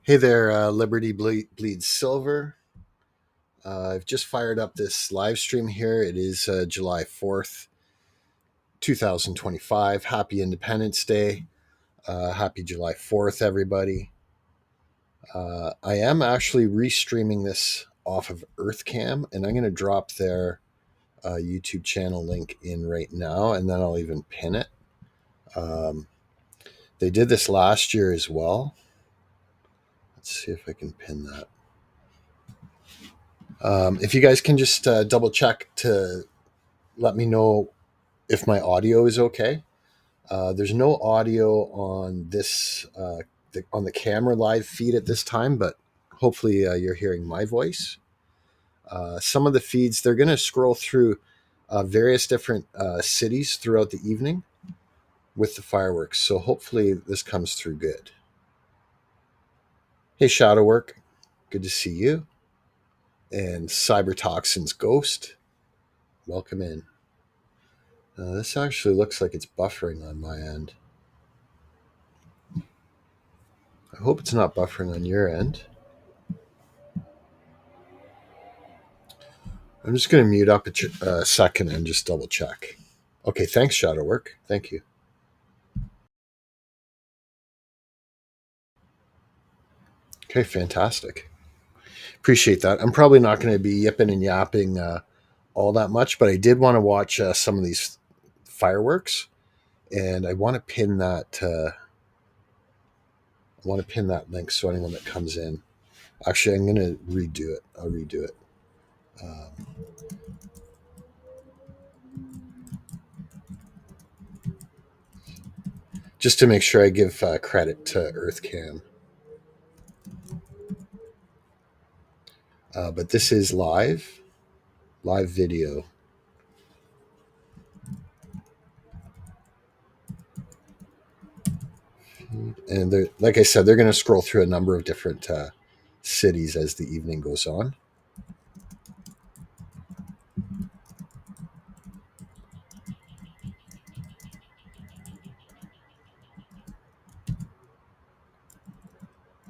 Hey there, Liberty Bleeds Silver. I've just fired up this live stream here. It is July 4th, 2025. Happy Independence Day. Happy July 4th, everybody. I am actually restreaming this off of EarthCam, and I'm going to drop their YouTube channel link in right now, and then I'll even pin it. Um, they did this last year as well. Let's see if I can pin that. If you guys can just double check to let me know if my audio is okay. There's no audio on this on the camera live feed at this time, but hopefully you're hearing my voice. Some of the feeds, they're going to scroll through various different cities throughout the evening with the fireworks, so hopefully this comes through good. Hey, Shadowwork, good to see you. And Cybertoxin's Ghost, welcome in. This actually looks like it's buffering on my end. I hope it's not buffering on your end. I'm just going to mute up a second and just double check. Okay, thanks, Shadowwork. Thank you. Okay, fantastic. Appreciate that. I'm probably not going to be yipping and yapping all that much, but I did want to watch some of these fireworks, and I want to pin that. I want to pin that link so anyone that comes in. Actually, I'm going to redo it. I'll redo it. Just to make sure I give credit to EarthCam. But this is live video. And they're, like I said, they're going to scroll through a number of different cities as the evening goes on.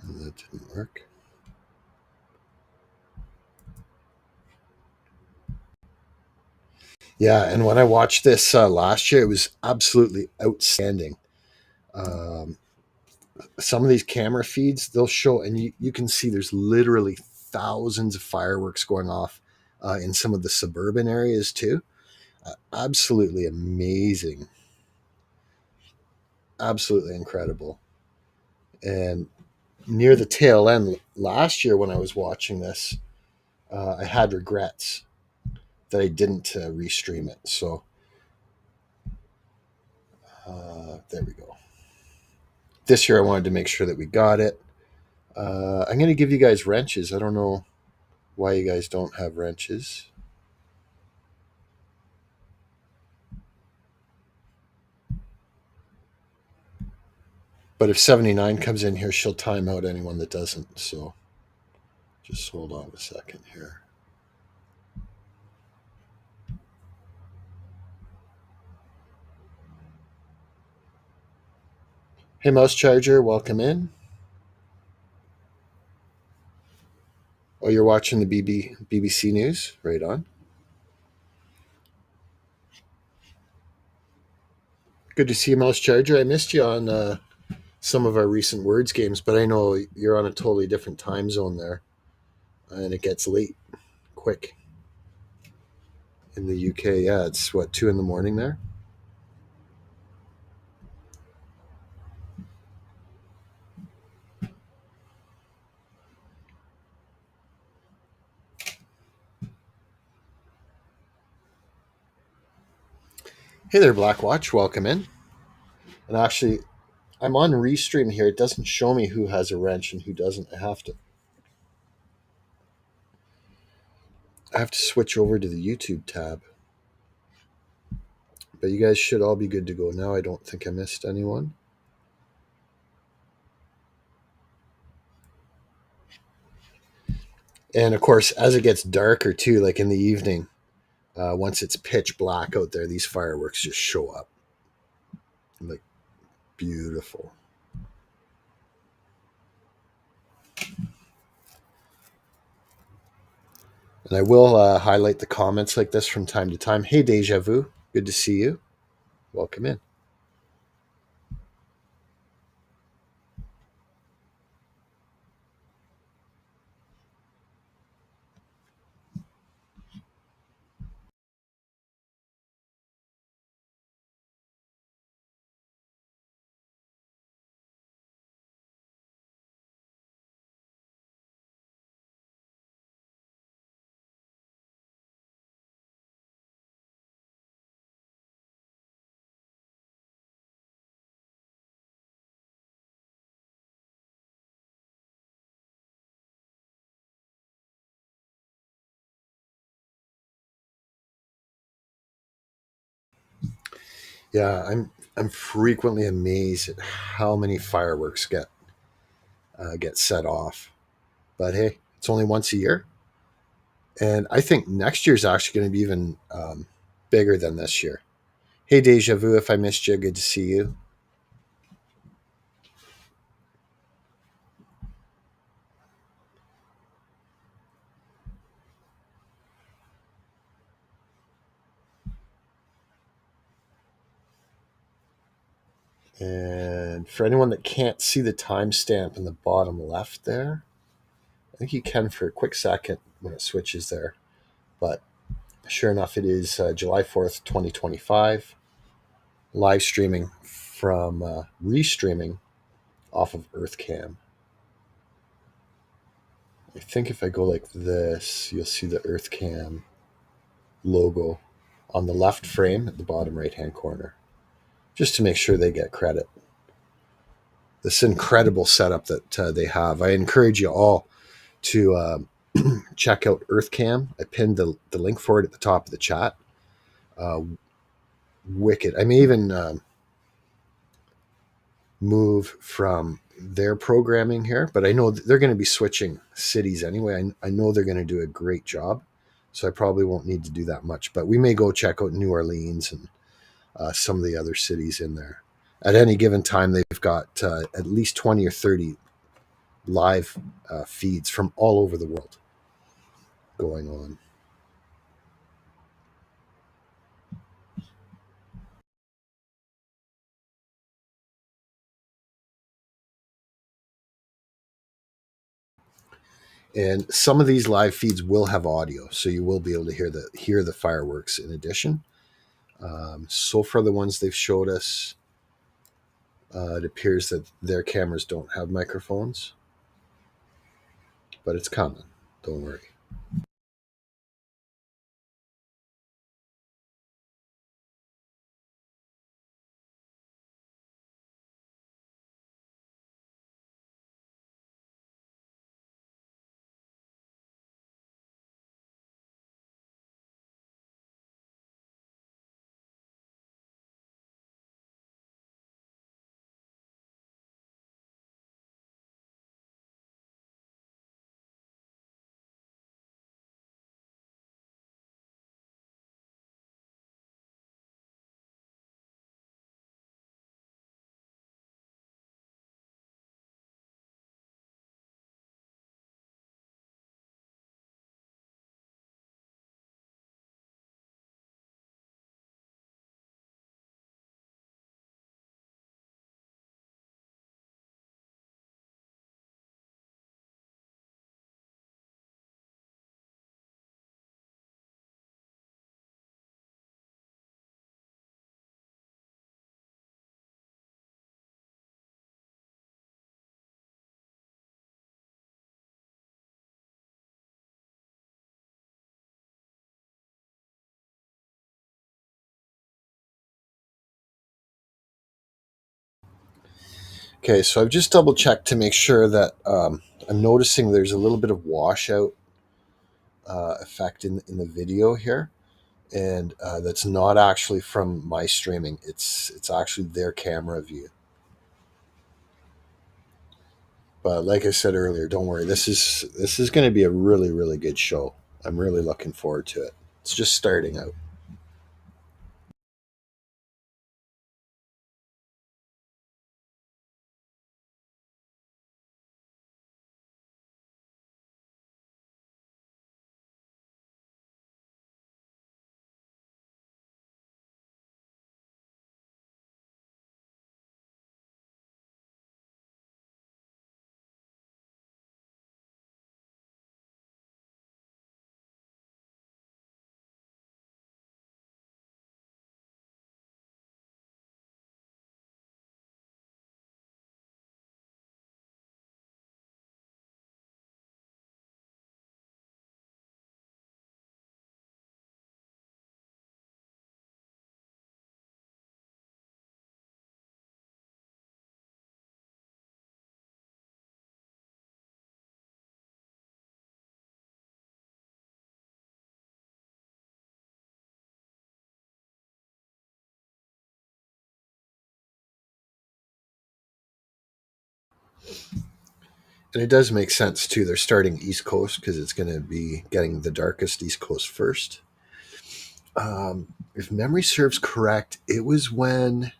And that didn't work. Yeah, and when I watched this last year, it was absolutely outstanding. Um, some of these camera feeds, they'll show, and you can see there's literally thousands of fireworks going off in some of the suburban areas too. Absolutely amazing. Absolutely incredible. And near the tail end last year when I was watching this, I had regrets that I didn't restream it. So there we go. This year I wanted to make sure that we got it. I'm going to give you guys wrenches. I don't know why you guys don't have wrenches. But if 79 comes in here, she'll time out anyone that doesn't. So just hold on a second here. Hey, Mouse Charger, welcome in. Oh, you're watching the BBC News? Right on. Good to see you, Mouse Charger. I missed you on some of our recent Words games, but I know you're on a totally different time zone there. And it gets late quick in the UK. Yeah, it's what, 2 in the morning there? Hey there, Black Watch. Welcome in. And actually, I'm on Restream here. It doesn't show me who has a wrench and who doesn't. I have to switch over to the YouTube tab. But you guys should all be good to go now. I don't think I missed anyone. And of course, as it gets darker too, like in the evening, once it's pitch black out there, these fireworks just show up. Like, beautiful. And I will highlight the comments like this from time to time. Hey, Deja Vu, good to see you. Welcome in. Yeah, I'm frequently amazed at how many fireworks get set off. But hey, it's only once a year, and I think next year's actually going to be even bigger than this year. Hey, Deja Vu, if I missed you, good to see you. And for anyone that can't see the timestamp in the bottom left there, I think you can for a quick second when it switches there. But sure enough, it is July 4th, 2025, live streaming from Restreaming off of EarthCam. I think if I go like this, you'll see the EarthCam logo on the left frame at the bottom right hand corner, just to make sure they get credit. This incredible setup that they have. I encourage you all to check out EarthCam. I pinned the link for it at the top of the chat. Uh, Wicked. I may even move from their programming here, but I know they're going to be switching cities anyway. I know they're going to do a great job, so I probably won't need to do that much. But we may go check out New Orleans and some of the other cities in there. At any given time, they've got at least 20 or 30 live feeds from all over the world going on. And some of these live feeds will have audio, so you will be able to hear the fireworks in addition. So far, the ones they've showed us, it appears that their cameras don't have microphones, but it's coming. Don't worry. Okay, so I've just double checked to make sure that I'm noticing there's a little bit of washout effect in the video here, and that's not actually from my streaming. It's actually their camera view. But like I said earlier, don't worry. This is going to be a really good show. I'm really looking forward to it. It's just starting out. And it does make sense too. They're starting East Coast because it's going to be getting the darkest East Coast first. If memory serves correct, it was when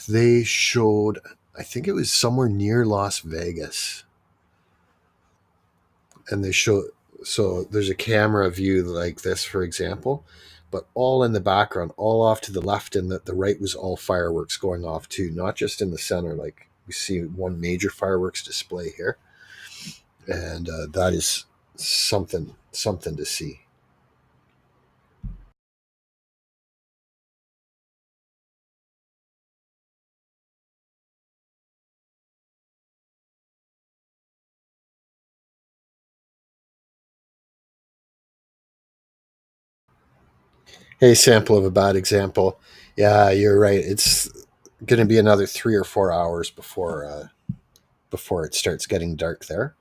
they showed, I think it was somewhere near Las Vegas, and they show, so there's a camera view like this, for example, but all in the background, all off to the left, and the right was all fireworks going off too, not just in the center. Like we see one major fireworks display here, and that is something to see. Hey, sample of a bad example. Yeah, you're right. It's going to be another 3 or 4 hours before it starts getting dark there.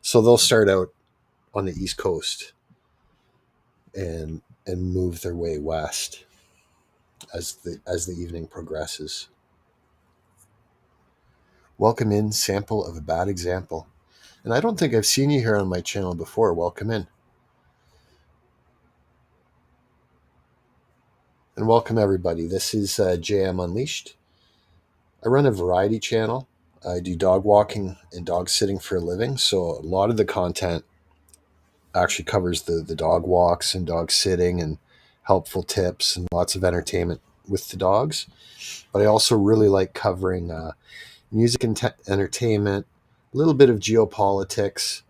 So they'll start out on the East Coast and move their way west as the evening progresses. Welcome in, sample of a bad example. And I don't think I've seen you here on my channel before. Welcome in. And welcome everybody. This is JM Unleashed. I run a variety channel. I do dog walking and dog sitting for a living. So a lot of the content actually covers the dog walks and dog sitting and helpful tips and lots of entertainment with the dogs. But I also really like covering music and entertainment, a little bit of geopolitics,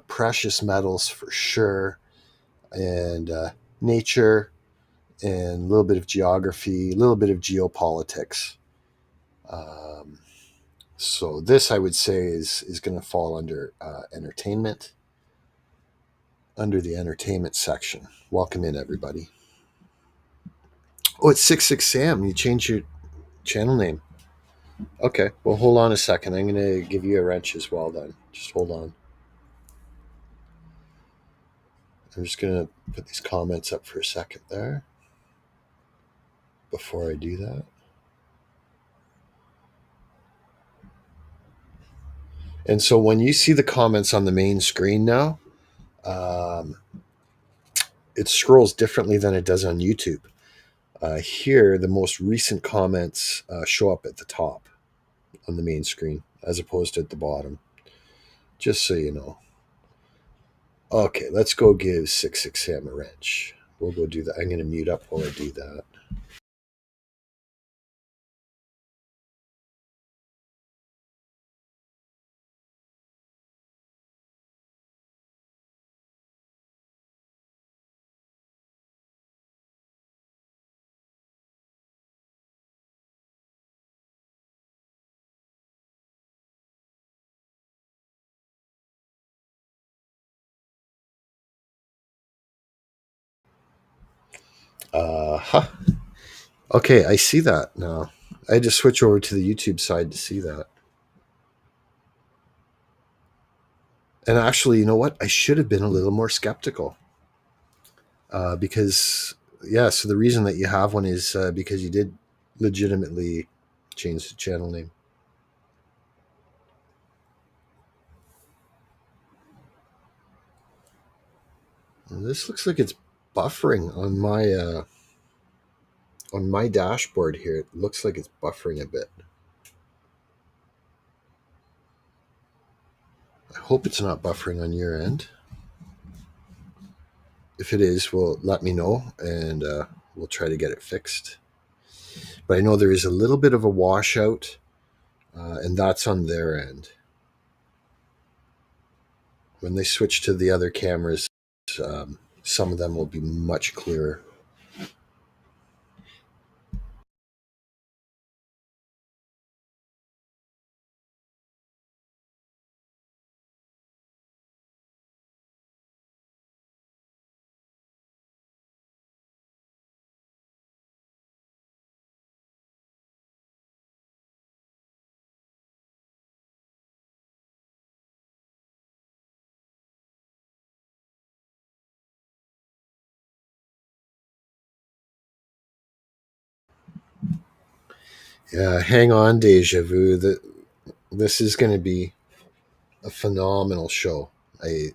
precious metals for sure, and nature, and a little bit of geography, a little bit of geopolitics. Um, so this, I would say, is going to fall under entertainment, under the entertainment section. Welcome in, everybody. Oh, it's 66 Sam. You changed your channel name. Okay. Well, hold on a second. I'm going to give you a wrench as well then. Just hold on. I'm just going to put these comments up for a second there before I do that. And so when you see the comments on the main screen now, um, it scrolls differently than it does on YouTube. Here, the most recent comments show up at the top on the main screen as opposed to at the bottom, just so you know. Okay, let's go give 66 Sam a wrench. We'll go do that. I'm going to mute up while I do that. Huh. Okay, I see that now. I had to switch over to the YouTube side to see that. And actually, you know what? I should have been a little more skeptical. Because, yeah, so the reason that you have one is because you did legitimately change the channel name. And this looks like it's buffering on my dashboard here. It looks like it's buffering a bit. I hope it's not buffering on your end. If it is, well, let me know and we'll try to get it fixed. But I know there is a little bit of a washout, and that's on their end. When they switch to the other cameras, some of them will be much clearer. Yeah, hang on, Deja Vu. This is going to be a phenomenal show. I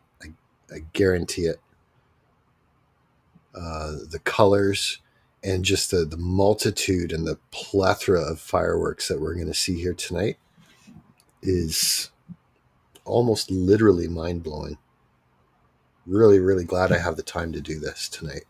guarantee it. The colors and just the multitude and the plethora of fireworks that we're going to see here tonight is almost literally mind blowing. Really, really glad I have the time to do this tonight.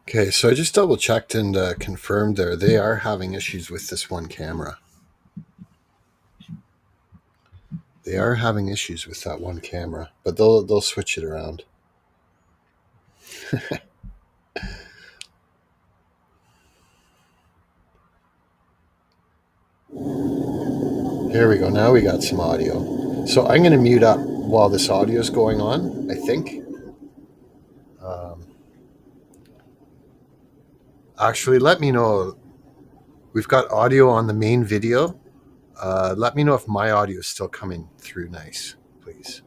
Okay, so I just double checked and confirmed there. They are having issues with this one camera. They are having issues with that one camera, but they'll switch it around. Here we go. Now we got some audio. So I'm going to mute up while this audio is going on, I think. Um, Actually, let me know. We've got audio on the main video. Let me know if my audio is still coming through nice, please.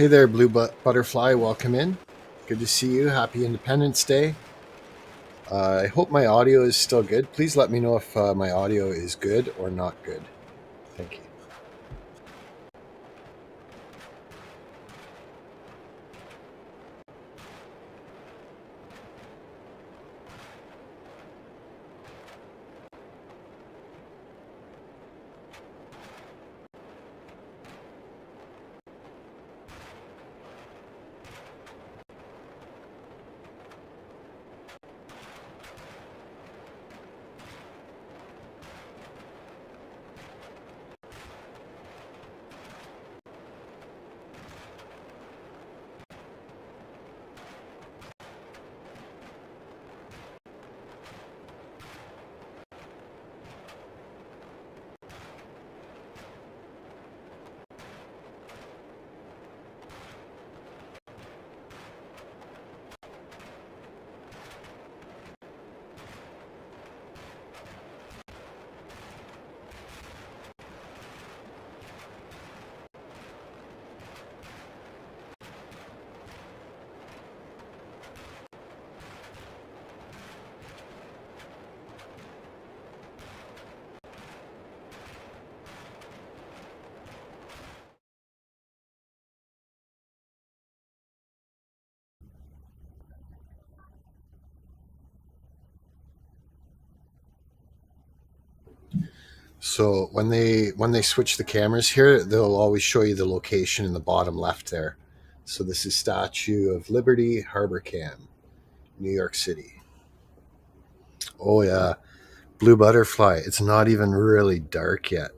Hey there, Butterfly. Welcome in. Good to see you. Happy Independence Day. I hope my audio is still good. Please let me know if my audio is good or not good. Thank you. So when they switch the cameras here, they'll always show you the location in the bottom left there. So this is Statue of Liberty, Harbor Cam, New York City. Oh yeah, Blue Butterfly. It's not even really dark yet.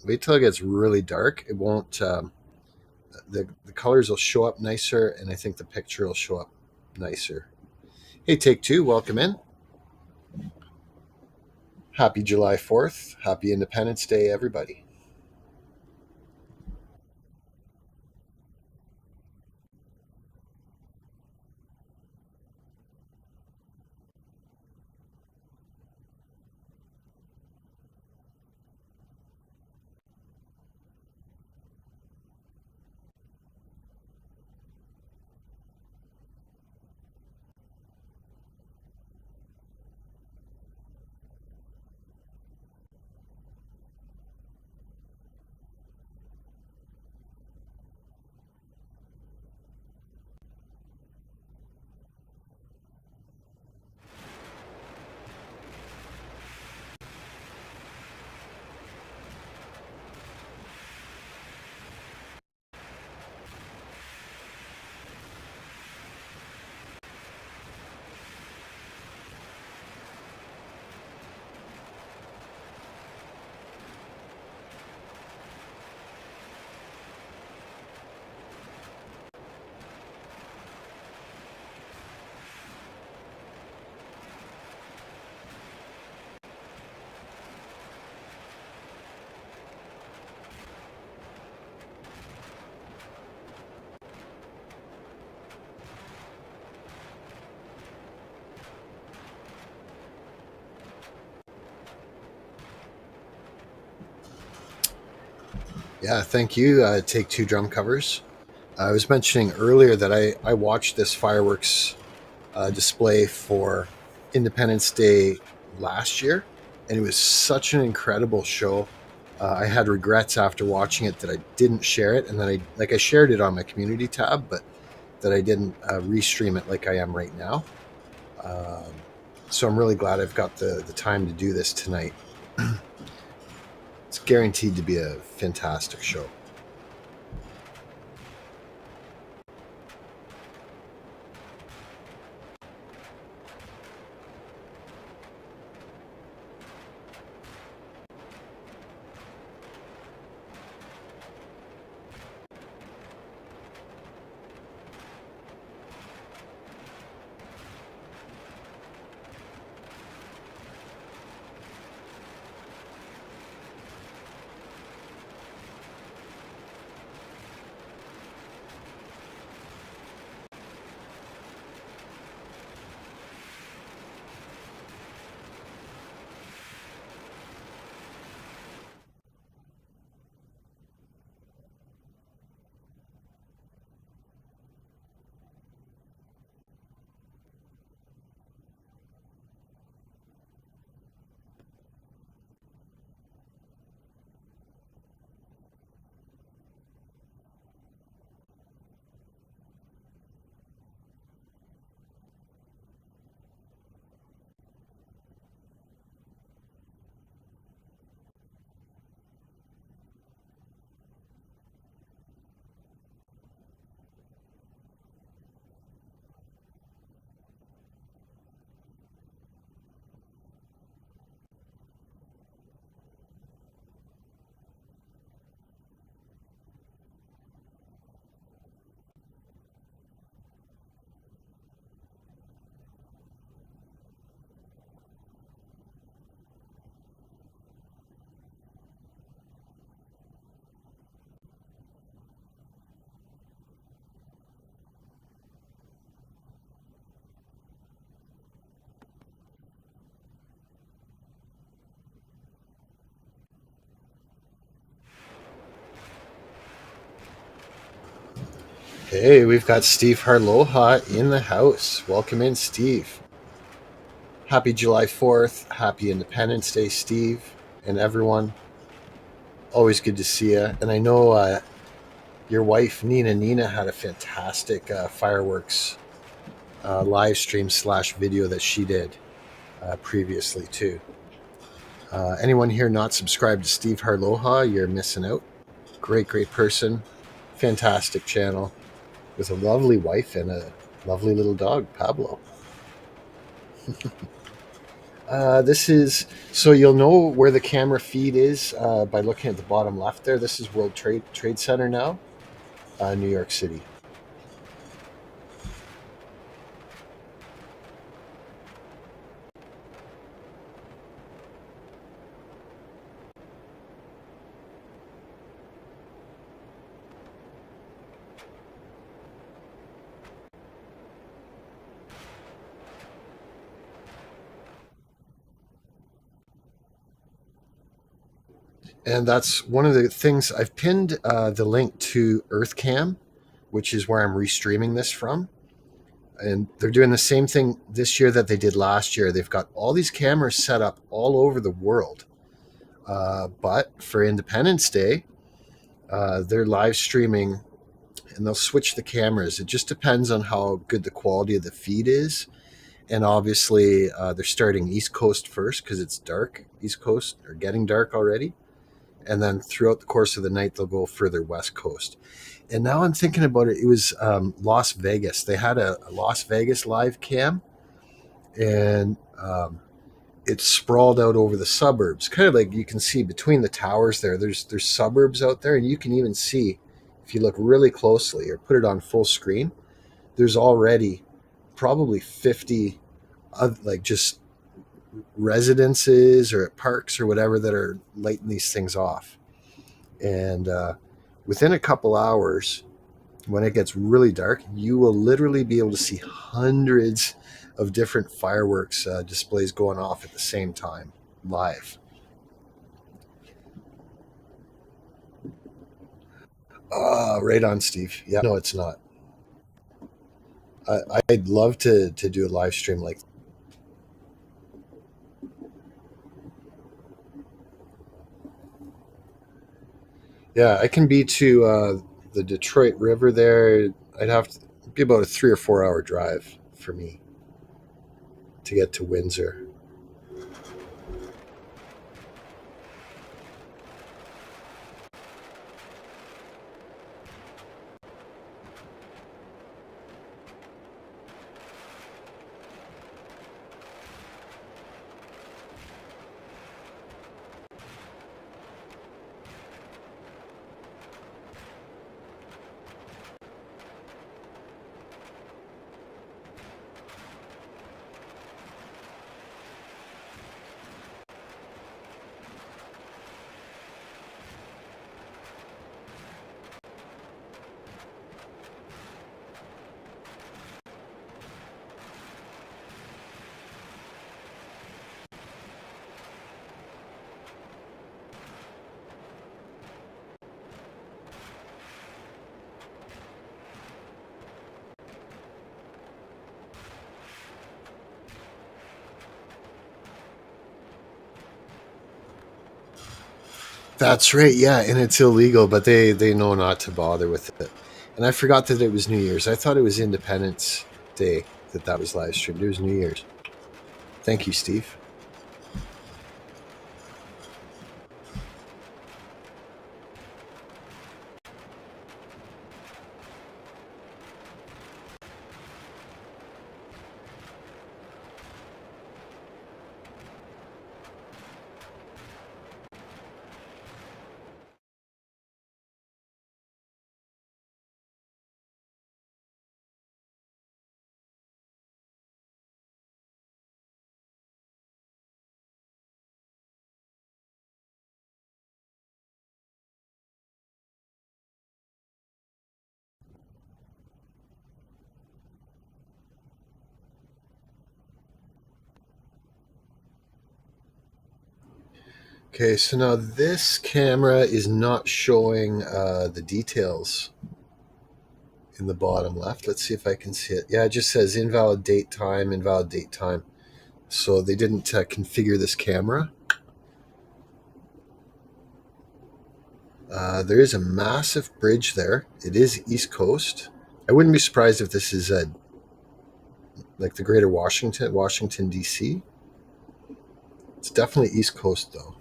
Wait till it gets really dark. It won't. The colors will show up nicer, and I think the picture will show up nicer. Hey, take two. Welcome in. Happy July 4th. Happy Independence Day, everybody. Yeah, thank you. Take two drum covers. I was mentioning earlier that I watched this fireworks display for Independence Day last year, and it was such an incredible show. I had regrets after watching it that I didn't share it, and then I shared it on my community tab, but that I didn't restream it like I am right now. Um, so I'm really glad I've got the time to do this tonight. It's guaranteed to be a fantastic show. Hey, we've got Steve Harloha in the house. Welcome in, Steve. Happy July 4th. Happy Independence Day, Steve, and everyone. Always good to see you. And I know your wife, Nina, had a fantastic fireworks live stream slash video that she did previously, too. Anyone here not subscribed to Steve Harloha, you're missing out. Great person. Fantastic channel with a lovely wife and a lovely little dog, Pablo. This is so you'll know where the camera feed is by looking at the bottom left there. This is World Trade Center now, New York City. And that's one of the things I've pinned the link to EarthCam, which is where I'm restreaming this from. And they're doing the same thing this year that they did last year. They've got all these cameras set up all over the world. But for Independence Day, they're live streaming and they'll switch the cameras. It just depends on how good the quality of the feed is. And obviously, they're starting East Coast first because it's dark, East Coast, or getting dark already. And then throughout the course of the night, they'll go further West Coast. And now I'm thinking about it. It was Las Vegas. They had a Las Vegas live cam, and it's sprawled out over the suburbs, kind of like you can see between the towers there. There's suburbs out there, and you can even see if you look really closely or put it on full screen. There's already probably 50 like just residences or at parks or whatever that are lighting these things off. And within a couple hours, when it gets really dark, you will literally be able to see hundreds of different fireworks displays going off at the same time live. Right on, Steve. Yeah, no, it's not. I'd love to do a live stream like. Yeah, I can be to the Detroit River there. I'd have to be about a 3 or 4 hour drive for me to get to Windsor. That's right. Yeah, and it's illegal, but they know not to bother with it. And I forgot that it was New Year's. I thought it was Independence Day that was live streamed. It was New Year's. Thank you, Steve. Okay, so now this camera is not showing the details in the bottom left. Let's see if I can see it. Yeah, it just says invalid date time, invalid date time. So they didn't configure this camera. There is a massive bridge there. It is East Coast. I wouldn't be surprised if this is like the Greater Washington D.C. It's definitely East Coast though.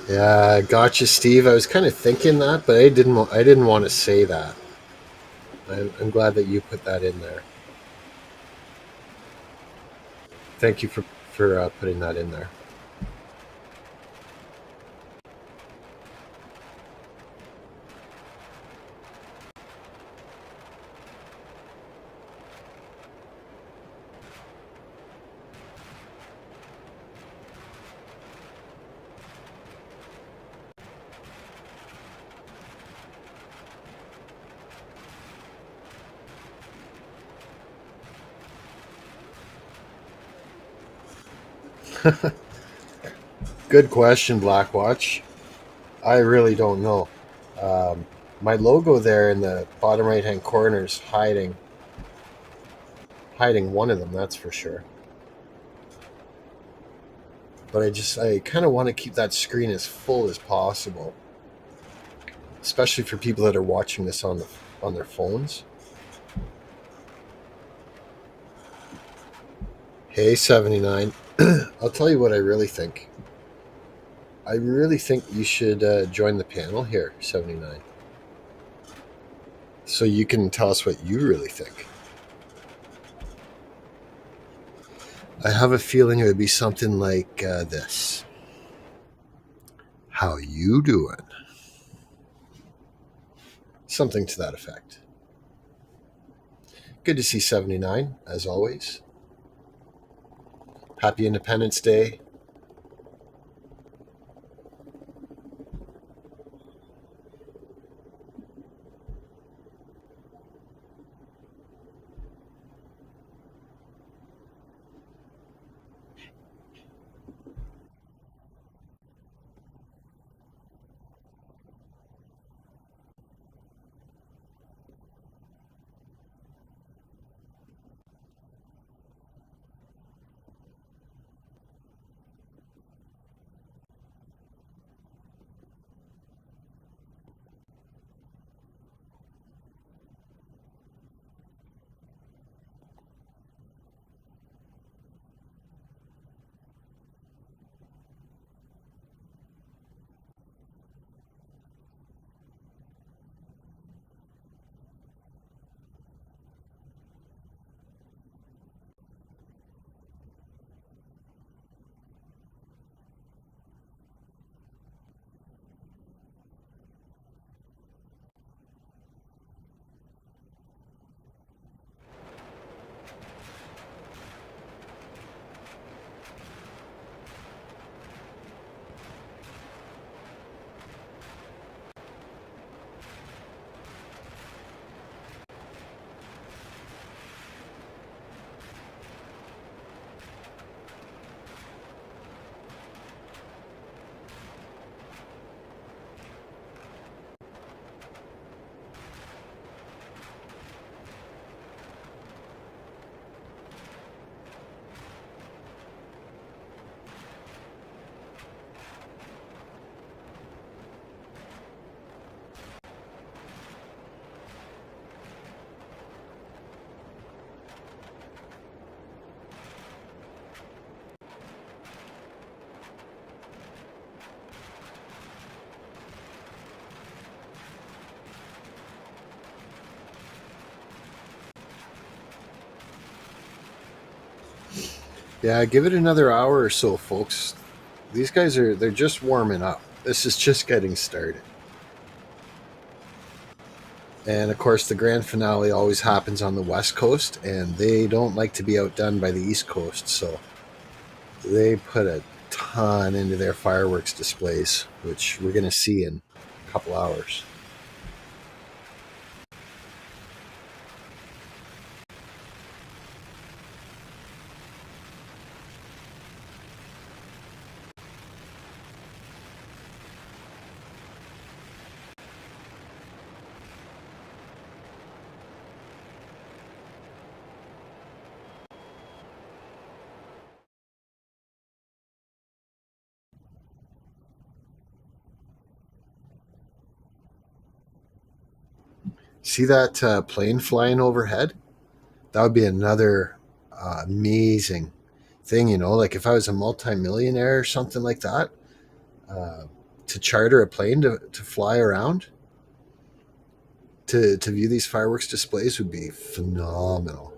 Yeah, gotcha, Steve. I was kind of thinking that, but I didn't. I didn't want to say that. I'm glad that you put that in there. Thank you for putting that in there. Good question, Blackwatch. I really don't know. Um, my logo there in the bottom right hand corner is hiding one of them. That's for sure. But I kind of want to keep that screen as full as possible, especially for people that are watching this on their phones. Hey, 79. I'll tell you what I really think. I really think you should join the panel here, 79. So you can tell us what you really think. I have a feeling it would be something like this. How you doing? Something to that effect. Good to see 79, as always. Happy Independence Day. Yeah, give it another hour or so, folks. These guys they're just warming up. This is just getting started. And of course, the grand finale always happens on the West Coast, and they don't like to be outdone by the East Coast, so they put a ton into their fireworks displays, which we're going to see in a couple hours. See that plane flying overhead? That would be another amazing thing, like if I was a multimillionaire or something like that, uh, to charter a plane to fly around to view these fireworks displays would be phenomenal.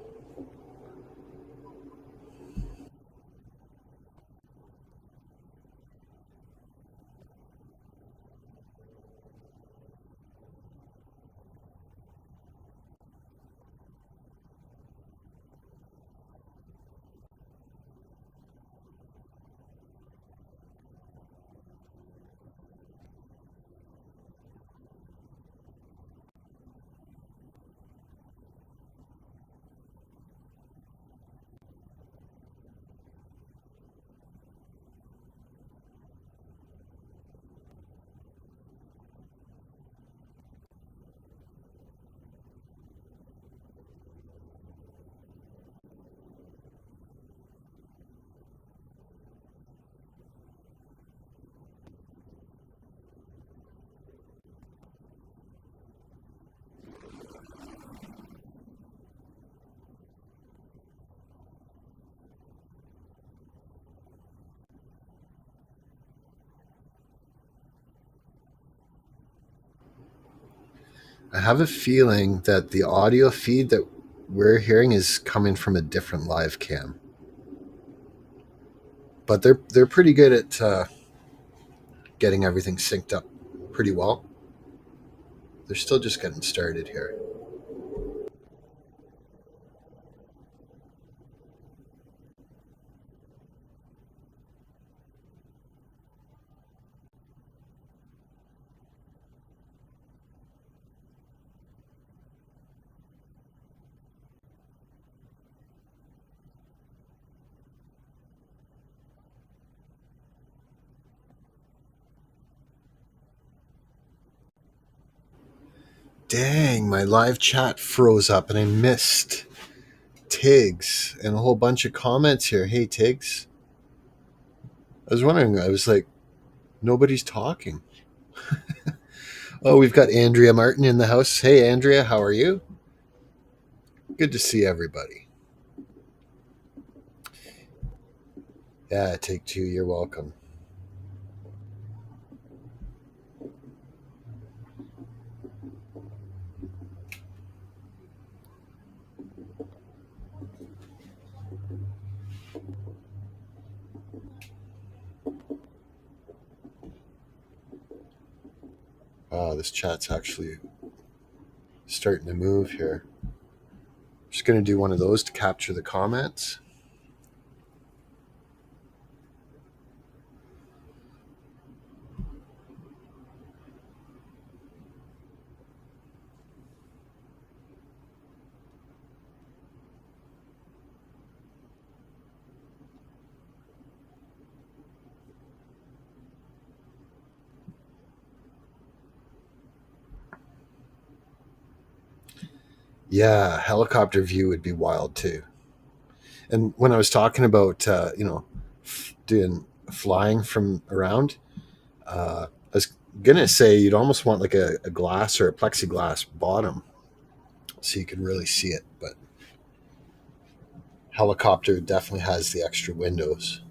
I have a feeling that the audio feed that we're hearing is coming from a different live cam, but they're pretty good at getting everything synced up pretty well. They're still just getting started here. Dang, my live chat froze up and I missed Tiggs and a whole bunch of comments here. Hey, Tiggs. I was wondering, I was like, nobody's talking. Oh, we've got Andrea Martin in the house. Hey, Andrea, how are you? Good to see everybody. Yeah, take two. You're welcome. Wow, this chat's actually starting to move here. Just going to do one of those to capture the comments. Yeah, helicopter view would be wild too. And when I was talking about, doing flying from around, I was gonna say you'd almost want like a glass or a plexiglass bottom so you can really see it. But helicopter definitely has the extra windows.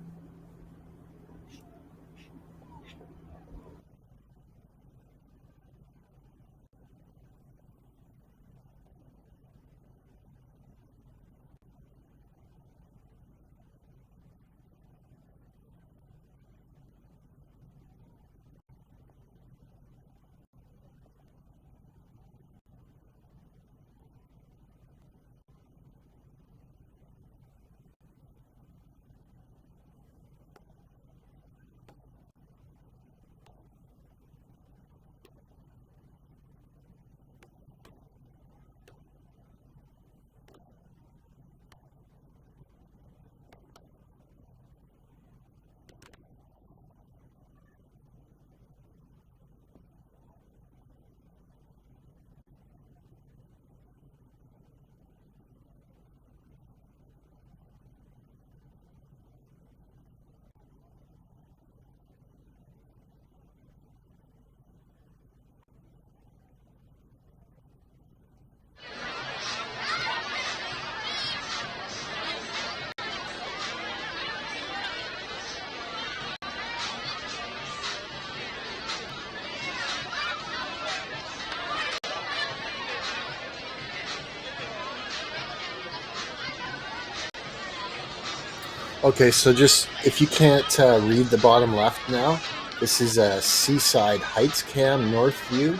Okay, so just if you can't read the bottom left now, this is a Seaside Heights cam, North View,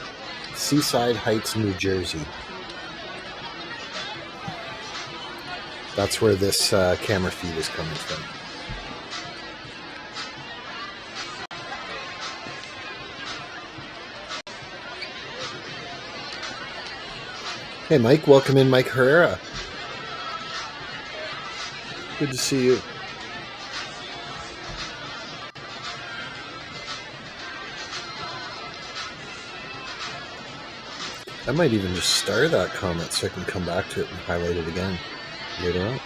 Seaside Heights, New Jersey. That's where this camera feed is coming from. Hey, Mike, welcome in, Mike Herrera. Good to see you. I might even just star that comment so I can come back to it and highlight it again later on.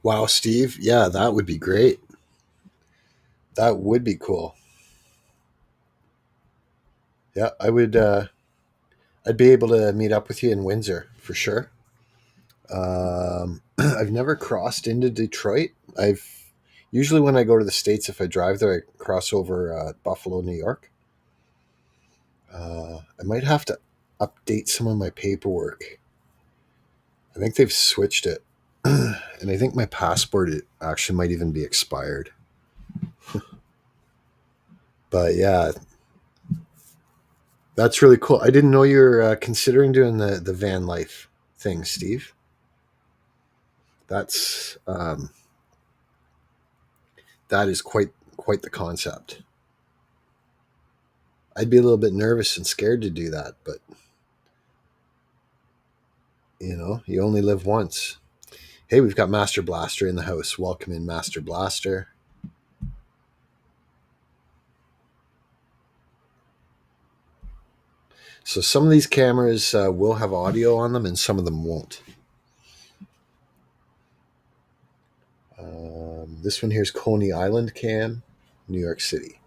Wow, Steve. Yeah, that would be great. That would be cool. Yeah, I would. I'd be able to meet up with you in Windsor for sure. I've never crossed into Detroit. I've usually when I go to the States, if I drive there, I cross over Buffalo, New York. I might have to update some of my paperwork. I think they've switched it, and I think my passport it actually might even be expired. But yeah, that's really cool. I didn't know you're considering doing the van life thing, Steve. That's that is quite the concept. I'd be a little bit nervous and scared to do that, but you only live once. Hey, we've got Master Blaster in the house. Welcome in, Master Blaster. So some of these cameras will have audio on them, and some of them won't. This one here is Coney Island cam, New York City.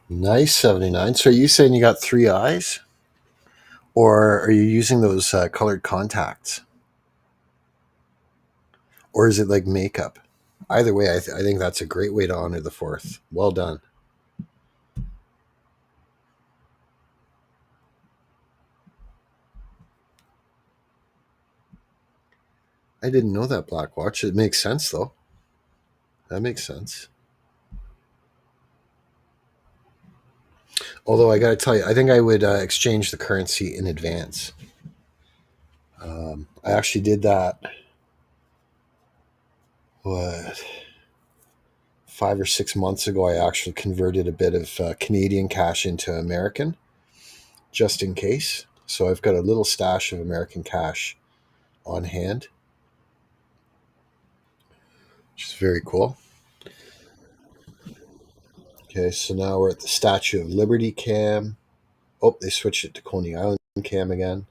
Nice 79. So are you saying you got three eyes? Or are you using those colored contacts? Or is it like makeup? Either way, I think that's a great way to honor the fourth. Well done. I didn't know that, Black Watch. It makes sense, though. That makes sense. Although I got to tell you, I think I would exchange the currency in advance. I actually did that, what, 5 or 6 months ago. I actually converted a bit of Canadian cash into American just in case. So I've got a little stash of American cash on hand, which is very cool. Okay, so now we're at the Statue of Liberty cam. Oh, they switched it to Coney Island cam again.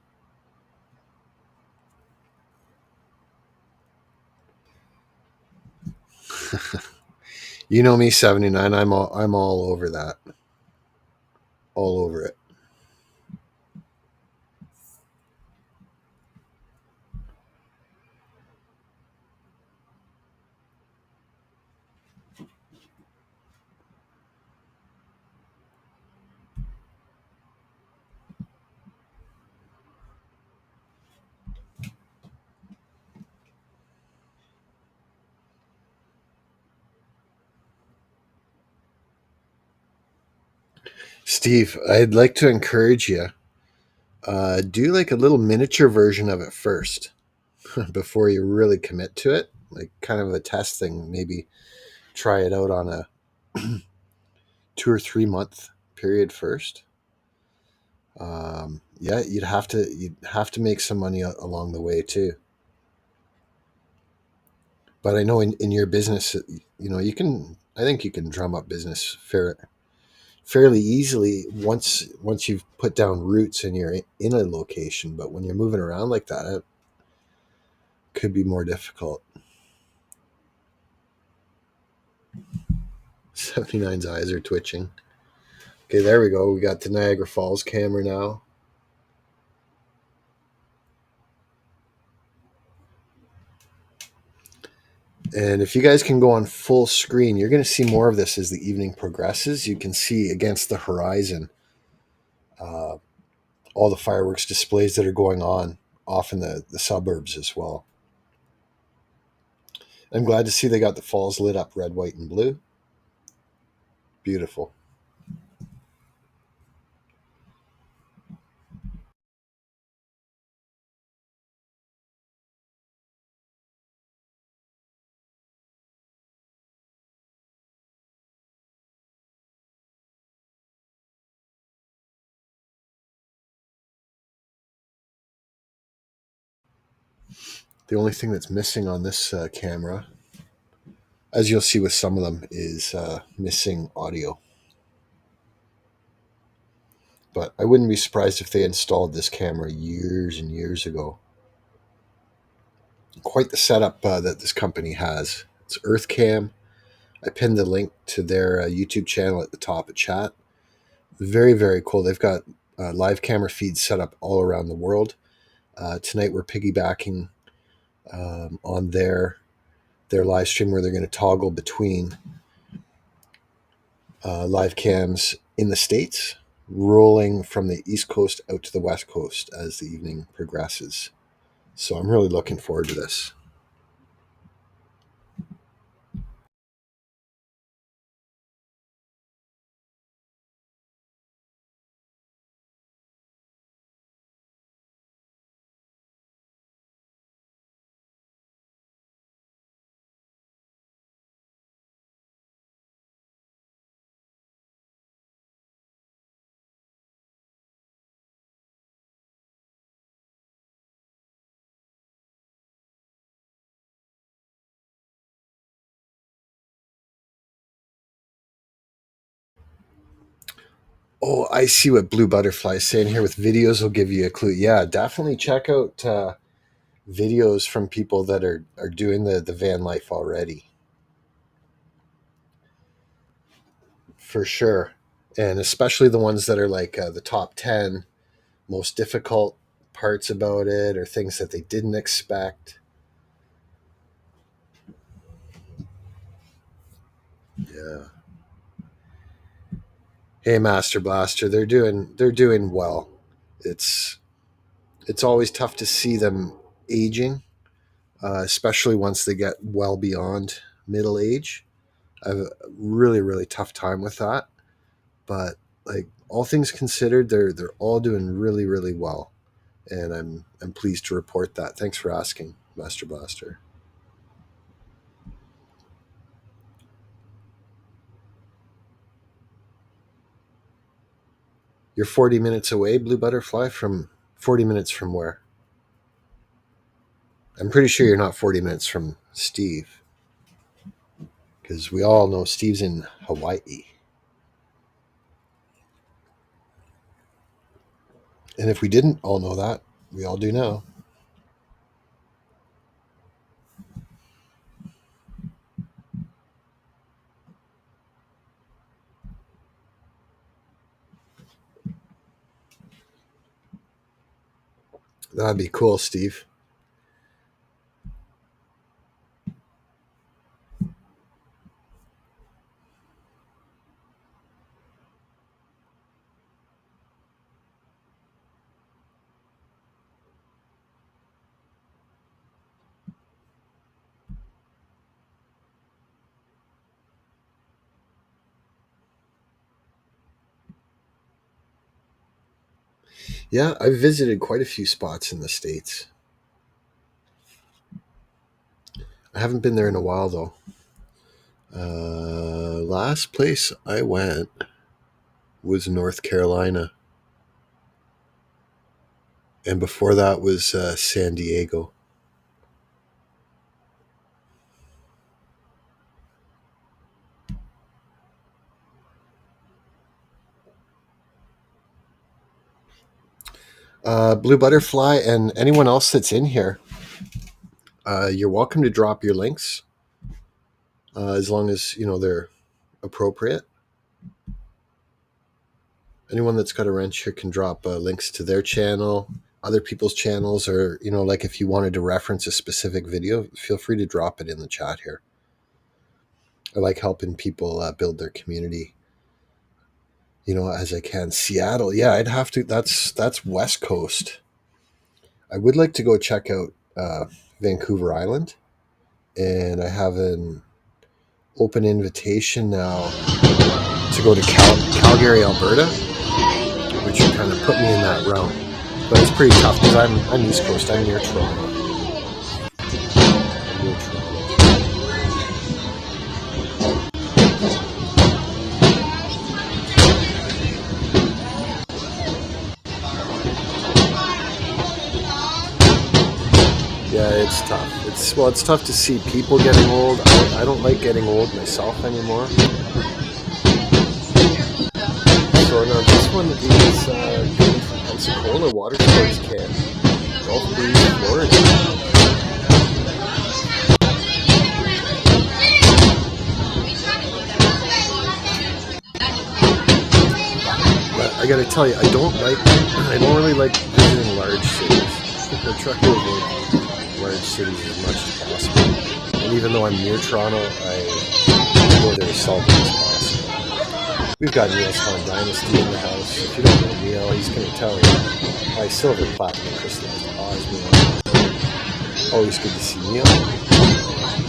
You know me, 79. I'm all over that. All over it. Steve, I'd like to encourage you. Do like a little miniature version of it first before you really commit to it. Like kind of a test thing. Maybe try it out on a 2 or 3 month period first. Yeah, you'd have to make some money along the way too. But I know in your business, you can. I think you can drum up business fairly easily once you've put down roots and you're in a location. But when you're moving around like that, it could be more difficult. 79's eyes are twitching. Okay, there we go. We got the Niagara Falls camera now. And if you guys can go on full screen, you're going to see more of this as the evening progresses. You can see against the horizon uh, all the fireworks displays that are going on off in the suburbs as well. I'm glad to see they got the falls lit up red, white, and blue. Beautiful. The only thing that's missing on this camera, as you'll see with some of them, is missing audio. But I wouldn't be surprised if they installed this camera years and years ago. Quite the setup that this company has. It's EarthCam. I pinned the link to their YouTube channel at the top of chat. Very, very cool. They've got live camera feeds set up all around the world. Tonight we're piggybacking on their live stream where they're going to toggle between live cams in the States, rolling from the East Coast out to the West Coast as the evening progresses. So I'm really looking forward to this. Oh, I see what Blue Butterfly is saying here with videos will give you a clue. Yeah, definitely check out videos from people that are doing the van life already, for sure. And especially the ones that are like the top 10 most difficult parts about it or things that they didn't expect. Yeah. Hey, Master Blaster, they're doing well. It's it's always tough to see them aging, especially once they get well beyond middle age. I have a really really tough time with that, but like all things considered, they're all doing really really well, and I'm pleased to report that. Thanks for asking, Master Blaster. You're 40 minutes away, Blue Butterfly, from 40 minutes from where? I'm pretty sure you're not 40 minutes from Steve, because we all know Steve's in Hawaii. And if we didn't all know that, we all do now. That'd be cool, Steve. Yeah, I've visited quite a few spots in the States. I haven't been there in a while, though. Last place I went was North Carolina. And before that was San Diego. Blue Butterfly and anyone else that's in here, you're welcome to drop your links as long as they're appropriate. Anyone that's got a wrench here can drop links to their channel, other people's channels, or like if you wanted to reference a specific video, feel free to drop it in the chat here. I like helping people build their community, as I can. Seattle, yeah, I'd have to. That's West Coast. I would like to go check out Vancouver Island, and I have an open invitation now to go to Calgary, Alberta, which would kind of put me in that realm. But it's pretty tough because I'm East Coast. I'm near Toronto. Yeah, it's tough. It's tough to see people getting old. I don't like getting old myself anymore. So now this one is coming from Pensacola Water Sports Camp, Gulf Breeze, Florida. But I gotta tell you, I don't really like visiting large cities. I try to avoid large cities as much as possible. And even though I'm near Toronto, I go there as seldom as possible. We've got Neil's Fun Dynasty in the house. If you don't know Neil, he's going to tell you my silver platinum crystallized Osmo. Always good to see Neil.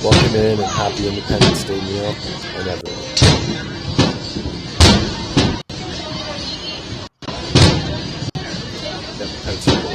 Welcome in and happy Independence Day, Neil, and everyone. Yep, Pensacola.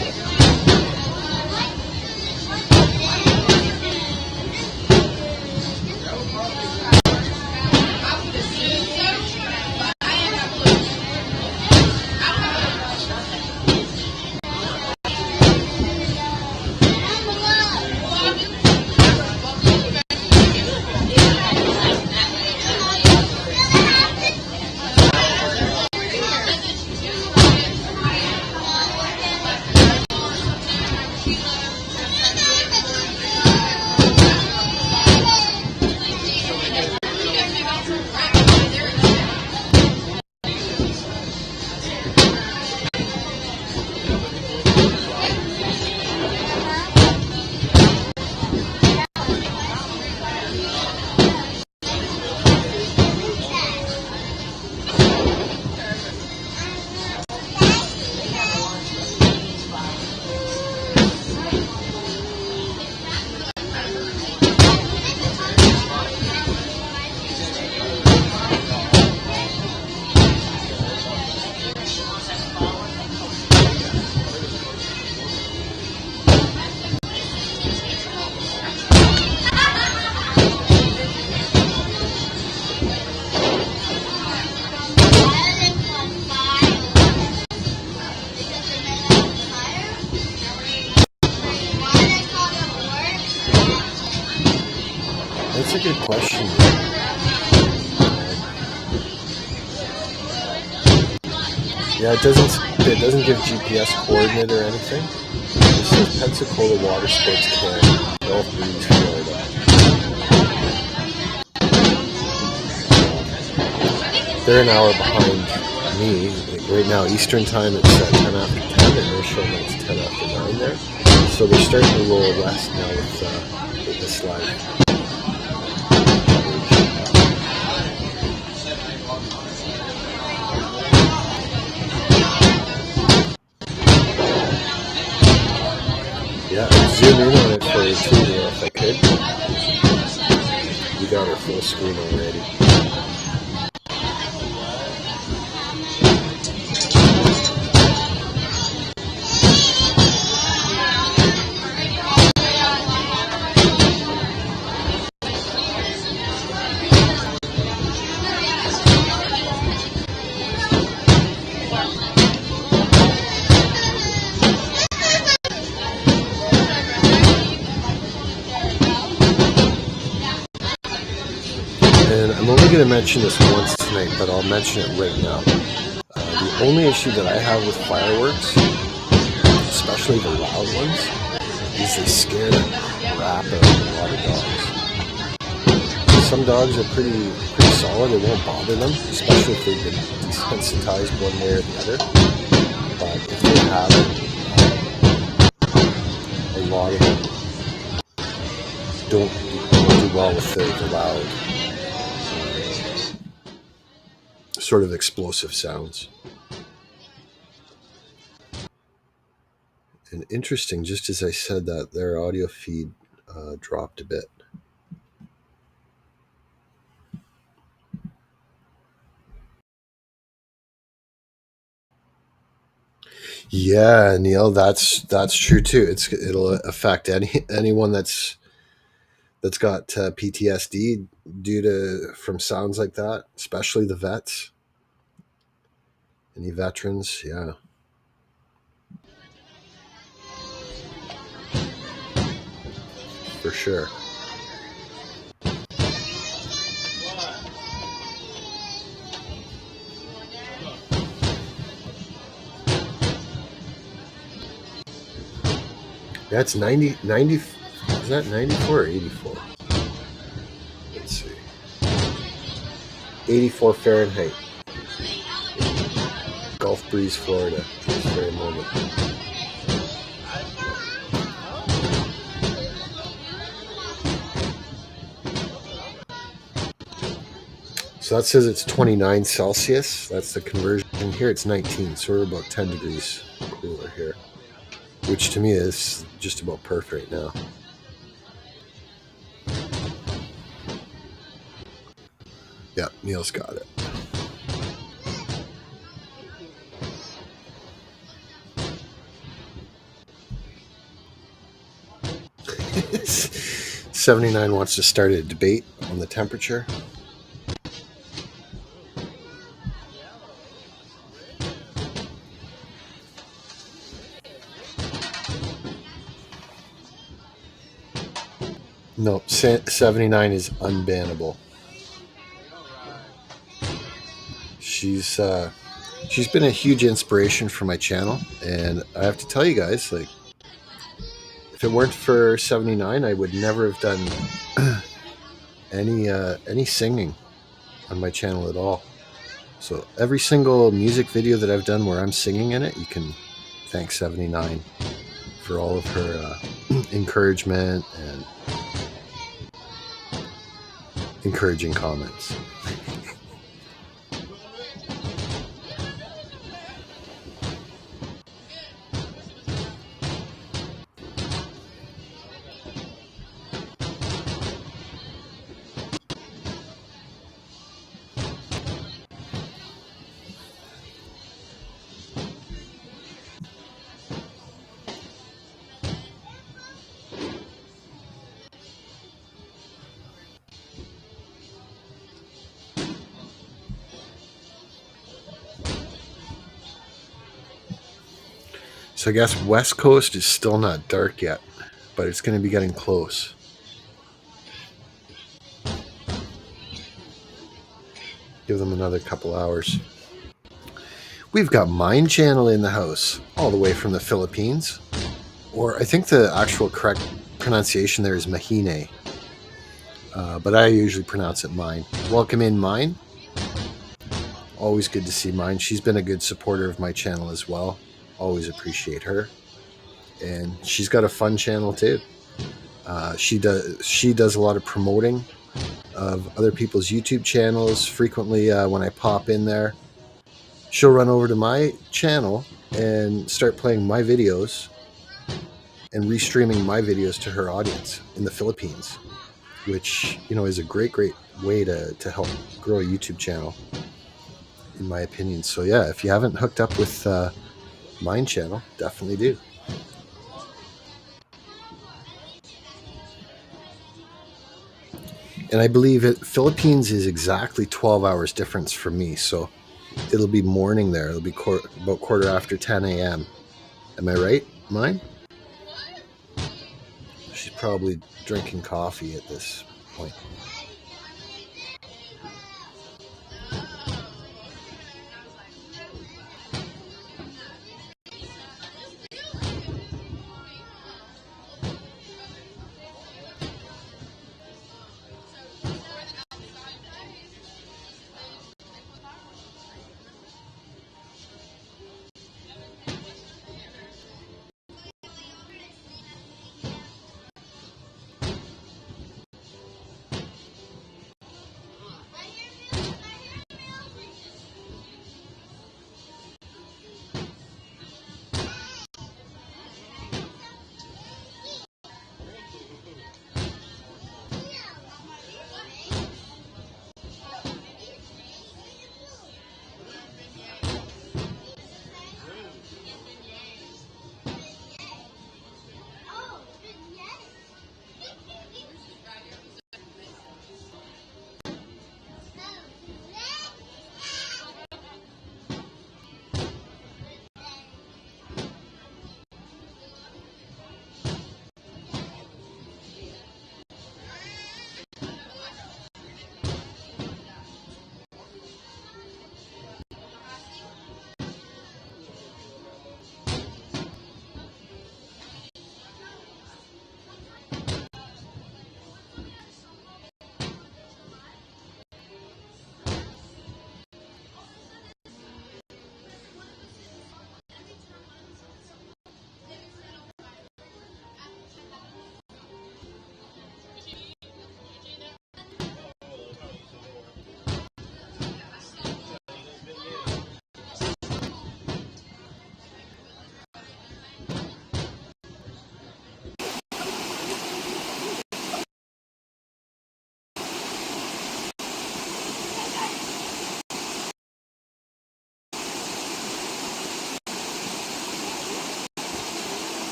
That's a good question. Yeah, it doesn't give GPS coordinate or anything. This is Pensacola Water Sports Camp, Gulf Breeze, Florida. They're an hour behind me. Like right now, Eastern time, it's 10 after 10, and they're showing that it's 10 after 9 there. So they're starting to roll west now with this live. Yeah, I'd zoom in on it for you too, Neil, if I could. We got our full screen already. And I'm only going to mention this once tonight, but I'll mention it right now. The only issue that I have with fireworks, especially the loud ones, is they scare the crap out of a lot of dogs. Some dogs are pretty solid; it won't bother them, especially if they've been desensitized one way or the other. But if they haven't, a lot of them don't do well with the loud, sort of explosive sounds. And interesting, just as I said that, their audio feed dropped a bit. Yeah, Neil, that's true too. It'll affect anyone that's got PTSD from sounds like that, especially the vets. Any veterans, yeah. For sure. That's 90, is that 94 or 84? Let's see. 84 Fahrenheit. Gulf Breeze, Florida. This very moment. So that says it's 29 Celsius. That's the conversion. Here it's 19, so we're about 10 degrees cooler here, which to me is just about perfect right now. Yeah, Neil's got it. $79 wants to start a debate on the temperature. No, 79 is unbannable. She's been a huge inspiration for my channel, and I have to tell you guys, like, if it weren't for 79, I would never have done any singing on my channel at all. So every single music video that I've done where I'm singing in it, you can thank 79 for all of her encouragement and encouraging comments. So I guess West Coast is still not dark yet, but it's going to be getting close. Give them another couple hours. We've got Mind Channel in the house, all the way from the Philippines. Or I think the actual correct pronunciation there is Mahine. But I usually pronounce it Mine. Welcome in, Mine. Always good to see Mine. She's been a good supporter of my channel as well. Always appreciate her. and she's got a fun channel too. She does a lot of promoting of other people's YouTube channels. Frequently, when I pop in there, she'll run over to my channel and start playing my videos and restreaming my videos to her audience in the Philippines, which is a great way to help grow a YouTube channel, in my opinion. So yeah, if you haven't hooked up with mine channel, definitely do. And I believe Philippines is exactly 12 hours difference from me, so it'll be morning there. It'll be about quarter after 10 a.m. Am I right, mine? She's probably drinking coffee at this point.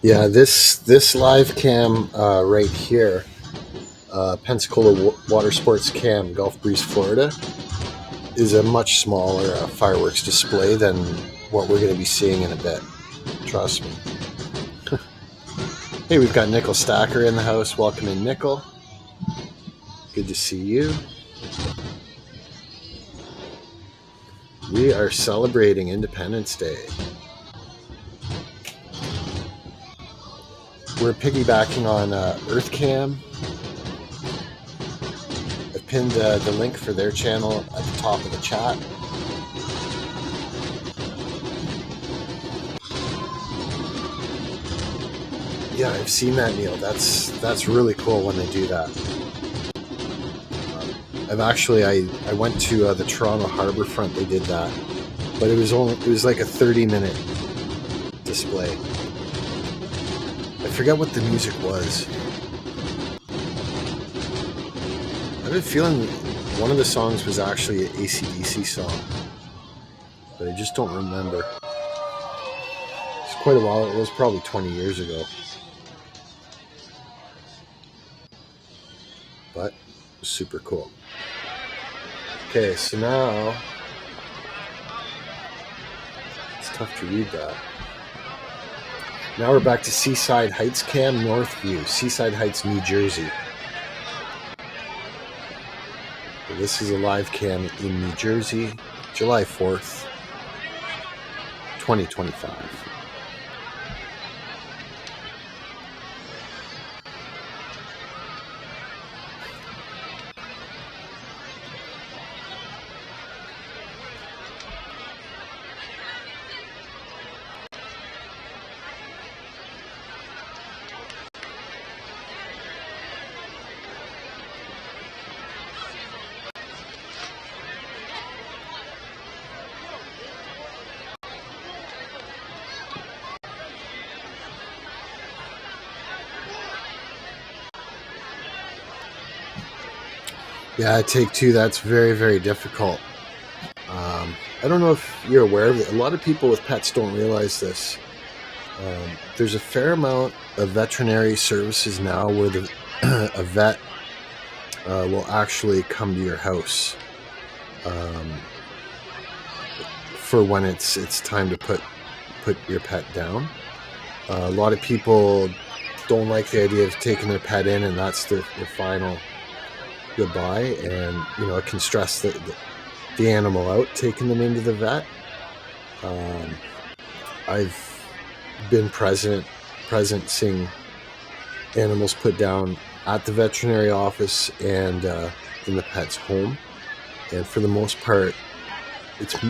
Yeah, this live cam right here, Pensacola Water Sports Cam, Gulf Breeze, Florida, is a much smaller fireworks display than what we're going to be seeing in a bit. Trust me. Hey, we've got Nickel Stacker in the house. Welcome in, Nickel. Good to see you. We are celebrating Independence Day. We're piggybacking on EarthCam. I've pinned the link for their channel at the top of the chat. Yeah, I've seen that, Neil. That's really cool when they do that. I went to the Toronto Harbourfront. They did that, but it was like a 30-minute display. I forget what the music was. I have a feeling one of the songs was actually an AC/DC song, but I just don't remember. It's quite a while. It was probably 20 years ago. But super cool. Okay, so now it's tough to read that. Now we're back to Seaside Heights Cam Northview, Seaside Heights, New Jersey. This is a live cam in New Jersey, July 4th, 2025. Yeah, take two. That's very, very difficult. I don't know if you're aware of it. A lot of people with pets don't realize this. There's a fair amount of veterinary services now where a vet will actually come to your house for when it's time to put your pet down. A lot of people don't like the idea of taking their pet in and that's their final goodbye, and it can stress the animal out taking them into the vet. I've been present seeing animals put down at the veterinary office and in the pet's home, and for the most part it's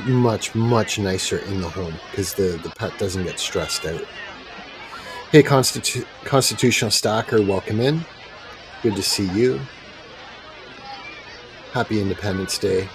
much nicer in the home because the pet doesn't get stressed out. Hey, Constitutional Stacker, welcome in. Good to see you. Happy Independence Day.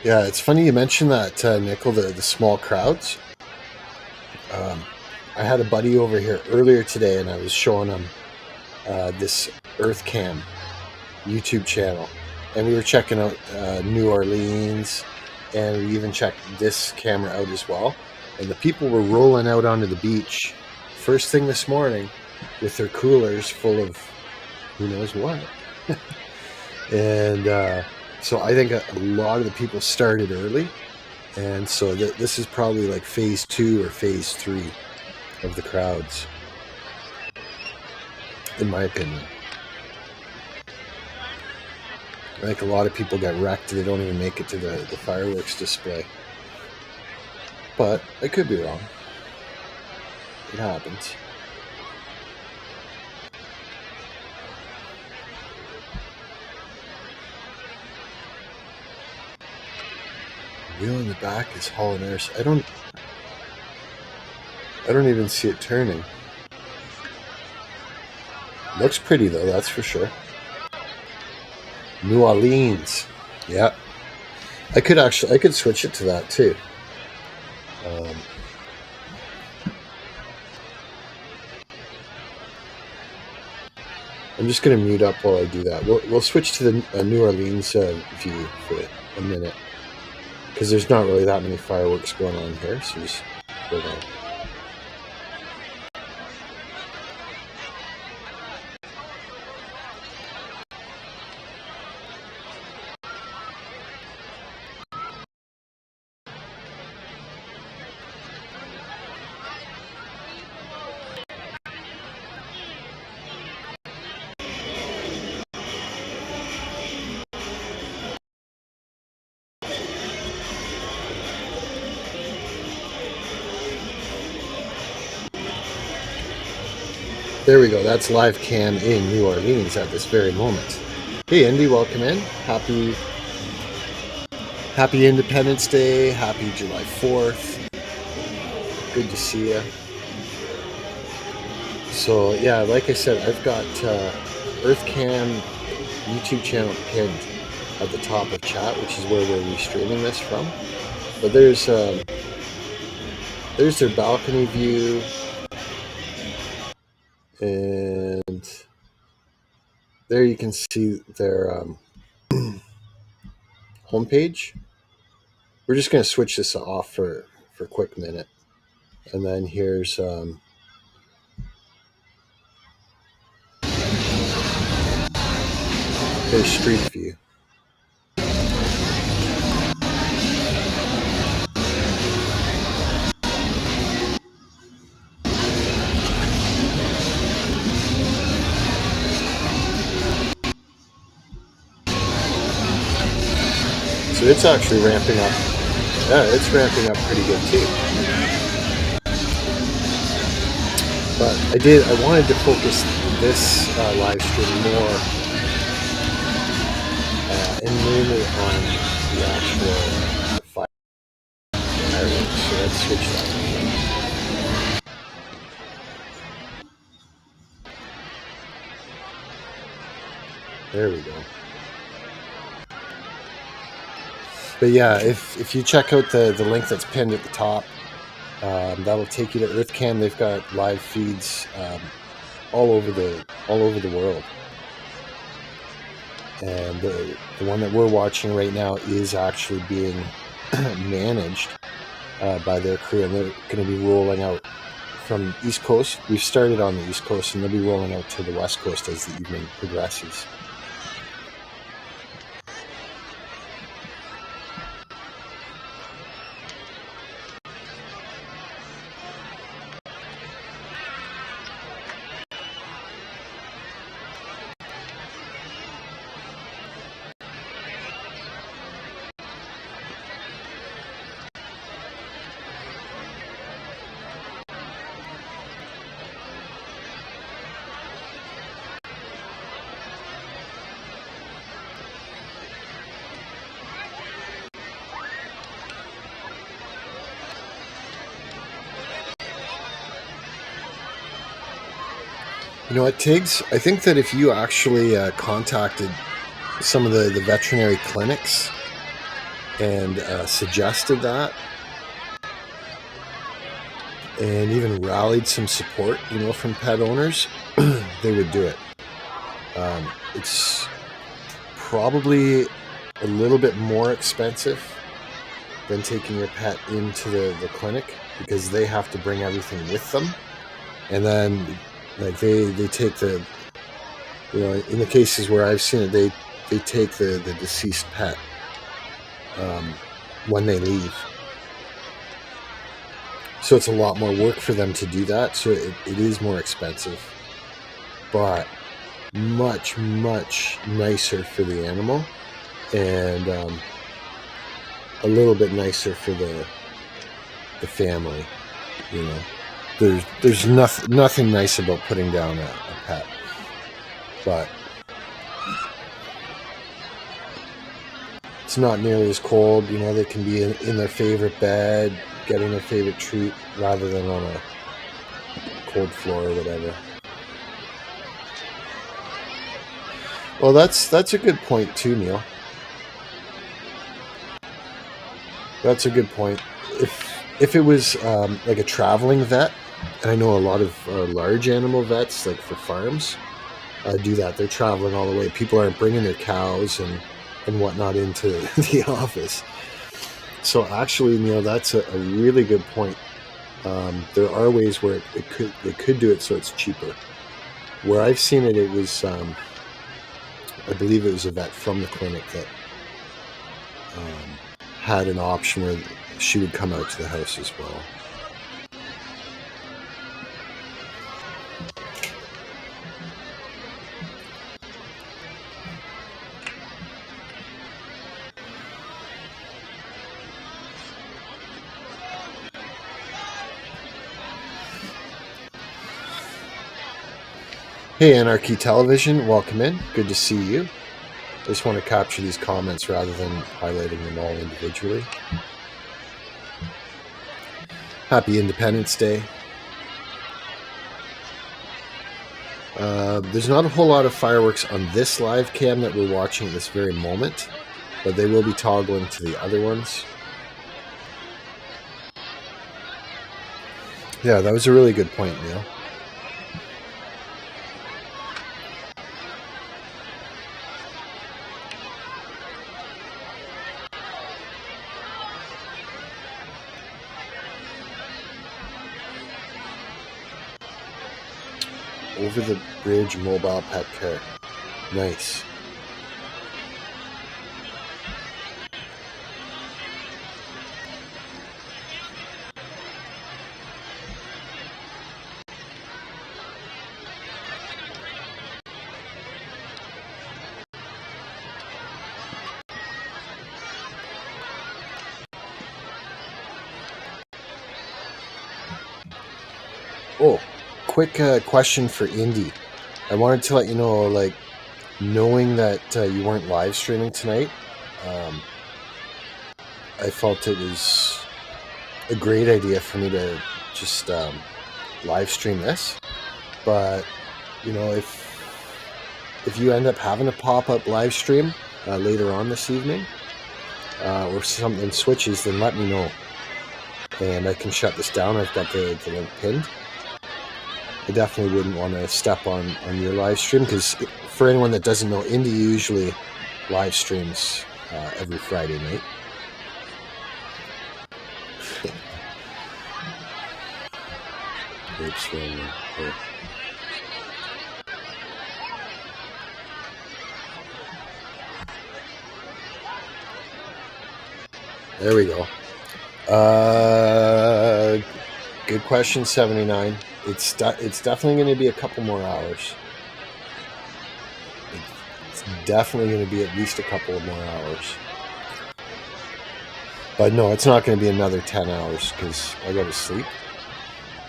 Yeah, it's funny you mentioned that, Nickel, the small crowds. I had a buddy over here earlier today, and I was showing him this EarthCam YouTube channel, and we were checking out New Orleans, and we even checked this camera out as well. And the people were rolling out onto the beach first thing this morning with their coolers full of who knows what. And so I think a lot of the people started early, and so this is probably like phase 2 or phase 3 of the crowds, in my opinion. I think a lot of people get wrecked. They don't even make it to the fireworks display. But I could be wrong. It happens. The wheel in the back is hauling air. I don't even see it turning. Looks pretty though, that's for sure. New Orleans. Yeah. I could switch it to that too. I'm just going to mute up while I do that. We'll switch to the New Orleans view for a minute because there's not really that many fireworks going on here. So just hold on. There we go. That's live cam in New Orleans at this very moment. Hey, Indy, welcome in. Happy Independence Day. Happy July 4th. Good to see you. So, yeah, like I said, I've got EarthCam YouTube channel pinned at the top of chat, which is where we're restreaming this from. But there's their balcony view. And there you can see their homepage. We're just going to switch this off for a quick minute. And then here's street view. So it's actually ramping up. Yeah, it's ramping up pretty good too. But I wanted to focus this live stream more and mainly on the actual fireworks. So let's switch that. There we go. But yeah, if you check out the link that's pinned at the top, that'll take you to EarthCam. They've got live feeds all over the world, and the one that we're watching right now is actually being managed by their crew, and they're going to be rolling out from East Coast. We've started on the East Coast, and they'll be rolling out to the West Coast as the evening progresses. You know what, Tiggs? I think that if you actually contacted some of the veterinary clinics and suggested that, and even rallied some support, from pet owners, they would do it. It's probably a little bit more expensive than taking your pet into the clinic because they have to bring everything with them, and then like they take the, in the cases where I've seen it, they take the deceased pet when they leave. So it's a lot more work for them to do that. So it is more expensive, but much, much nicer for the animal, and a little bit nicer for the family. There's nothing nice about putting down a pet, but it's not nearly as cold. You know, they can be in their favorite bed, getting their favorite treat, rather than on a cold floor or whatever. Well, that's a good point too, Neil. That's a good point. If it was like a traveling vet, and I know a lot of large animal vets, like for farms, do that. They're traveling all the way. People aren't bringing their cows and whatnot into the office. So actually, Neil, that's a really good point. There are ways where they could do it so it's cheaper. Where I've seen it, it was I believe it was a vet from the clinic that had an option where she would come out to the house as well. Hey, Anarchy Television, welcome in. Good to see you. I just want to capture these comments rather than highlighting them all individually. Happy Independence Day. There's not a whole lot of fireworks on this live cam that we're watching at this very moment, but they will be toggling to the other ones. Yeah, that was a really good point, Neil. Over the bridge mobile pet care. Nice. Oh, quick question for Indy. I wanted to let you know, like, knowing that you weren't live streaming tonight, I felt it was a great idea for me to just live stream this. But, you know, if you end up having a pop-up live stream later on this evening, or something switches, then let me know. And I can shut this down. I've got the link pinned. I definitely wouldn't want to step on your live stream, because for anyone that doesn't know, Indy usually live streams every Friday night. There we go. Good question, 79. It's definitely going to be a couple more hours. It's definitely going to be at least a couple of more hours. But no, it's not going to be another 10 hours, because I go to sleep.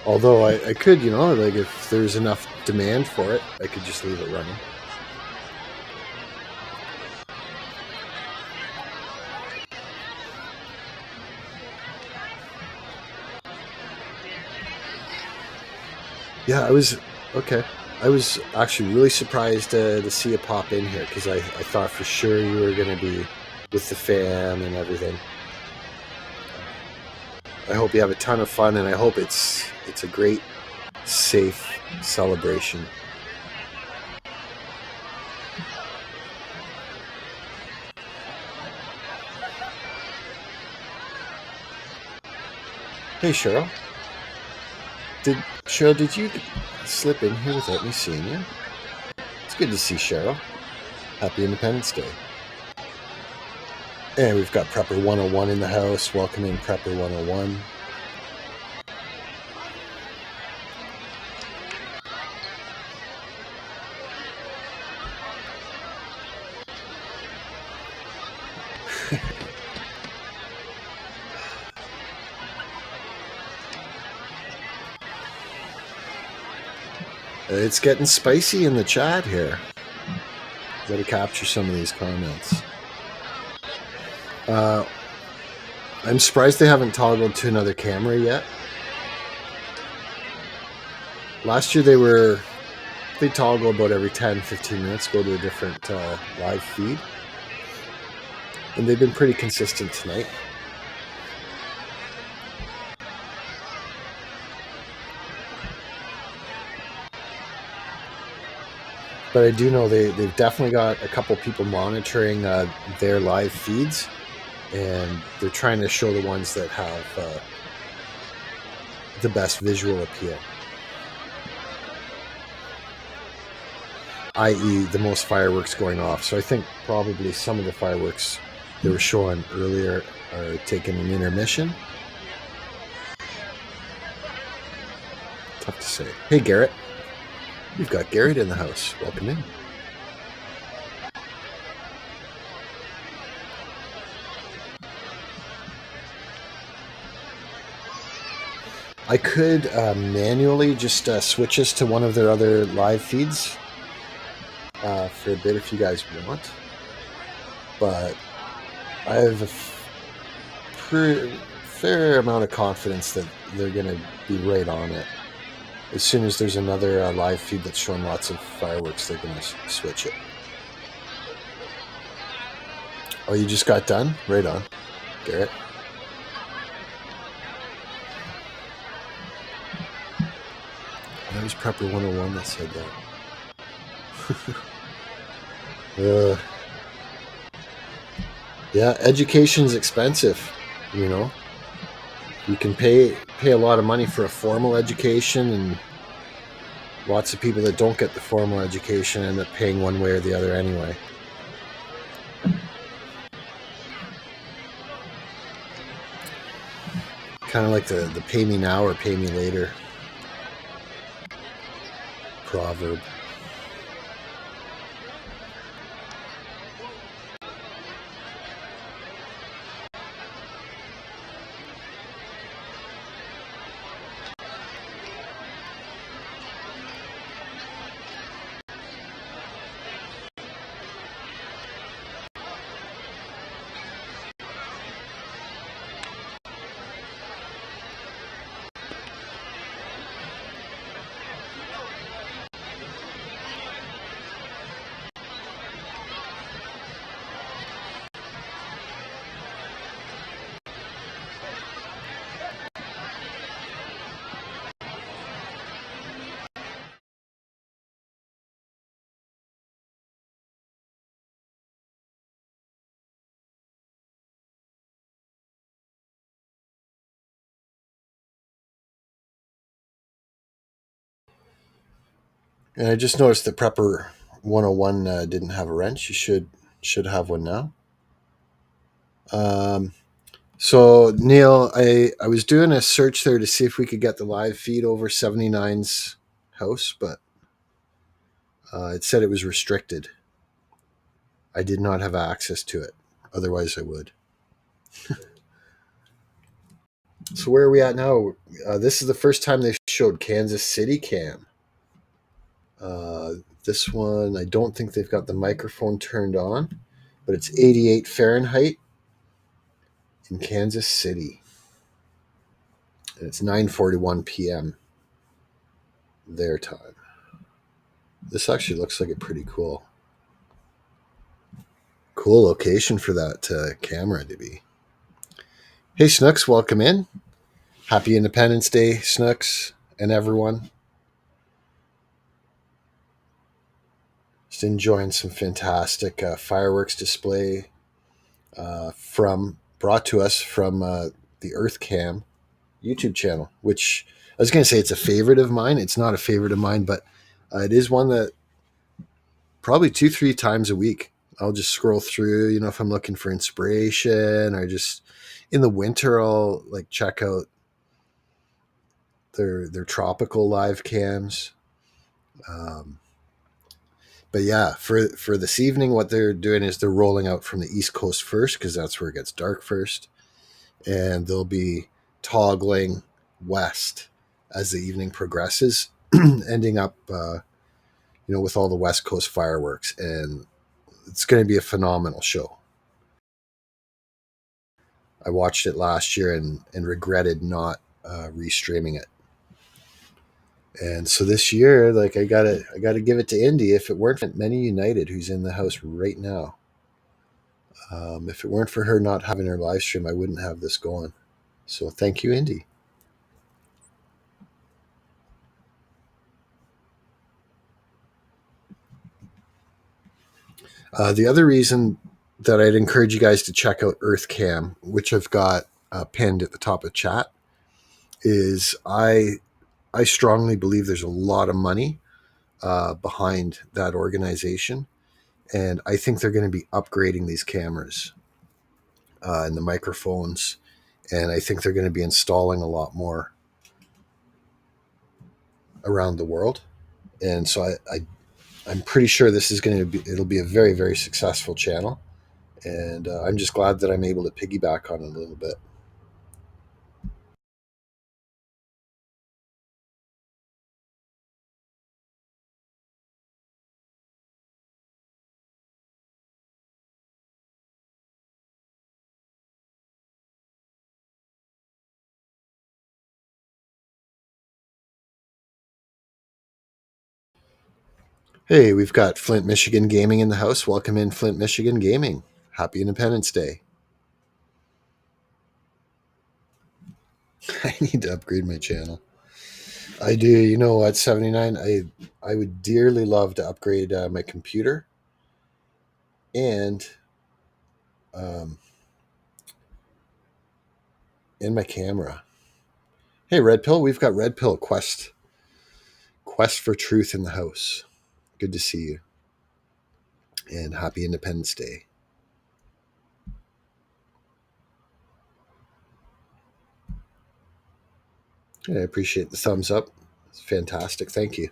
Although I could, you know, like, if there's enough demand for it, I could just leave it running. Yeah, I was actually really surprised to see you pop in here, because I thought for sure you were going to be with the fam and everything. I hope you have a ton of fun, and I hope it's a great, safe celebration. Hey, Cheryl. Did you slip in here without me seeing you? It's good to see Cheryl. Happy Independence Day. And we've got Prepper 101 in the house. Welcome in, Prepper 101. It's getting spicy in the chat here. Got to capture some of these comments. Uh, I'm surprised they haven't toggled to another camera yet. Last year they toggle about every 10, 15 minutes, go to a different live feed. And they've been pretty consistent tonight. But I do know they've definitely got a couple people monitoring their live feeds, and they're trying to show the ones that have the best visual appeal, i.e., the most fireworks going off. So I think probably some of the fireworks they were showing earlier are taking an intermission. Tough to say. Hey, Garrett. We've got Garrett in the house. Welcome in. I could manually just switch us to one of their other live feeds for a bit if you guys want. But I have a fair amount of confidence that they're going to be right on it. As soon as there's another live feed that's showing lots of fireworks, they're going to switch it. Oh, you just got done? Right on, Garrett. That was Prepper 101 that said that. Yeah, education's expensive, you know. You can pay a lot of money for a formal education, and lots of people that don't get the formal education end up paying one way or the other anyway. Kind of like the pay me now or pay me later proverb. And I just noticed that Prepper 101 didn't have a wrench. You should have one now. So Neil, I was doing a search there to see if we could get the live feed over 79's house, but it said it was restricted. I did not have access to it. Otherwise, I would. So where are we at now? This is the first time they showed Kansas City cam. This one, I don't think they've got the microphone turned on, but it's 88 Fahrenheit in Kansas City. And it's 9:41 p.m. their time. This actually looks like a pretty cool location for that camera to be. Hey, Snooks, welcome in. Happy Independence Day, Snooks, and everyone. Just enjoying some fantastic fireworks display brought to us from the Earth Cam YouTube channel, which I was going to say it's a favorite of mine. It's not a favorite of mine, but it is one that probably 2-3 times a week I'll just scroll through, if I'm looking for inspiration, or just in the winter I'll like check out their tropical live cams. But yeah, for this evening, what they're doing is they're rolling out from the East Coast first, because that's where it gets dark first, and they'll be toggling west as the evening progresses, ending up with all the West Coast fireworks, and it's going to be a phenomenal show. I watched it last year and regretted not restreaming it. And so this year, like I gotta give it to Indy. If it weren't for Many United, who's in the house right now, if it weren't for her not having her live stream, I wouldn't have this going. So thank you, Indy. The other reason that I'd encourage you guys to check out EarthCam, which I've got pinned at the top of chat, is I strongly believe there's a lot of money behind that organization, and I think they're going to be upgrading these cameras and the microphones, and I think they're going to be installing a lot more around the world. And so I'm pretty sure this is going to be it'll be a very very successful channel, and I'm just glad that I'm able to piggyback on it a little bit. Hey, we've got Flint, Michigan Gaming in the house. Welcome in, Flint, Michigan Gaming. Happy Independence Day. I need to upgrade my channel. I do. You know what, 79? I would dearly love to upgrade my computer and um, my camera. Hey, Red Pill, we've got Red Pill Quest for Truth in the house. Good to see you, and happy Independence Day. I appreciate the thumbs up. It's fantastic. Thank you.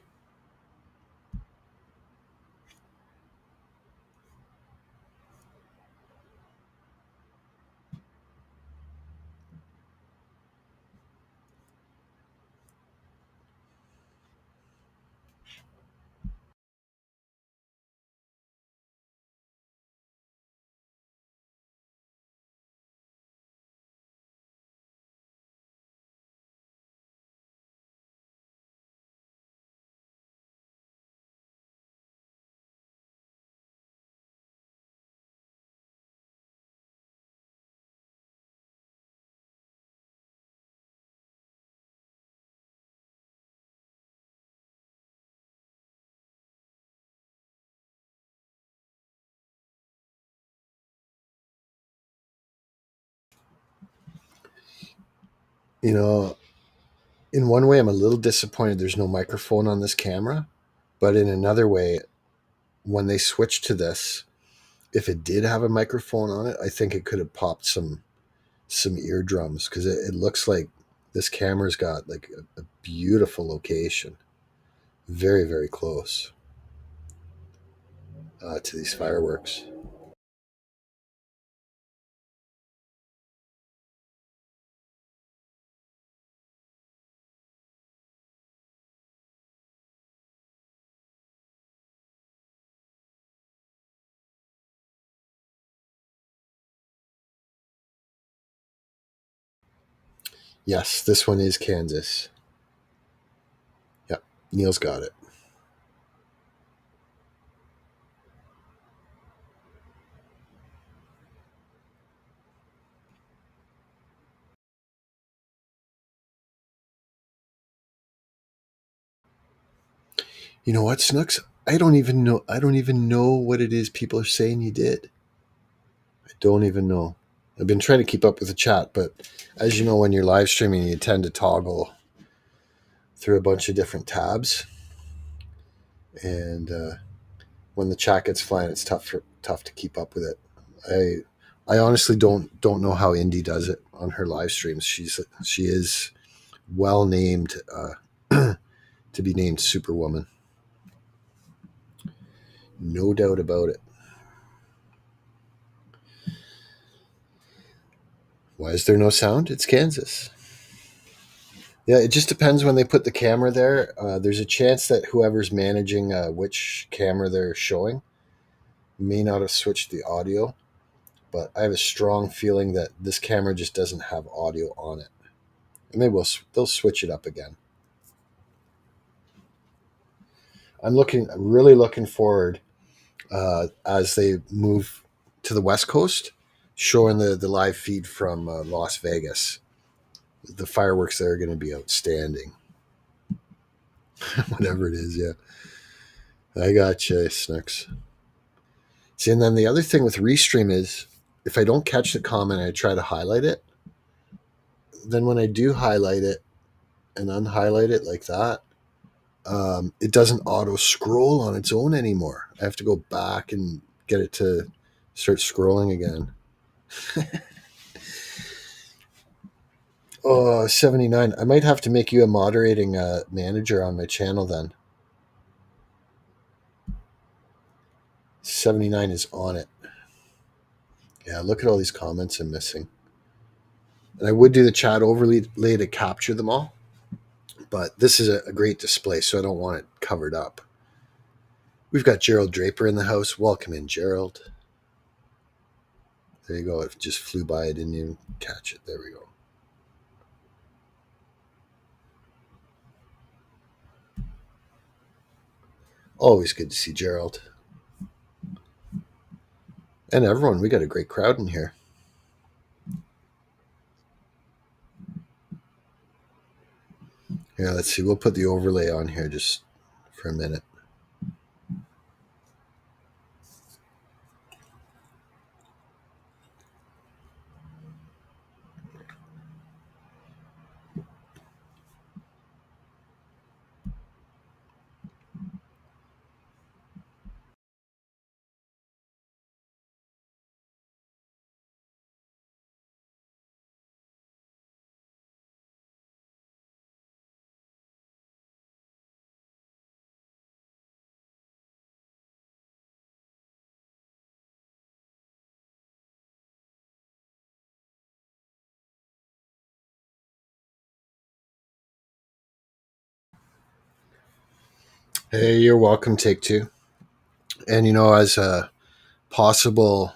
You know, in one way, I'm a little disappointed there's no microphone on this camera, but in another way, when they switched to this, if it did have a microphone on it, I think it could have popped some eardrums, because it looks like this camera's got like a beautiful location, very very close to these fireworks. Yes, this one is Kansas. Yep, Neil's got it. You know what, Snooks? I don't even know what it is people are saying you did. I don't even know. I've been trying to keep up with the chat, but as you know, when you're live streaming, you tend to toggle through a bunch of different tabs, and when the chat gets flying, it's tough to keep up with it. I honestly don't know how Indy does it on her live streams. She is well named to be named Superwoman, no doubt about it. Why is there no sound? It's Kansas. Yeah, it just depends when they put the camera there. There's a chance that whoever's managing which camera they're showing may not have switched the audio, but I have a strong feeling that this camera just doesn't have audio on it, and they'll switch it up again. I'm really looking forward as they move to the West Coast, showing the live feed from Las Vegas. The fireworks there are going to be outstanding. Whatever it is, yeah. I got you, Snooks. See, and then the other thing with Restream is if I don't catch the comment, I try to highlight it. Then when I do highlight it and unhighlight it like that, it doesn't auto scroll on its own anymore. I have to go back and get it to start scrolling again. Oh, 79. I might have to make you a moderating manager on my channel then. 79 is on it. Yeah, look at all these comments I'm missing. And I would do the chat overlay to capture them all, but this is a great display, so I don't want it covered up. We've got Gerald Draper in the house. Welcome in, Gerald. There you go. It just flew by. I didn't even catch it. There we go. Always good to see Gerald. And everyone, we got a great crowd in here. Yeah, let's see. We'll put the overlay on here just for a minute. Hey, you're welcome, Take Two. And, as a possible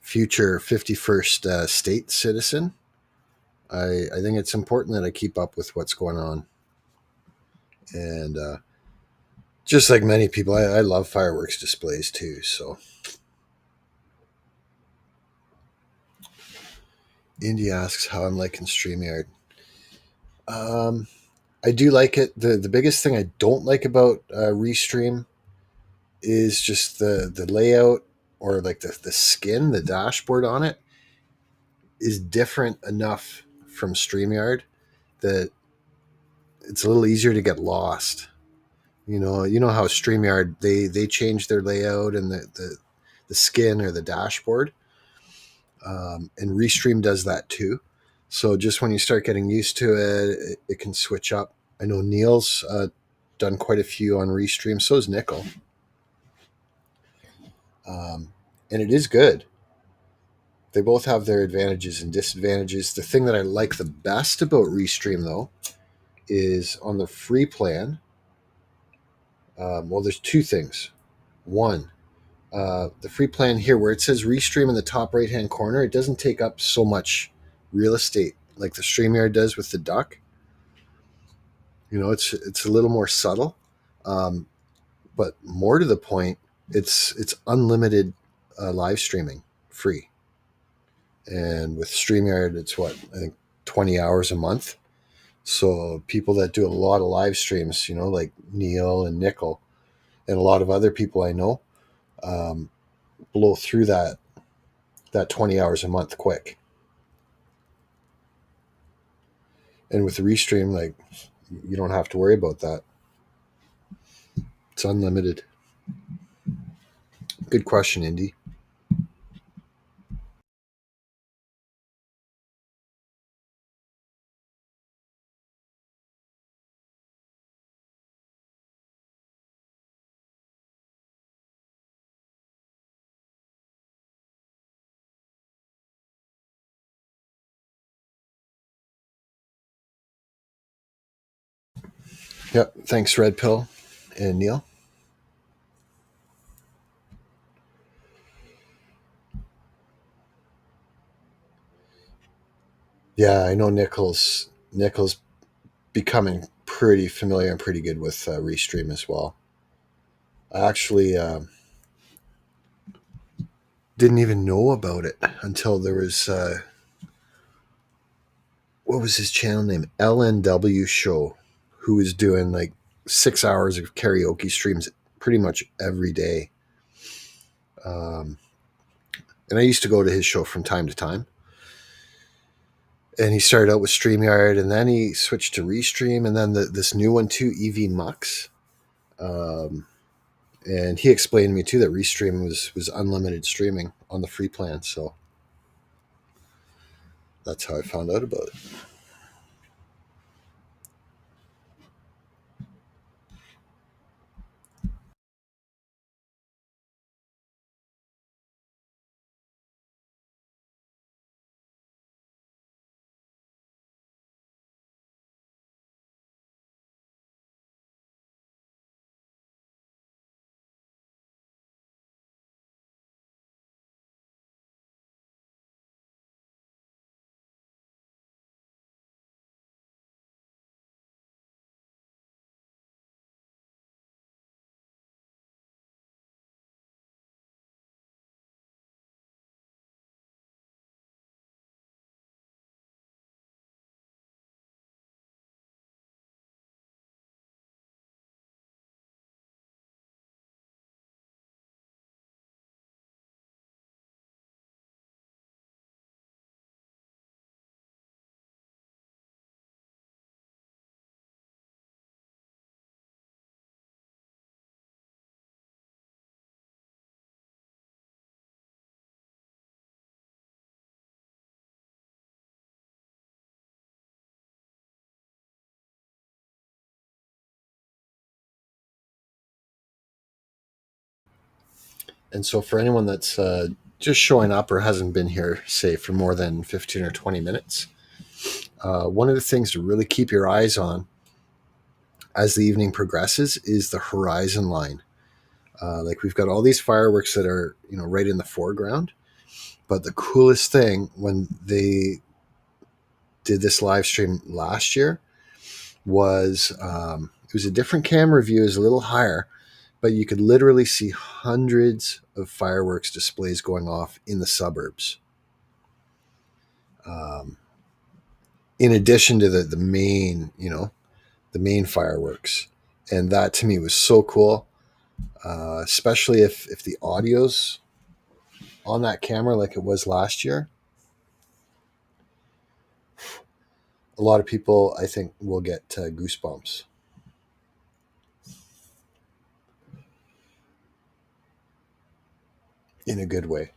future 51st state citizen, I think it's important that I keep up with what's going on. And just like many people, I love fireworks displays too. So, Indy asks how I'm liking StreamYard. I do like it. The biggest thing I don't like about Restream is just the layout, or like the skin, the dashboard on it is different enough from StreamYard that it's a little easier to get lost. You know how StreamYard they change their layout and the skin or the dashboard, and Restream does that too. So just when you start getting used to it can switch up. I know Neil's done quite a few on Restream. So is Nickel, and it is good. They both have their advantages and disadvantages. The thing that I like the best about Restream, though, is on the free plan. Well, there's two things. One, the free plan here, where it says Restream in the top right hand corner, it doesn't take up so much real estate like the StreamYard does with the duck. It's a little more subtle, um, but more to the point, it's unlimited live streaming, free. And with StreamYard, it's what I think 20 hours a month. So people that do a lot of live streams, like Neil and Nickel, and a lot of other people I know, um, blow through that 20 hours a month quick. And with the Restream, like, you don't have to worry about that. It's unlimited. Good question, Indy. Yep. Thanks, Red Pill and Neil. Yeah, I know Nichols becoming pretty familiar and pretty good with Restream as well. I actually didn't even know about it until there was what was his channel name? LNW Show, who was doing like 6 hours of karaoke streams pretty much every day. Um, and I used to go to his show from time to time. And he started out with StreamYard, and then he switched to Restream, and then this new one too, EV Mux. Um, and he explained to me too that Restream was unlimited streaming on the free plan. So that's how I found out about it. And so for anyone that's just showing up or hasn't been here, say, for more than 15 or 20 minutes, one of the things to really keep your eyes on as the evening progresses is the horizon line. Like we've got all these fireworks that are, right in the foreground. But the coolest thing when they did this live stream last year was it was a different camera view, it was a little higher, but you could literally see hundreds of fireworks displays going off in the suburbs. Um, in addition to the main, the main fireworks, and that to me was so cool, especially if the audio's on that camera like it was last year. A lot of people, I think, will get goosebumps in a good way.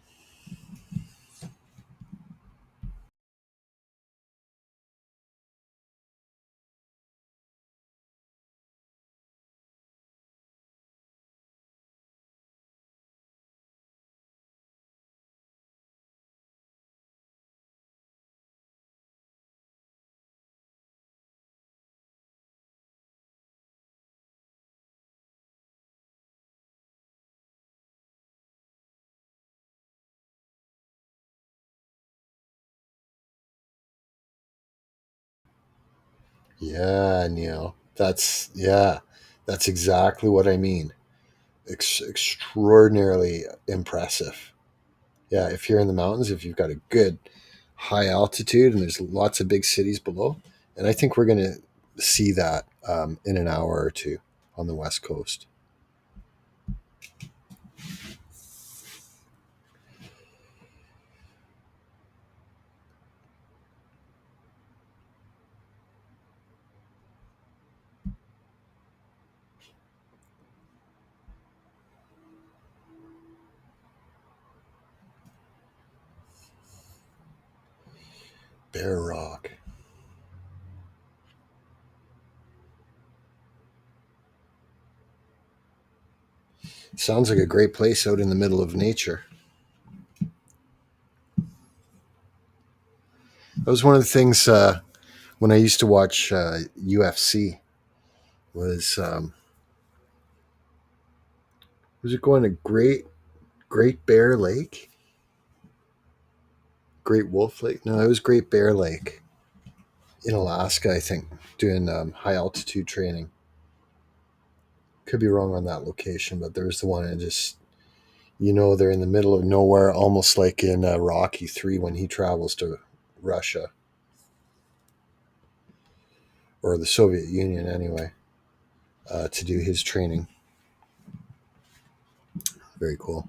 Yeah, Neil. That's exactly what I mean. Extraordinarily impressive. Yeah, if you're in the mountains, if you've got a good high altitude and there's lots of big cities below, and I think we're going to see that in an hour or two on the West Coast. Bear Rock. Sounds like a great place out in the middle of nature. That was one of the things when I used to watch UFC was it going to Great Bear Lake? Great Wolf Lake? No, it was Great Bear Lake. in Alaska, I think, doing high altitude training. Could be wrong on that location, but there's the one, and just, they're in the middle of nowhere, almost like in Rocky 3 when he travels to Russia, or the Soviet Union anyway, to do his training. Very cool.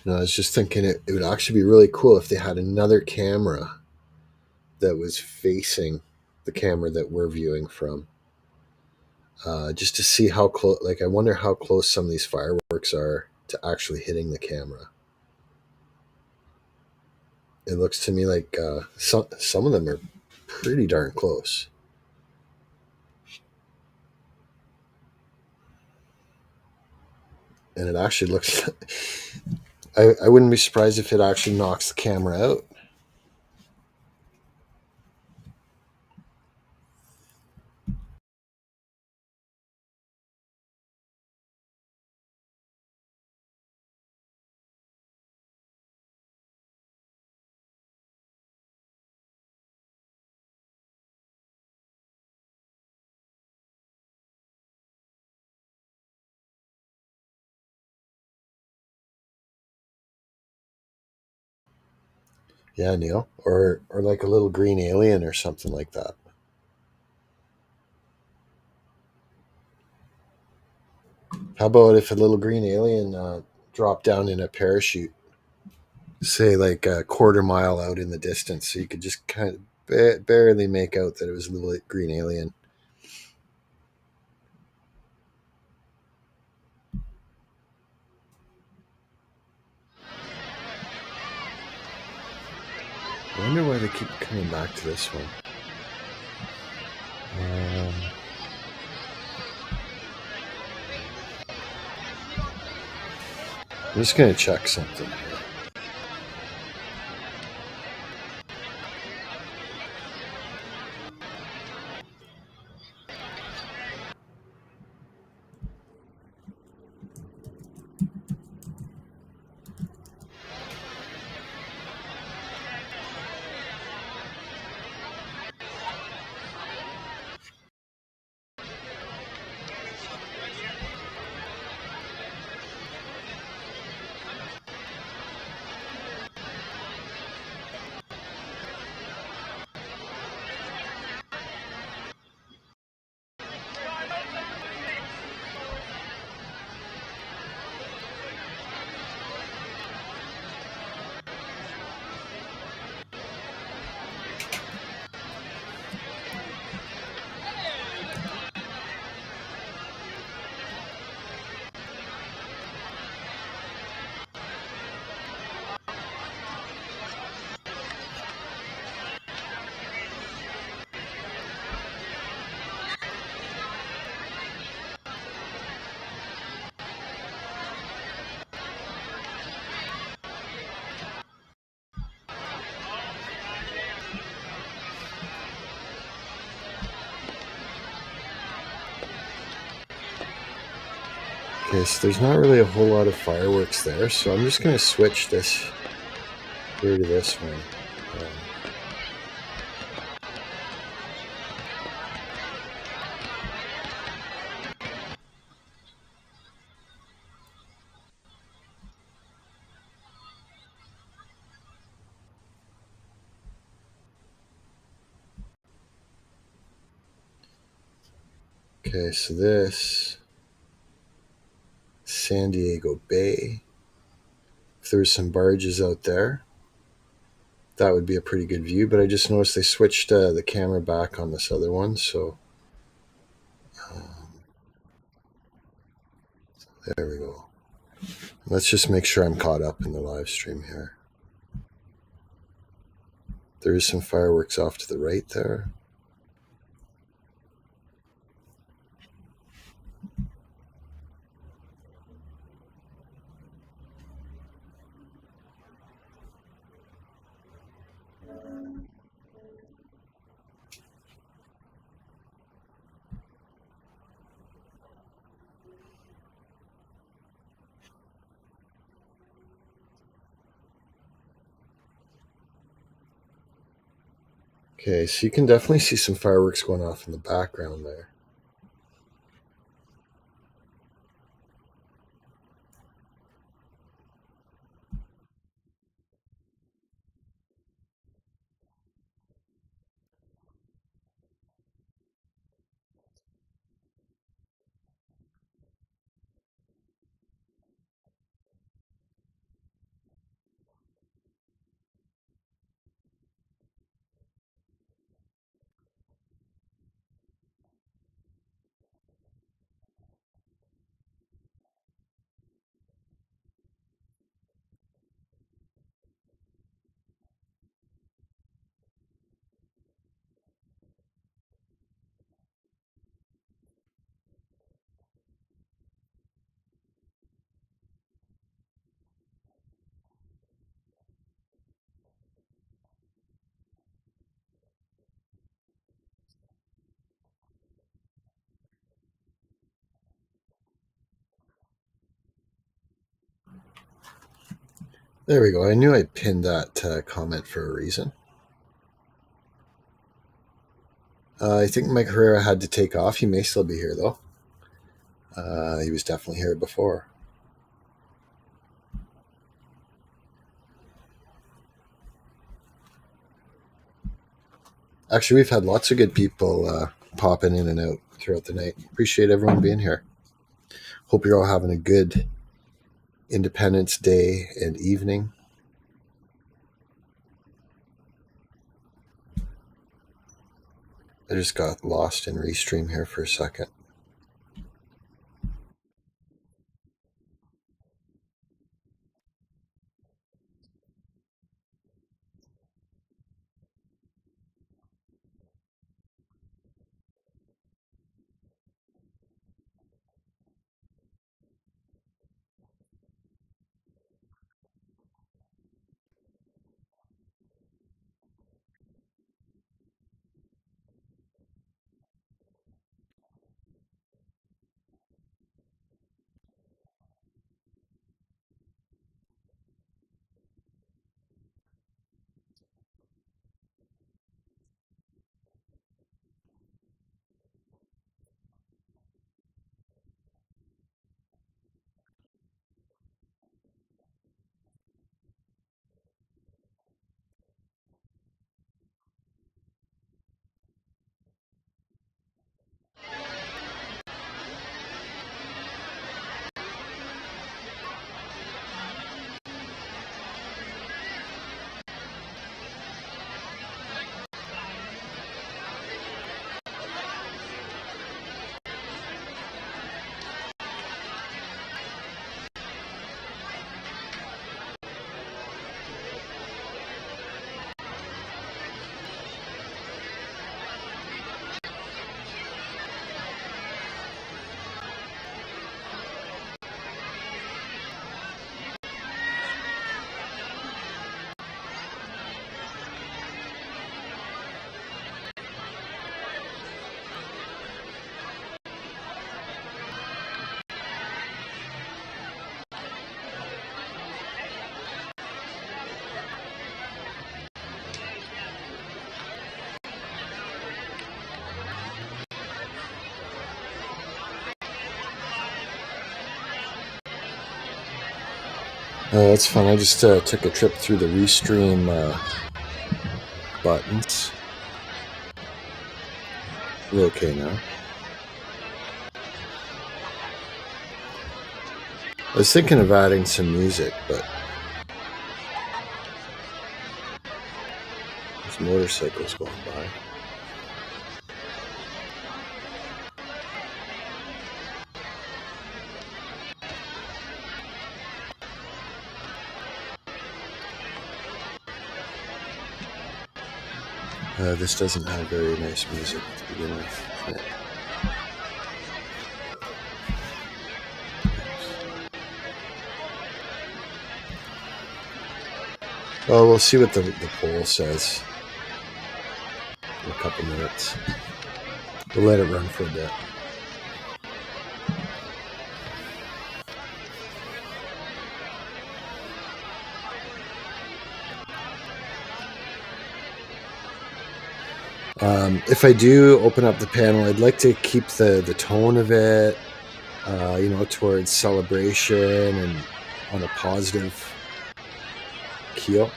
And I was just thinking it would actually be really cool if they had another camera that was facing the camera that we're viewing from, just to see how close. Like, I wonder how close some of these fireworks are to actually hitting the camera. It looks to me like some of them are pretty darn close, and it actually looks. I wouldn't be surprised if it actually knocks the camera out. Yeah, Neil, or like a little green alien or something like that. How about if a little green alien dropped down in a parachute, say like a quarter mile out in the distance, so you could just kind of barely make out that it was a little green alien. I wonder why they keep coming back to this one. Um, I'm just gonna check something. Okay, so there's not really a whole lot of fireworks there, so I'm just gonna switch this Get rid of this one. Okay, so this San Diego Bay. If there's some barges out there, that would be a pretty good view. But I just noticed they switched the camera back on this other one, so there we go. Let's just make sure I'm caught up in the live stream here. There is some fireworks off to the right there. Okay, so you can definitely see some fireworks going off in the background there. There we go. I knew I pinned that comment for a reason. I think Mike Herrera had to take off. He may still be here, though. He was definitely here before. Actually, we've had lots of good people popping in and out throughout the night. Appreciate everyone being here. Hope you're all having a good Independence Day and evening. I just got lost in Restream here for a second. That's fun. I just took a trip through the Restream buttons. We're okay now. I was thinking of adding some music, but there's motorcycles going by. This doesn't have very nice music to begin with. Yeah. Well, we'll see what the poll says in a couple minutes. We'll let it run for a bit. If I do open up the panel, I'd like to keep the tone of it, towards celebration and on a positive keel.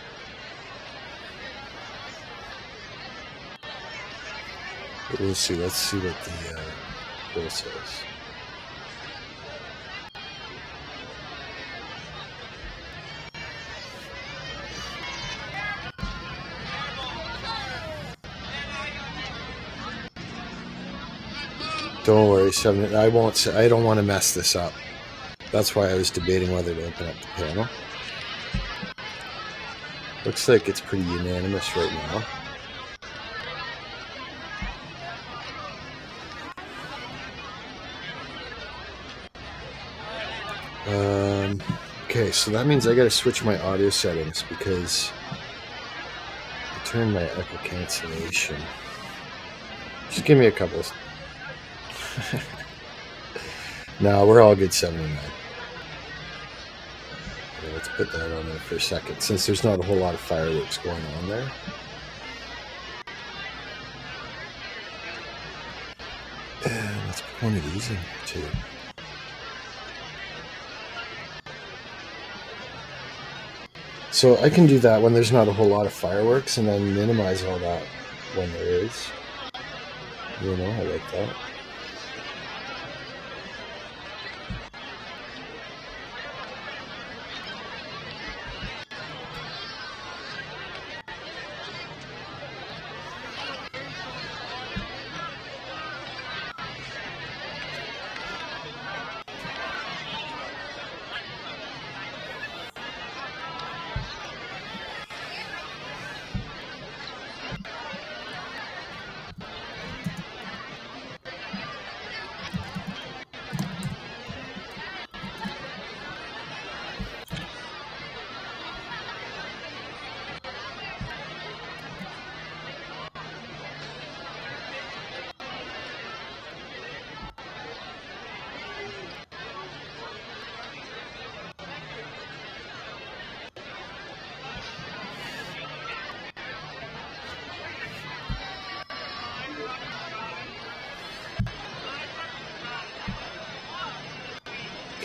But we'll see. Let's see what the poll says. Don't worry, 7. I won't. I don't want to mess this up. That's why I was debating whether to open up the panel. Looks like it's pretty unanimous right now. Okay, so that means I got to switch my audio settings because I turned my echo cancellation. Just give me a couple. No, we're all good. 79. Okay, let's put that on there for a second, since there's not a whole lot of fireworks going on there. And let's put one of these in here too. So I can do that when there's not a whole lot of fireworks, and then minimize all that when there is. I like that.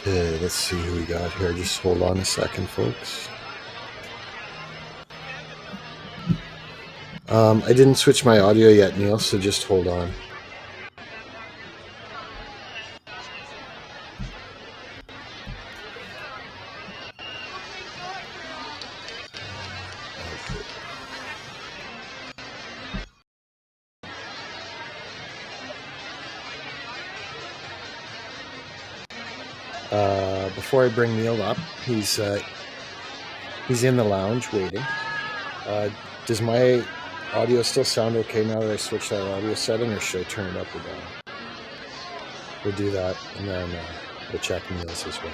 Okay, let's see who we got here. Just hold on a second, folks. I didn't switch my audio yet, Neil, so just hold on. Before I bring Neil up, he's in the lounge waiting. Does my audio still sound okay now that I switched that audio setting, or should I turn it up or down? We'll do that, and then we'll check Neil's as well.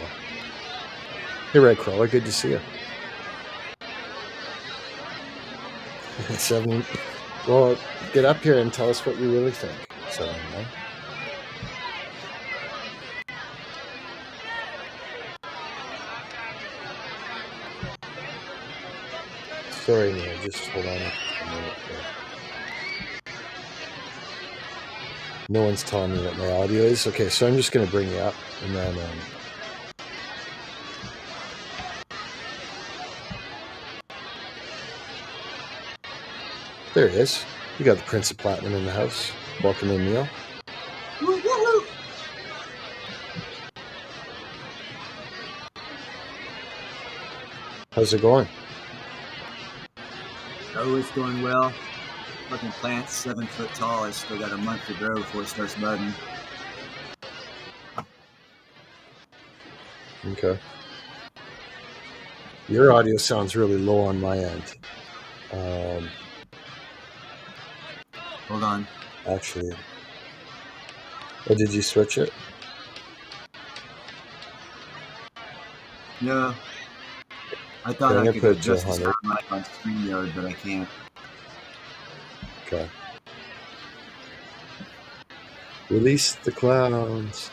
Hey, Red Crawler, good to see you. 70. Well, get up here and tell us what you really think. So, sorry, Neil, just hold on a minute here. No one's telling me what my audio is. Okay, so I'm just going to bring you up, and then There he is. You got the Prince of Platinum in the house. Welcome in, Neil. Woo-hoo-hoo. How's it going? Oh, it's going well. Fucking plant's 7 foot tall. It's still got a month to grow before it starts budding. Okay. Your audio sounds really low on my end. Hold on. Actually, oh, did you switch it? No. I thought Okay, I'm I gonna could put it to adjust the 100. sound mic on StreamYard, but I can't. Okay. Release the clowns.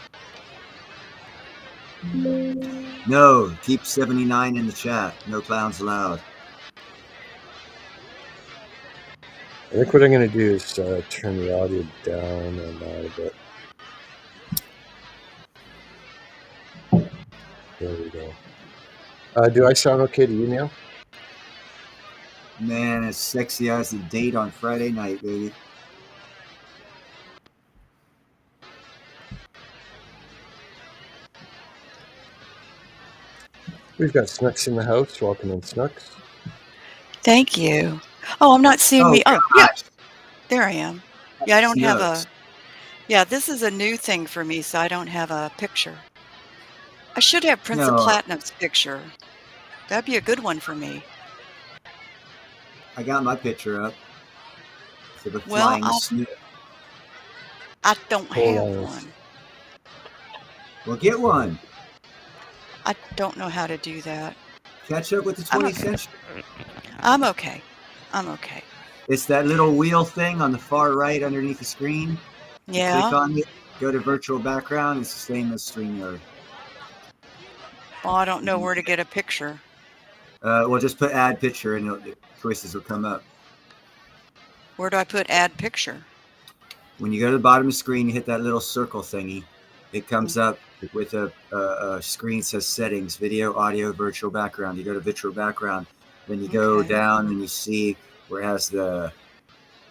No, keep 79 in the chat. No clowns allowed. I think what I'm gonna do is turn the audio down on that a bit. There we go. Do I sound okay to you, Neil? Man, as sexy as the date on Friday night, baby. We've got Snooks in the house. Welcome in, Snooks. Thank you. Oh, I'm not seeing me. Oh, yeah, gosh. there I am. Yeah, I don't have Snooks. a. Yeah, this is a new thing for me, so I don't have a picture. I should have Prince of No, Platinum's picture. That'd be a good one for me. I got my picture up. For the Well, flying snook. I don't Hold have on. one. Well, get one. I don't know how to do that. Catch up with the I'm 20th okay. century. I'm okay. I'm okay. It's that little wheel thing on the far right underneath the screen. You click Yeah. on it, go to virtual background. It's the same as StreamYard. Well, I don't know where to get a picture. Well, just put add picture and the choices will come up. Where do I put add picture? When you go to the bottom of the screen, you hit that little circle thingy. It comes up with a screen that says settings, video, audio, virtual background. You go to virtual background, then you go Okay. down and you see where it has the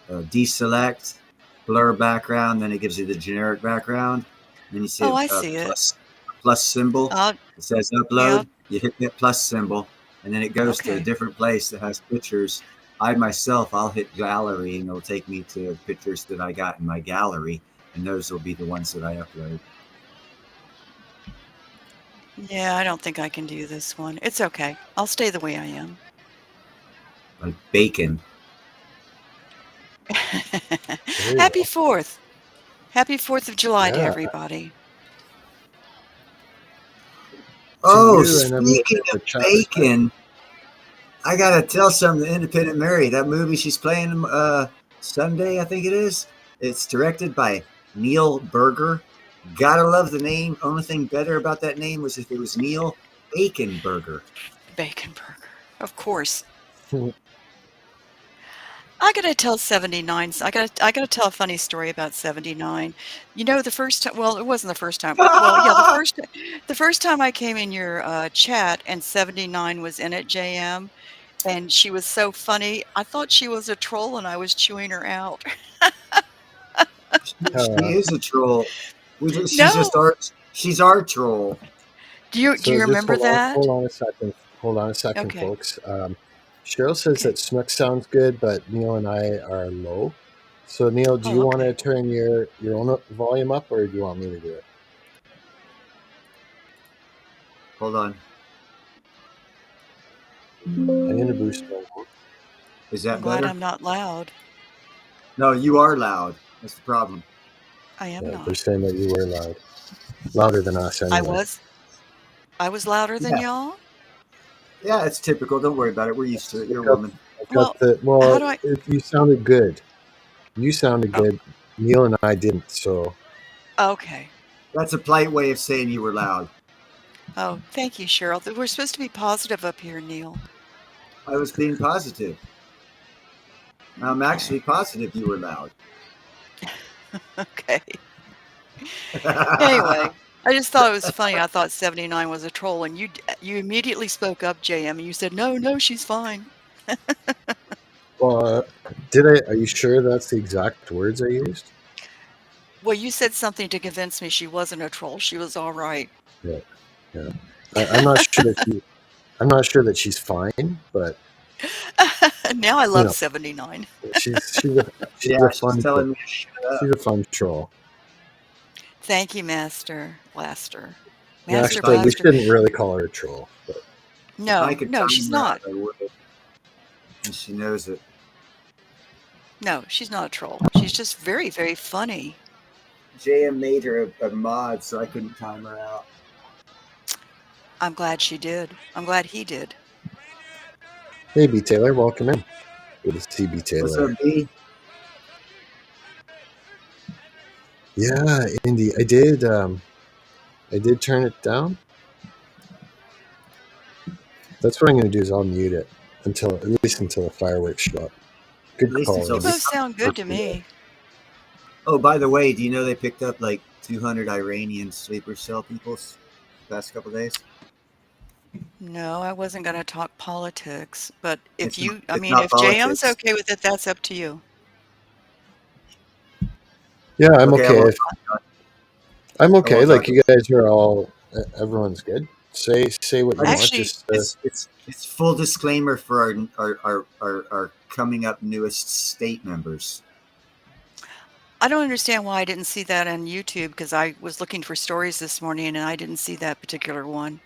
deselect, blur background, then it gives you the generic background. Then you see Oh, I see it. plus symbol. I'll, It says yeah. upload. You hit that plus symbol, and then it goes to a Okay. different place that has pictures. I'll hit gallery, and it'll take me to pictures that I got in my gallery, and those will be the ones that I upload. Yeah, I don't think I can do this one. It's okay. I'll stay the way I am. Like bacon. There you Happy go. 4th. Happy 4th of July to Yeah. everybody. Oh, you and everyone speaking in the of chat bacon, I gotta tell something to Independent Mary. That movie she's playing Sunday, I think it is. It's directed by Neil Berger. Gotta love the name. Only thing better about that name was if it was Neil Bacon Burger. Bacon burger. Of course. I gotta tell 79. I gotta tell a funny story about 79. You know, the first time. Well, it wasn't the first time. Well, yeah, the first time I came in your chat and 79 was in it, JM, and she was so funny. I thought she was a troll, and I was chewing her out. She is a troll. She's No, just our. She's our troll. do you So just remember that? hold on a second. Hold on a second, Okay. folks. Cheryl says Okay. that Snook sounds good, but Neil and I are low. So Neil, do you want to turn your own volume up, or do you want me to do it? Hold on. I'm gonna boost my volume. Is that I'm glad better? I'm not loud. No, you are loud. That's the problem. I am Yeah, not. they're saying that you were loud, louder than us anyway. I was louder than Yeah. y'all. Yeah, it's typical. Don't worry about it. We're used to it. You're a woman. Well, how do I? You sounded good. You sounded good. Neil and I didn't. So Okay. That's a polite way of saying you were loud. Oh, thank you, Cheryl. We're supposed to be positive up here, Neil. I was being positive. I'm actually positive you were loud. Okay. Anyway, I just thought it was funny. I thought 79 was a troll, and you immediately spoke up, JM, and you said, no, she's fine. well, Did I? Are you sure that's the exact words I used? Well, you said something to convince me she wasn't a troll. She was all right. Yeah, yeah. I'm not sure that I'm not sure that she's fine, but Now I you love know, 79. she's Yeah, a she's fun troll. telling me to shut She's up. a fun troll. Thank you, Master Blaster. Master If Actually, I we Blaster. shouldn't really call her a troll, but if I No, could no, she's time her not. out, I would, and she knows it. No, she's not a troll. She's just very, very funny. JM made her a mod, so I couldn't time her out. I'm glad she did. I'm glad he did. hey, B Taylor, welcome in. Good to see B What's up, Taylor. B? Yeah, Indy, I did. I did turn it down. That's what I'm going to do. Is I'll mute it until at least until the fireworks show up. At Good least call, until You Indy. both sound good to Sunday. me. Oh, by the way, do you know they picked up like 200 Iranian sleeper cell people the past couple days? No, I wasn't going to talk politics, but if you, I It's mean, not if JM's politics. okay with it, that's up to you. Yeah, I'm Okay, okay. I'm I okay. won't Like talk. you guys are all. Everyone's good. Say what I you just want. Actually, Just it's full disclaimer for our coming up newest state members. I don't understand why I didn't see that on YouTube because I was looking for stories this morning and I didn't see that particular one.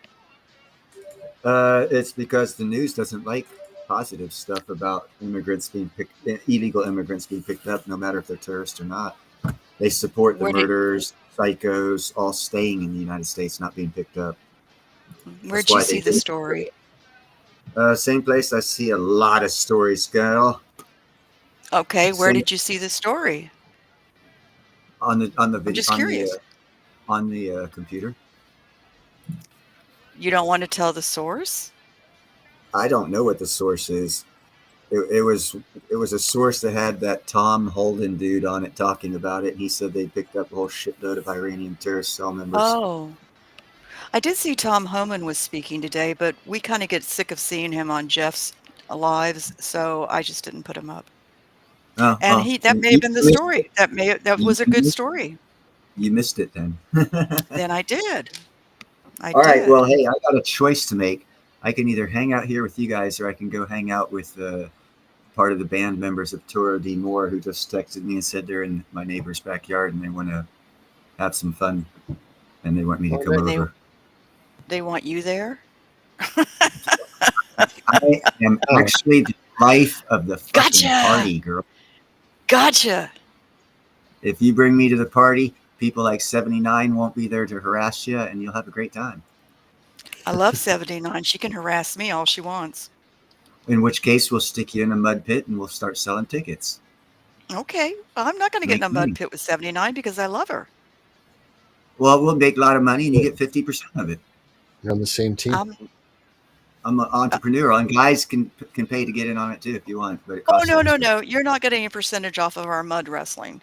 It's because the news doesn't like positive stuff about illegal immigrants being picked up, no matter if they're terrorists or not. They support the Where did murderers, psychos, all staying in the United States, not being picked up. That's where'd you why they see the did story? it. Same place I see a lot of stories, girl. Okay, where Some did you see the story? on the I'm video just curious. on the computer. You don't want to tell the source? I don't know what the source is. It was a source that had that Tom Holden dude on it talking about it. He said they picked up a whole shitload of Iranian terrorist cell members. Oh, I did see Tom Homan was speaking today, but we kind of get sick of seeing him on Jeff's lives, so I just didn't put him up. Oh, And oh, that may have been the missed it. story. That You, was a you good missed, story. you missed it then. Then I did. I All right. Well, did. hey, I got a choice to make. I can either hang out here with you guys, or I can go hang out with part of the band members of Toro D. Moore, who just texted me and said they're in my neighbor's backyard and they want to have some fun, and they want me to oh, come They over. they want you there? I am oh, actually the life of the fucking Gotcha. party, girl. Gotcha. If you bring me to the party, people like 79 won't be there to harass you, and you'll have a great time. I love 79. She can harass me all she wants. In which case, we'll stick you in a mud pit and we'll start selling tickets. Okay. Well, I'm not going to get in Make a mud money. pit with 79 because I love her. Well, we'll make a lot of money, and you get 50% of it. you're on the same team. I'm an entrepreneur, and guys can pay to get in on it too if you want, but it Oh, costs no, no, extra. no. You're not getting a percentage off of our mud wrestling.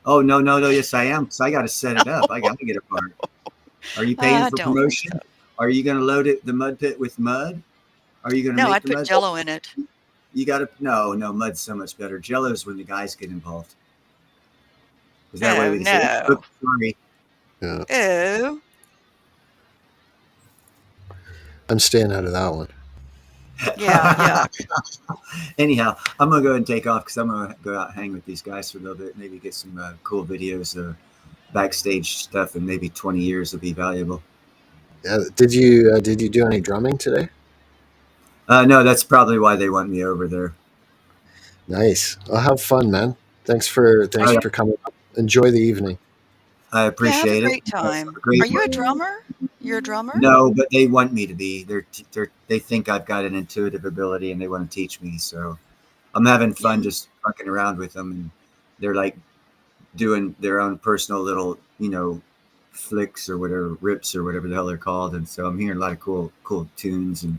Oh no, yes I am. So I got to set it up. I got to get a part. Are you paying I for don't think promotion? so. Are you going to load the mud pit with mud? Are you going to No, make I'd the put mud? Jello in it. You got to no, mud's so much better. Jello's when the guys get involved. Because that way Oh, we can say, no. "Oops, sorry." Yeah, Oh, I'm staying out of that one. yeah, yeah. Anyhow, I'm gonna go ahead and take off because I'm gonna go out and hang with these guys for a little bit. Maybe get some cool videos, backstage stuff, and maybe 20 years will be valuable. Yeah. Did you do any drumming today? No, that's probably why they want me over there. Nice. Well, have fun, man. Thanks All right, for coming up. Enjoy the evening. I Yeah, have a appreciate it. great Have a time. great Are you a one. drummer? You're a drummer? No, but they want me to be. They think I've got an intuitive ability, and they want to teach me. So I'm having fun Yeah. just fucking around with them, and they're like doing their own personal little, flicks or whatever, rips or whatever the hell they're called. And so I'm hearing a lot of cool tunes, and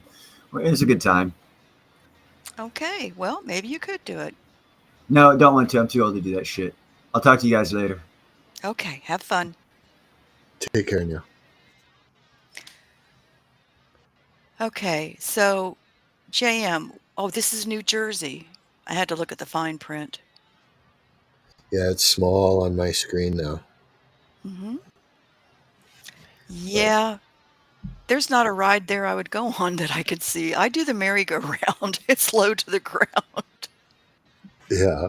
well, it was a good time. Okay. Well, maybe you could do it. No, don't want to. I'm too old to do that shit. I'll talk to you guys later. Okay. Have fun. Take care now. Okay. So, JM. Oh, this is New Jersey. I had to look at the fine print. Yeah, it's small on my screen now. Hmm. But Yeah, there's not a ride there I would go on that I could see. I do the merry-go-round. It's low to the ground. yeah,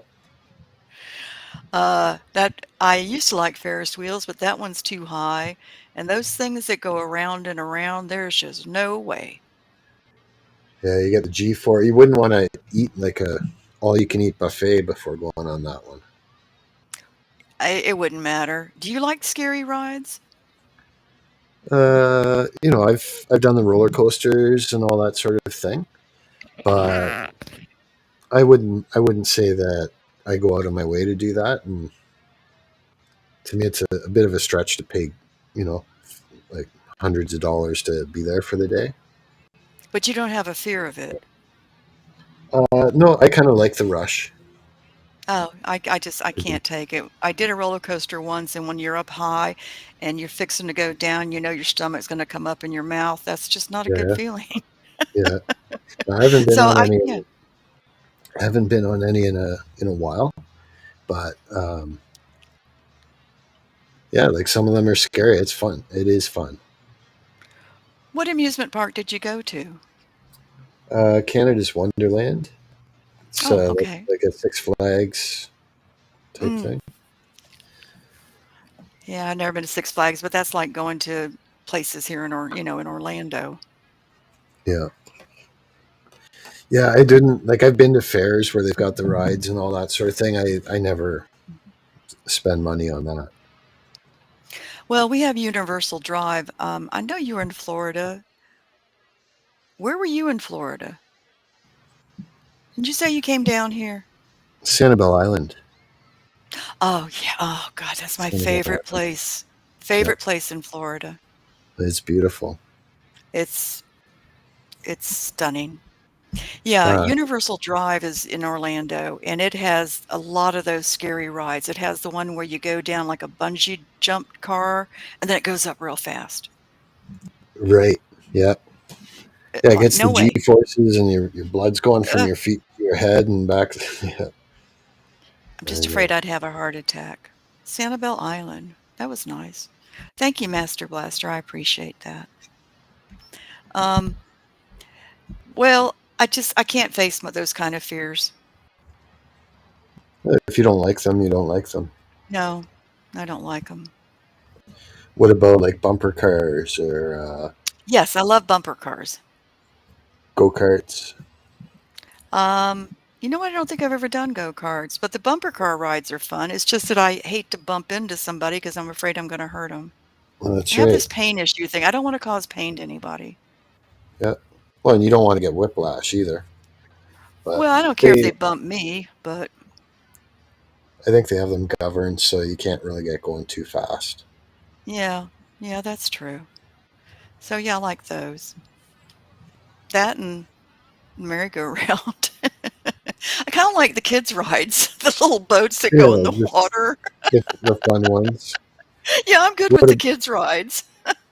That I used to like Ferris wheels, but that one's too high. And those things that go around and around, there's just no way. yeah, you get the G4. You wouldn't want to eat like a all you can eat buffet before going on that one. It wouldn't matter. Do you like scary rides? I've done the roller coasters and all that sort of thing, but I wouldn't say that I go out of my way to do that. And to me, it's a bit of a stretch to pay, you know, like hundreds of dollars to be there for the day. But you don't have a fear of it. No, I kind of like the rush. Oh, I can't take it. I did a roller coaster once, and when you're up high and you're fixing to go down, you know your stomach's going to come up in your mouth. That's just not a good Yeah, feeling. yeah. I haven't been So on I, any. yeah. I haven't been on any in a while, but yeah, like some of them are scary. It's fun. It is fun. What amusement park did you go to? Canada's Wonderland. It's Oh, like, okay. like a Six Flags type Mm, thing. yeah, I've never been to Six Flags, but that's like going to places here in Orlando. Yeah, yeah. I didn't like. I've been to fairs where they've got the rides and all that sort of thing. I never spend money on that. Well, we have Universal Drive. I know you were in Florida. Where were you in Florida? Did you say you came down here? Sanibel Island. Oh, yeah. Oh, God, that's my Sanibel favorite Island. place. Yeah, Favorite place in Florida. it's beautiful. It's it's stunning. Yeah, Uh, Universal Drive is in Orlando, and it has a lot of those scary rides. It has the one where you go down like a bungee jump car, and then it goes up real fast. right. Yeah. Yeah, it Like, gets the no G way. forces and your blood's going from Ugh, your feet to your head and back. Yeah, I'm I just know. afraid I'd have a heart attack. Sanibel Island. That was nice. Thank you, Master Blaster. I appreciate that. Um, well, I can't face those kind of fears. If you don't like them, you don't like them. No, I don't like them. What about like bumper cars or Yes, I love bumper cars. go karts? You know what? I don't think I've ever done go-karts, but the bumper car rides are fun. It's just that I hate to bump into somebody because I'm afraid I'm going to hurt them. Well, I that's have right. this pain issue thing. I don't want to cause pain to anybody. Yeah. Well, and you don't want to get whiplash either. But Well, I don't care if they, they bump me, but I think they have them governed so you can't really get going too fast. yeah, yeah, that's true. So yeah, I like those. That and merry-go-round. I kind of like the kids' rides, the little boats that go in Yeah, the just water. the fun ones. Yeah, I'm good with What? the kids' rides.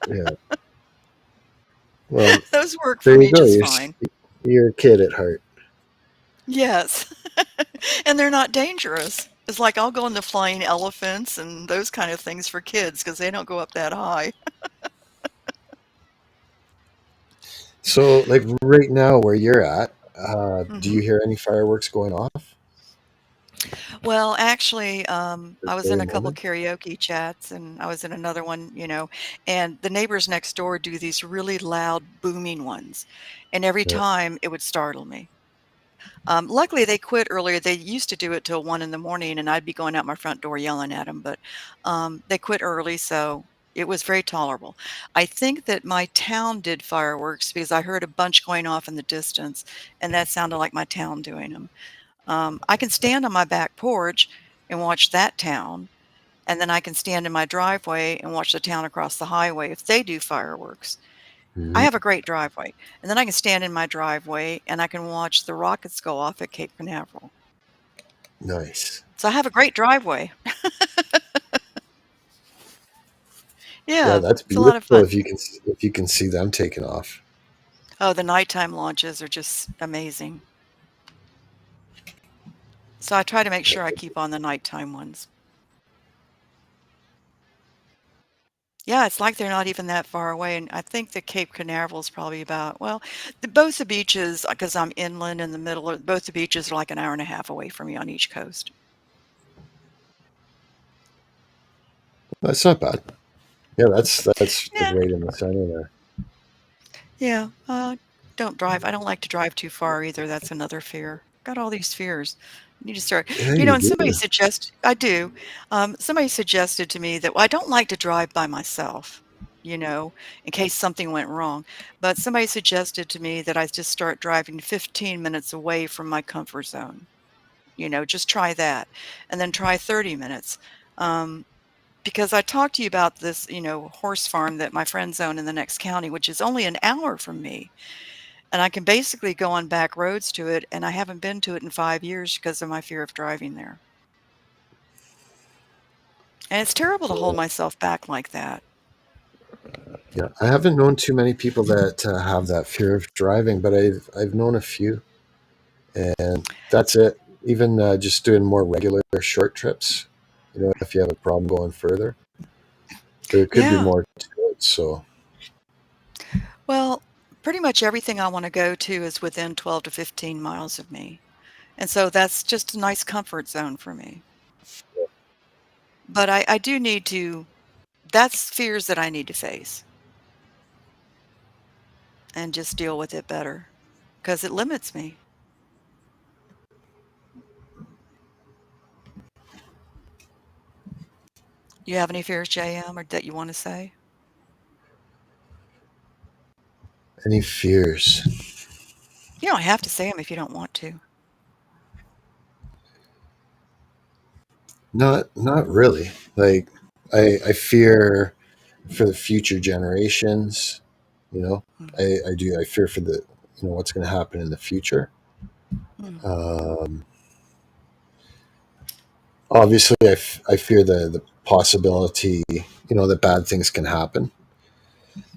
Yeah. Well, Those work there for you me go. just fine. You're a kid at heart. Yes. And they're not dangerous. It's like I'll go in the flying elephants and those kind of things for kids because they don't go up that high. So, like right now, where you're at, do Hmm. you hear any fireworks going off Well, actually, this I was in very a couple moment? karaoke chats and I was in another one, and the neighbors next door do these really loud booming ones. And every Yeah. time it would startle me. Luckily, they quit earlier. They used to do it till 1 in the morning, and I'd be going out my front door yelling at them, but they quit early, so it was very tolerable. I think that my town did fireworks because I heard a bunch going off in the distance, and that sounded like my town doing them. I can stand on my back porch and watch that town, and then I can stand in my driveway and watch the town across the highway if they do fireworks. I Hmm. have a great driveway, and then I can stand in my driveway and I can watch the rockets go off at Cape Canaveral. Nice. So I have a great driveway. Yeah, Yeah, that's it's a lot of beautiful fun. if you can see them taking off. Oh, the nighttime launches are just amazing. So I try to make sure I keep on the nighttime ones. Yeah, it's like they're not even that far away, and I think the Cape Canaveral is probably about, well, both the beaches, because I'm inland in the middle, both the beaches are like an hour and a half away from me on each coast. That's not bad. Yeah, that's like Yeah, right in the center there. yeah. Don't drive. I don't like to drive too far either. That's another fear. Got all these fears. You need to start, Yeah, you and somebody do. suggest I do. Somebody suggested to me that, well, I don't like to drive by myself, you know, in case something went wrong. But somebody suggested to me that I just start driving 15 minutes away from my comfort zone. Just try that, and then try 30 minutes. Um, because I talked to you about this, horse farm that my friends own in the next county, which is only an hour from me. And I can basically go on back roads to it, and I haven't been to it in 5 years because of my fear of driving there. And it's terrible to hold Yeah, myself back like that. yeah. I haven't known too many people that have that fear of driving, but I've known a few, and that's it. Even just doing more regular short trips. If you have a problem going further, there could be Yeah. more to it. So Well, pretty much everything I wanna go to is within 12 to 15 miles of me, and so that's just a nice comfort zone for me. But I do need to that's fears that I need to face and just deal with it better because it limits me. You have any fears, JM, or that you wanna say? any fears? You don't have to say them if you don't want to. Not really. Like I fear for the future generations. You know, Mm, I do. I fear for the what's going to happen in the future. mm, Um, Obviously, I fear the possibility that bad things can happen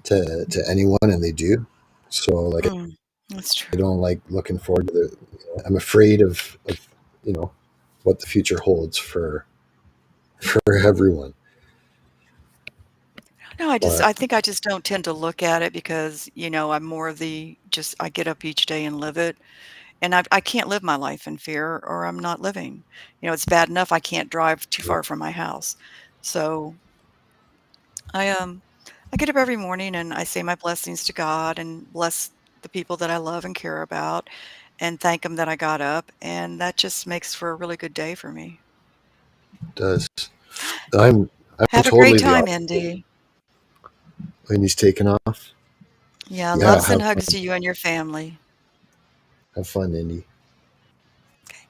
to anyone, and they do. So like mm. That's I true. don't like looking forward to the. I'm afraid of you know what the future holds for everyone. No, But I think I just don't tend to look at it because, I'm more of the just I get up each day and live it, and I can't live my life in fear or I'm not living. It's bad enough I can't drive too far from my house. So, I, um, I get up every morning and I say my blessings to God and bless the people that I love and care about and thank them that I got up, and that just makes for a really good day for me. does I'm Have a great totally the time, opposite Indy. when he's taken off. Yeah, Yeah, loves and have hugs fun. to you and your family. Have fun, Indy. Okay.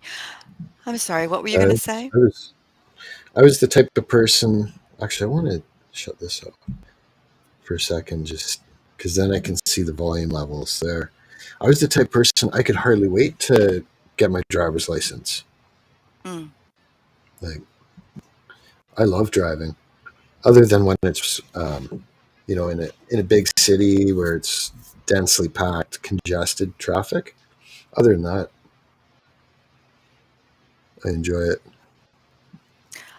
I'm sorry, what were you Uh, gonna say? I was the type of person. Actually, I want to shut this up for a second, just because then I can see the volume levels there. I was the type of person I could hardly wait to get my driver's license. Mm, Like I love driving, other than when it's in a big city where it's densely packed, congested traffic. Other than that, I enjoy it.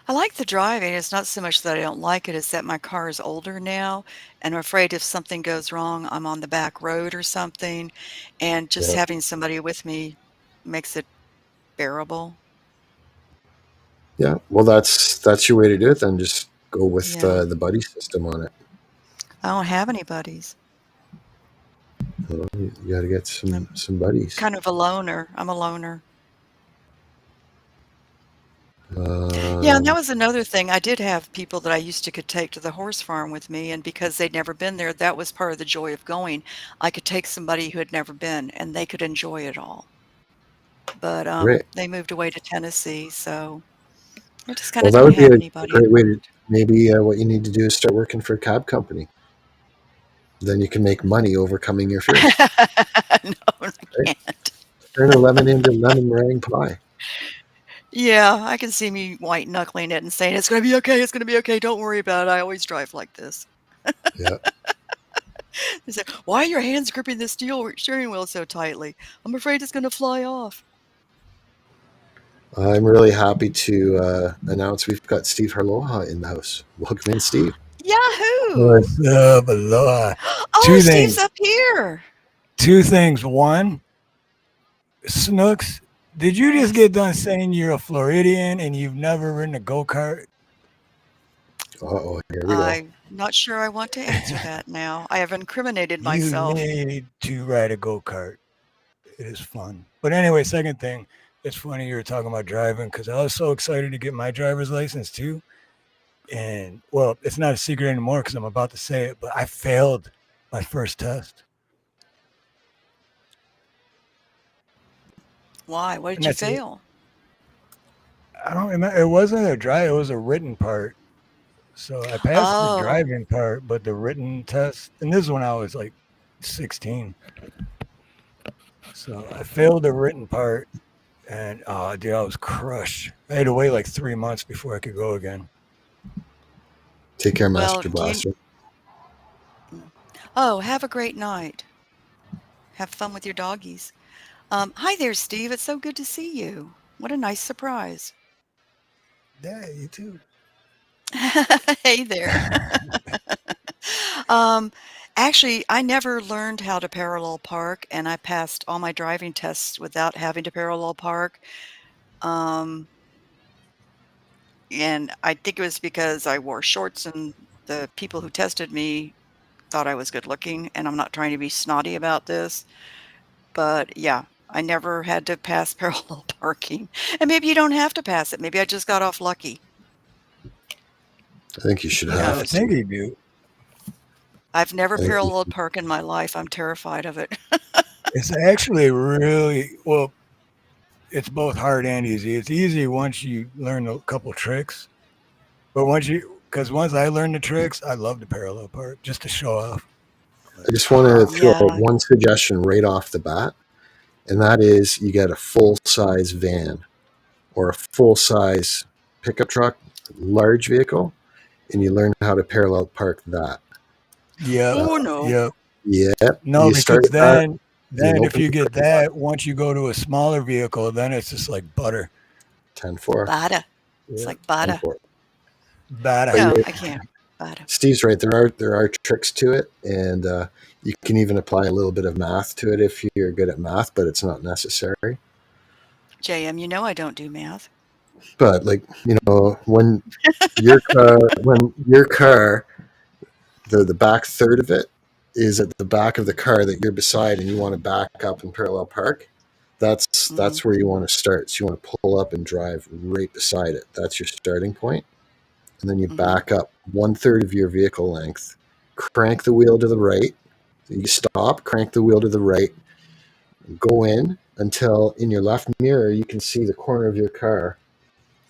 I like the driving, it's not so much that I don't like it, it's that my car is older now, and I'm afraid if something goes wrong, I'm on the back road or something, and just Yeah, having somebody with me makes it bearable. yeah. Well, that's your way to do it. Then just go with Yeah. the buddy system on it. I don't have any buddies. You got to get some I'm some buddies. kind of a loner. I'm a loner. Yeah, and that Um, was another thing. I did have people that I used to could take to the horse farm with me, and because they'd never been there, that was part of the joy of going. I could take somebody who had never been, and they could enjoy it all. But, Great. they moved away to Tennessee, so I just kinda Well, that don't would be have a anybody. great way to maybe what you need to do is start working for a cab company. Then you can make money overcoming your fears. No, I Right? can't. Turn a lemon into lemon meringue pie. Yeah, I can see me white knuckling it and saying, it's gonna be okay, don't worry about it, I always drive like this." Yeah. They say, "Why are your hands gripping the steering wheel so tightly? I'm afraid it's gonna fly off." I'm really happy to announce we've got Steve Harloha in the house. Welcome in, Steve. Yahoo! What's up, aloha? Oh, Two Steve's things. up here. Two things. One, Snooks, did you just Yes. get done saying you're a Floridian and you've never ridden a go kart? Oh, here we go. I'm not sure I want to answer that now. I have incriminated You myself. need to ride a go kart. It is fun. But anyway, second thing, it's funny you were talking about driving because I was so excited to get my driver's license too. And well, it's not a secret anymore because I'm about to say it, but I failed my first test. Why? What did And you that's it. fail? I don't remember. It wasn't a drive, it was a written part. So I passed the Oh, driving part, but the written test, and this is when I was like 16. So I failed the written part, and oh, dude, I was crushed. I had to wait like 3 months before I could go again. Take care, well, Master do you? Blaster. Oh, have a great night. Have fun with your doggies. Hi there, Steve. It's so good to see you. What a nice surprise. Yeah, you too. Hey there. Um, actually, I never learned how to parallel park, and I passed all my driving tests without having to parallel park. Um, and I think it was because I wore shorts and the people who tested me thought I was good looking, and I'm not trying to be snotty about this, but yeah, I never had to pass parallel parking. And maybe you don't have to pass it. Maybe I just got off lucky. I think you should Who Yeah, have I knows? think to. you do. I've never I think you paralleled should. parked in my life. I'm terrified of it. It's actually really, well, it's both hard and easy. It's easy once you learn a couple tricks, but because once I learned the tricks, I love the parallel park just to show off. I Like, just want to throw out Yeah. one suggestion right off the bat, and that is you get a full size van or a full size pickup truck, large vehicle, and you learn how to parallel park that. yep, Oh no. yep. Yeah, No, you start because at that, and then then if open you the get parking spot. that, once you go to a smaller vehicle, then it's just like butter. 10-4. Bada. It's Yeah, like bada. 10-4. But butter. No, yeah, I can't. Bada. Steve's right. There are tricks to it, and you can even apply a little bit of math to it if you're good at math, but it's not necessary. JM, you know I don't do math. But like when your car, the back third of it is at the back of the car that you're beside, and you want to back up and parallel park. That's Mhm. that's where you want to start. So you want to pull up and drive right beside it. That's your starting point, and then you Mhm. back up 1/3 of your vehicle length, crank the wheel to the right. You stop, crank the wheel to the right, go in until in your left mirror you can see the corner of your car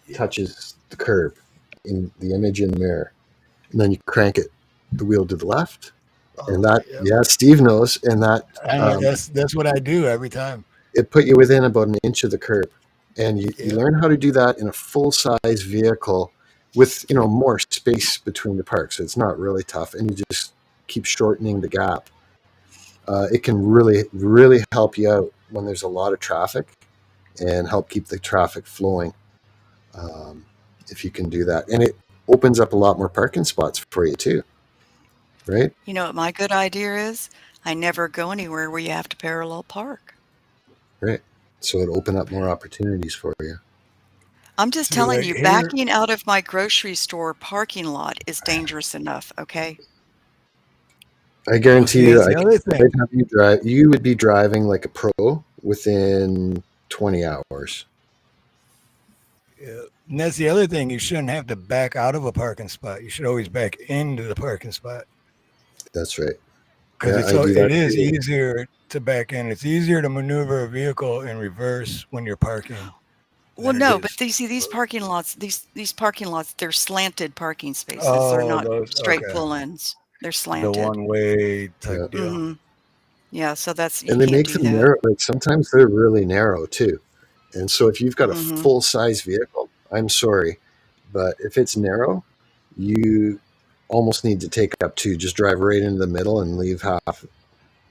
Yeah. touches the curb in the image in the mirror. And then you crank it, the wheel to the left. And Oh, that, yep. yeah, Steve knows. And that, I know that's what I do every time. it put you within about an inch of the curb. And you Yep. learn how to do that in a full size vehicle with, more space between the parks. So it's not really tough. And you just keep shortening the gap. It can really, really help you out when there's a lot of traffic and help keep the traffic flowing, um, if you can do that. And it opens up a lot more parking spots for you too, right? You know what my good idea is? I never go anywhere where you have to parallel park. Right. So it'll open up more opportunities for you. I'm just See, telling like you, here, backing out of my grocery store parking lot is dangerous enough, okay? I well, guarantee see, you, that's I the other could thing. have you drive. You would be driving like a pro within 20 hours. Yeah. And that's the other thing. You shouldn't have to back out of a parking spot. You should always back into the parking spot That's right. because Yeah, I do it that is too. easier to back in. It's easier to maneuver a vehicle in reverse when you're parking Well, than it no, but is. these parking lots, these parking lots, they're slanted parking spaces. They're Oh, not those straight okay. pull-ins. They're The slanted. one way Yeah. type deal. Mhm. Yeah, so that's you And they can't make do them that. narrow. Like sometimes they're really narrow too. And so if you've got a Mhm. full size vehicle, I'm sorry, but if it's narrow, you almost need to take up two. Just drive right into the middle and leave half.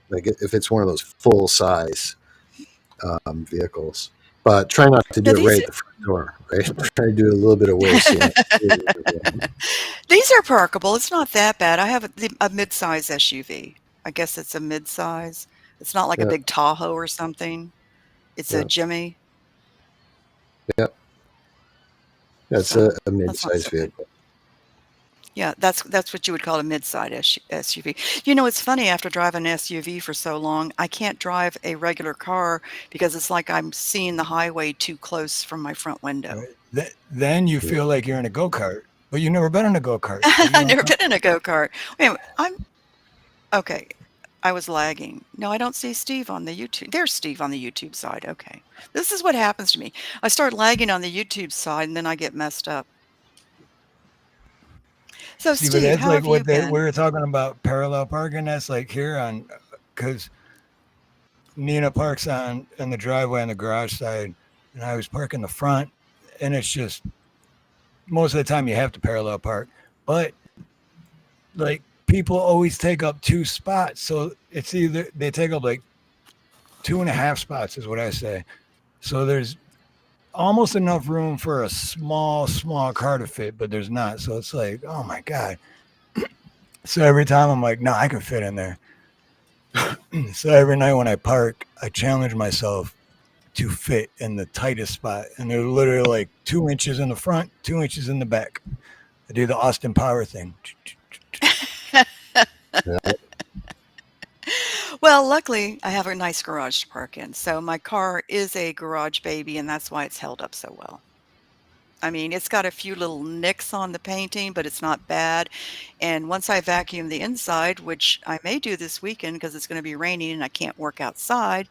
Like if it's one of those full size vehicles. but try not to No, do it right at the front door, right? Try to do it a little bit away. So these are parkable. It's not that bad. I have a mid-size SUV. I guess it's a mid-size. It's not like a yeah, big Tahoe or something. It's a yeah, Jimmy, yeah. That's so a that's not mid-sized so bad. vehicle. Yeah, that's what you would call a mid-size SUV. You know, it's funny after driving an SUV for so long, I can't drive a regular car because it's like I'm seeing the highway too close from my front window. Right? Then you feel like you're in a go kart, but you've never been in a go kart, so you I've don't never know. been in a go-kart. Wait a minute, I'm okay. I was lagging. No, I don't see Steve on the YouTube. There's Steve on the YouTube side. Okay. This is what happens to me. I start lagging on the YouTube side and then I get messed up. So, See, but Steve, that's how like have you what we been? were talking about parallel parking. That's like here on because Nina parks on in the driveway on the garage side, and I was parking the front, and it's just most of the time you have to parallel park, but like people always take up two spots, so it's either they take up like 2.5 spots is what I say. So there's almost enough room for a small car to fit, but there's not. So it's like, oh my god. So every time I'm like, no, I can fit in there. So every night when I park, I challenge myself to fit in the tightest spot. And they're literally like 2 inches in the front, 2 inches in the back. I do the Austin Power thing. Yeah. Well, luckily, I have a nice garage to park in. So my car is a garage baby, and that's why it's held up so well. I mean, it's got a few little nicks on the painting, but it's not bad. And once I vacuum the inside, which I may do this weekend because it's going to be raining and I can't work outside,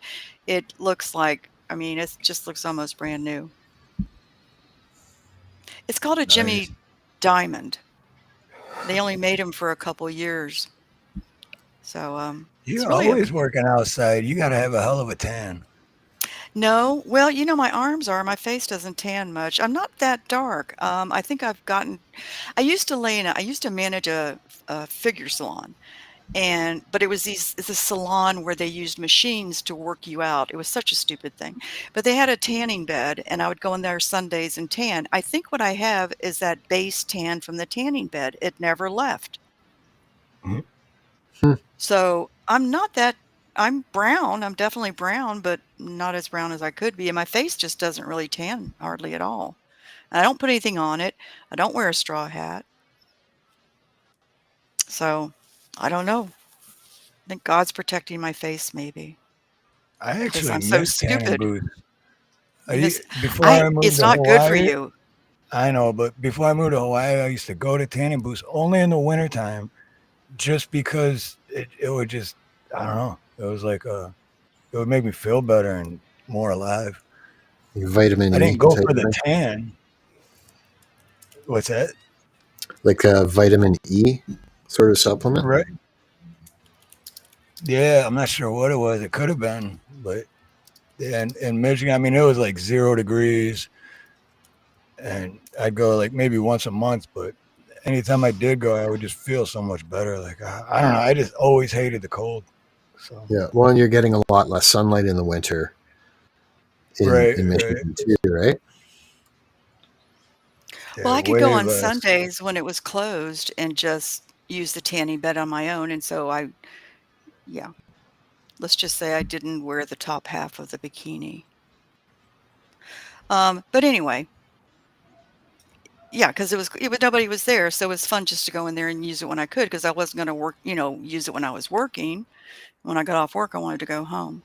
it looks like, I mean, it just looks almost brand new. It's called a Nice. Jimmy Diamond. They only made them for a couple years. So it's You're really a always working outside. You got to have a hell of a tan. no. Well, you know, my arms are, my face doesn't tan much. I'm not that dark. I think I've gotten, I used to manage a figure salon. And but it was it's a salon where they used machines to work you out. It was such a stupid thing. But they had a tanning bed and I would go in there Sundays and tan. I think what I have is that base tan from the tanning bed. It never left. Mhm. Hmm. So I'm not that I'm brown. I'm definitely brown, but not as brown as I could be. And my face just doesn't really tan hardly at all. I don't put anything on it. I don't wear a straw hat. So I don't know. I think God's protecting my face maybe I because actually I'm so miss tanning stupid. booths. You miss Before I moved it's to not good for Hawaii, you. I know, but before I moved to Hawaii, I used to go to tanning booths only in the wintertime just because it would just, I don't know. It was like, it would make me feel better and more alive. Vitamin I E didn't go type for the thing, tan. What's that? like a vitamin E sort of supplement. Right. Yeah, I'm not sure what it was. It could have been, but yeah, in Michigan, I mean, it was like 0 degrees, and I'd go like maybe once a month. But anytime I did go, I would just feel so much better. Like I don't know, I just always hated the cold. So Yeah. Well, and you're getting a lot less sunlight in the winter right, in right, Michigan too, right? Well, yeah, I could go way on less. Sundays when it was closed and just use the tanning bed on my own, and so I yeah, let's just say I didn't wear the top half of the bikini. But anyway, yeah, because it was nobody was there, so it was fun just to go in there and use it when I could because I wasn't gonna work, use it when I was working. When I got off work, I wanted to go home.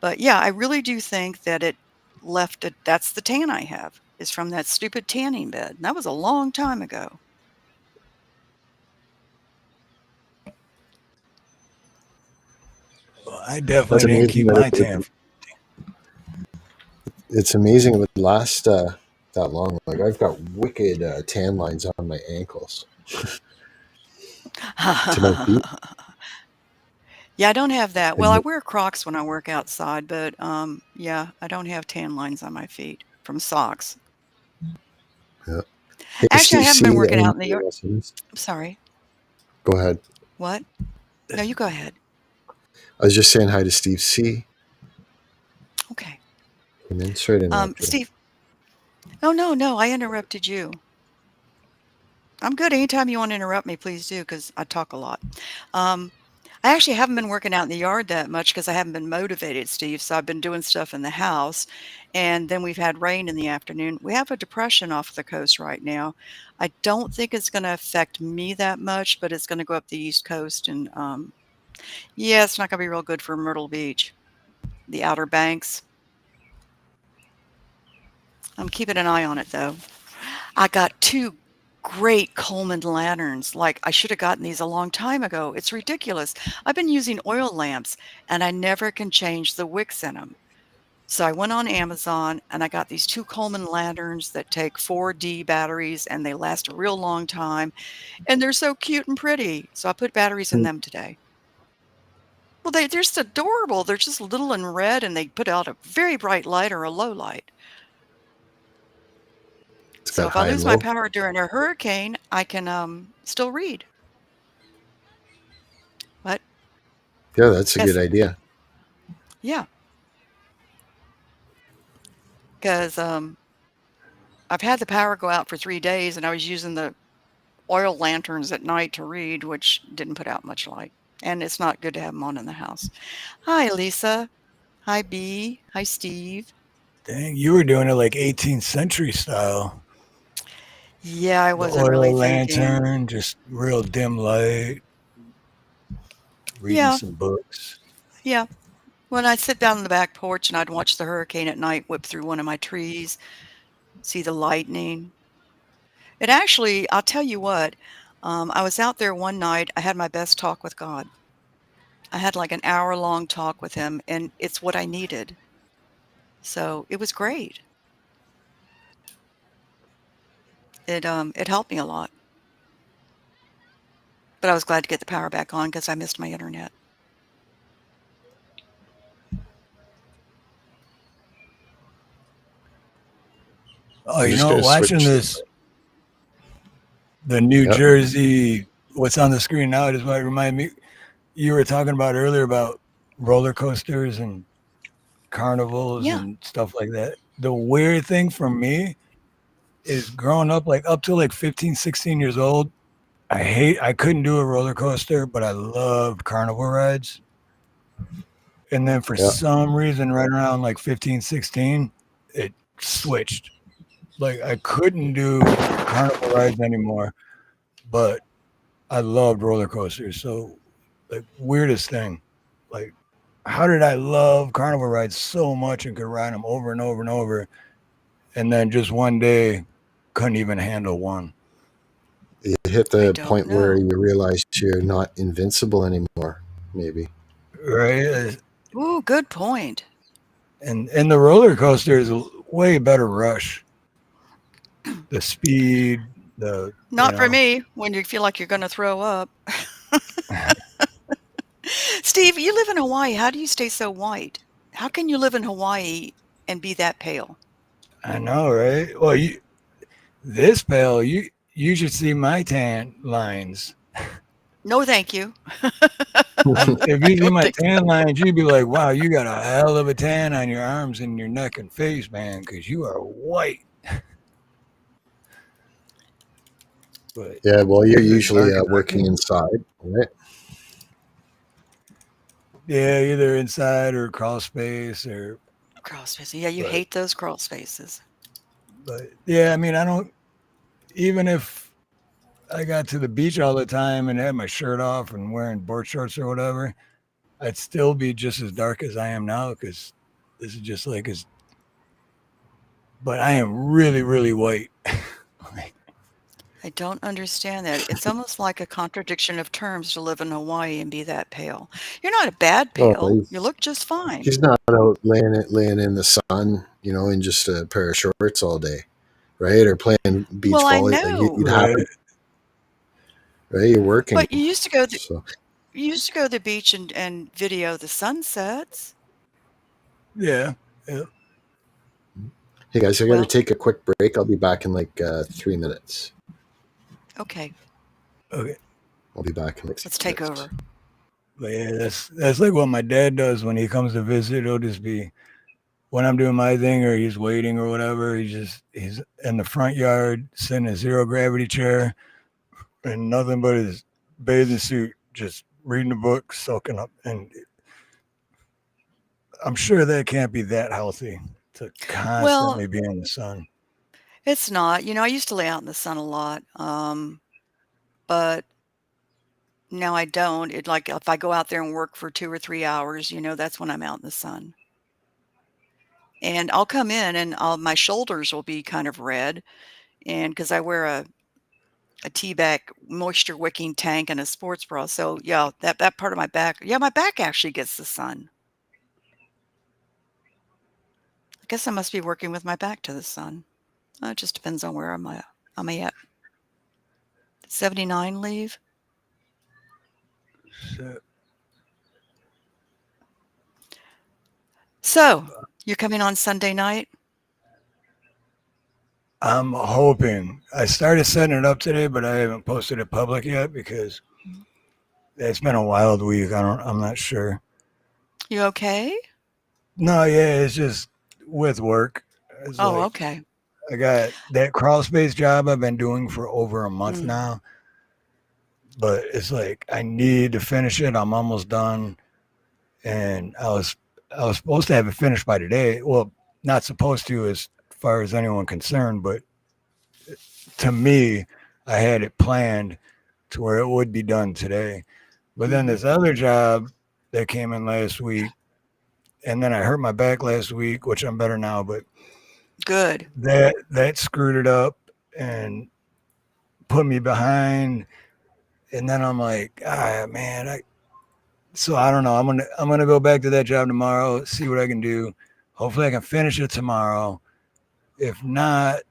But yeah, I really do think that it left it that's the tan I have, is from that stupid tanning bed. And that was a long time ago. Well, I That's definitely didn't amazing keep that my tan. it's amazing it would last that long. Like I've got wicked tan lines on my ankles to my feet. Yeah, I don't have that. Well, I And wear Crocs when I work outside, but yeah, I don't have tan lines on my feet from socks. yeah. Hey, Actually, I Steve haven't been C, working and out in the yard. I'm sorry. go ahead. What? No, you go ahead. I was just saying hi to Steve C. Okay. came in. Sorry to interrupt you. Steve. Oh, no, I interrupted you. I'm good. Anytime you want to interrupt me, please do, because I talk a lot. I actually haven't been working out in the yard that much because I haven't been motivated, Steve. So I've been doing stuff in the house. And then we've had rain in the afternoon. We have a depression off the coast right now. I don't think it's going to affect me that much, but it's going to go up the East Coast. And yeah, it's not going to be real good for Myrtle Beach, the Outer Banks. I'm keeping an eye on it, though. I got 2 great Coleman lanterns. Like, I should have gotten these a long time ago. It's ridiculous. I've been using oil lamps, and I never can change the wicks in them. So I went on Amazon, and I got these 2 Coleman lanterns that take 4D batteries, and they last a real long time, and they're so cute and pretty. So I put batteries in them today. Well, they're just adorable. They're just little and red, and they put out a very bright light or a low light. It's So got if I high and lose my low. power during a hurricane, I can still read. But Yeah, that's a as good idea. yeah, because I've had the power go out for 3 days, and I was using the oil lanterns at night to read, which didn't put out much light. And it's not good to have them on in the house. Hi, Lisa. Hi, B. Hi, Steve. Dang, you were doing it like 18th century style. Yeah, I The wasn't really oil thinking. lantern, just real dim light, reading Yeah, some books. yeah. When I sit down on the back porch and I'd watch the hurricane at night whip through one of my trees, see the lightning. It actually, I'll tell you what, I was out there one night. I had my best talk with God. I had like an hour-long talk with him, and it's what I needed. So it was great. It helped me a lot. But I was glad to get the power back on because I missed my internet. Oh, I'm you just know, going to watching switch. this, the New Yep. Jersey, what's on the screen now, just might remind me, you were talking about earlier about roller coasters and carnivals Yeah. and stuff like that. The weird thing for me is growing up, like up to like 15, 16 years old, I couldn't do a roller coaster, but I loved carnival rides. And then for Yeah. some reason, right around like 15, 16, it switched. Like I couldn't do carnival rides anymore, but I loved roller coasters. So, like, weirdest thing, like, how did I love carnival rides so much and could ride them over and over and over, and then just one day couldn't even handle one? You hit I the don't point where know. you realize you're not invincible anymore, maybe. Right? Ooh, good point. And the roller coaster is a way better rush. The speed, Not for me when you feel like you're going to throw up. Steve, you live in Hawaii. How do you stay so white? How can you live in Hawaii and be that pale? I know, right? Well, this pale, you should see my tan lines. No, thank you. If I you see don't my think so. tan lines, you'd be like, wow, you got a hell of a tan on your arms and your neck and face, man, because you are white. But Yeah, well, you're it's just usually dark and working dark. inside, right? Yeah, either inside or crawl space or, Crawl spaces. Yeah, you but, hate those crawl spaces. but yeah, I mean, I don't, even if I got to the beach all the time and had my shirt off and wearing board shorts or whatever, I'd still be just as dark as I am now because this is just like as, but I am really, really white. I don't understand that. It's almost like a contradiction of terms to live in Hawaii and be that pale. You're not a bad Oh, pale. You look just fine. he's not out laying in the sun, in just a pair of shorts all day, right? Or playing beach Well, I volley. Like know, you'd have Right. to, right? You're working, but so you used to go to the beach and video the sunsets. Yeah. Yeah. hey guys, I got to Well, take a quick break. I'll be back in like 3 minutes. okay, Okay. I'll be back in like let's 3 take minutes. over. But yeah, that's like what my dad does when he comes to visit. He'll just be when I'm doing my thing or he's waiting or whatever, he's in the front yard sitting in a zero gravity chair and nothing but his bathing suit, just reading a book, soaking up. And I'm sure that can't be that healthy to Well, constantly be in the sun. it's not. I used to lay out in the sun a lot, but now I don't. It like if I go out there and work for 2 or 3 hours, that's when I'm out in the sun. And I'll come in and my shoulders will be kind of red, and because I wear a T-back moisture wicking tank and a sports bra. So yeah, that part of my back, yeah, my back actually gets the sun. I guess I must be working with my back to the sun. It just depends on where I'm at. 79 leave. So, So you're coming on Sunday night? I'm hoping. I started setting it up today, but I haven't posted it public yet because it's been a wild week. I'm not sure. You okay? No, yeah, it's just with work. It's Oh, like okay. I got that crawl space job I've been doing for over a month Mm, now, but it's like I need to finish it. I'm almost done, and I was supposed to have it finished by today. Well, not supposed to as far as anyone concerned, but to me, I had it planned to where it would be done today. But then mhm. this other job that came in last week, and then I hurt my back last week, which I'm better now, but Good. that screwed it up and put me behind. And then I'm like, man, so I don't know. I'm gonna go back to that job tomorrow, see what I can do. Hopefully I can finish it tomorrow. If not,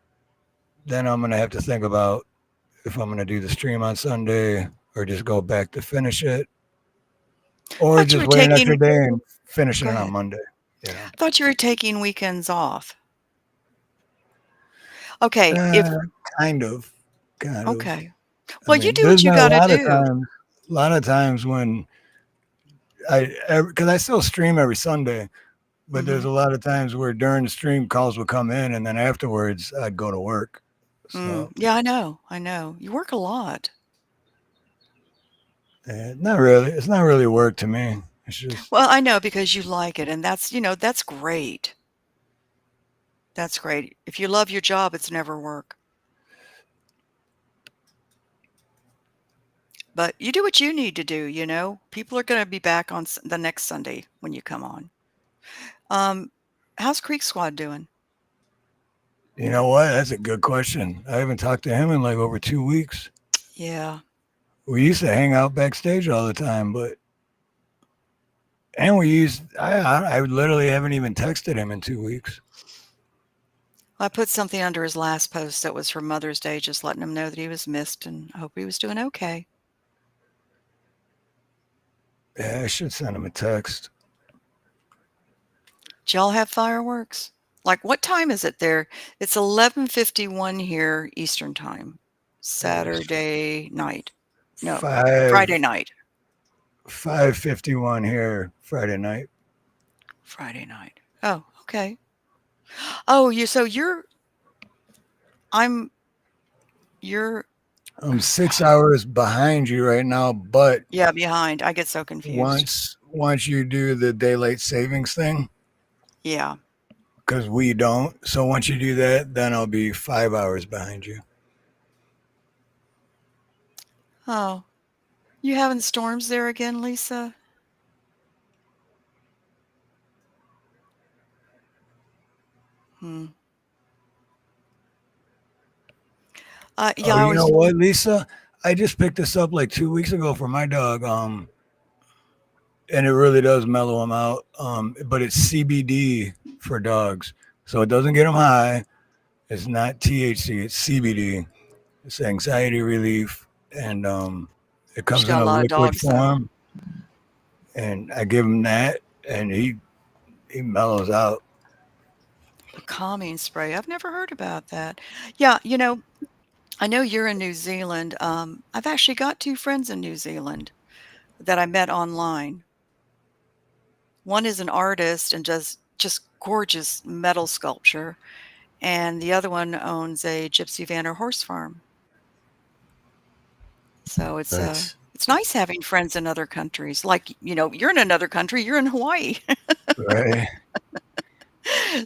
then I'm gonna have to think about if I'm gonna do the stream on Sunday or just go back to finish it, or Thought you just were wait an extra taking day and finishing Go it on ahead. Monday. You know, Thought you were taking weekends off. Okay, if uh, kind of, kind of. okay. I Well, you mean, do there's what you been a gotta lot of do. times, when because I still stream every Sunday, but there's Mhm. a lot of times where during the stream calls would come in, and then afterwards I'd go to work. So Yeah, I know. I know. You work a lot. not really. It's not really work to me. It's just Well, I know because you like it, and that's great. That's great. If you love your job, it's never work. But you do what you need to do. People are gonna be back on the next Sunday when you come on. Um, how's Creek Squad doing? you know what? That's a good question. I haven't talked to him in like over 2 weeks. Yeah. We used to hang out backstage all the time, but and we used I literally haven't even texted him in 2 weeks. I put something under his last post that was for Mother's Day, just letting him know that he was missed and I hope he was doing okay. Yeah, I should send him a text. Did y'all have fireworks? Like, what time is it there? It's 11:51 here Eastern Time. It's Saturday night. No, Friday five night. 5:51 here Friday night. Friday night. Oh, okay. Oh, I'm you're I'm 6 hours behind you right now, but yeah, behind. I get so confused. once you do the daylight savings thing, Yeah. because we don't. So once you do that, then I'll be 5 hours behind you. Oh, you having storms there again, Lisa? Hmm. Yeah, Oh, I you know was. what, Lisa? I just picked this up like 2 weeks ago for my dog. And it really does mellow them out. But it's CBD for dogs, so it doesn't get them high. It's not THC. It's CBD. It's anxiety relief, and it She's comes in got a a lot of liquid dogs, though. form. And I give him that, and he mellows out. A calming spray. I've never heard about that. Yeah, I know you're in New Zealand. I've actually got two friends in New Zealand that I met online. One is an artist and just gorgeous metal sculpture, and the other one owns a Gypsy van or horse farm. So Nice. it's nice having friends in other countries. Like, you're in another country, you're in Hawaii. Right.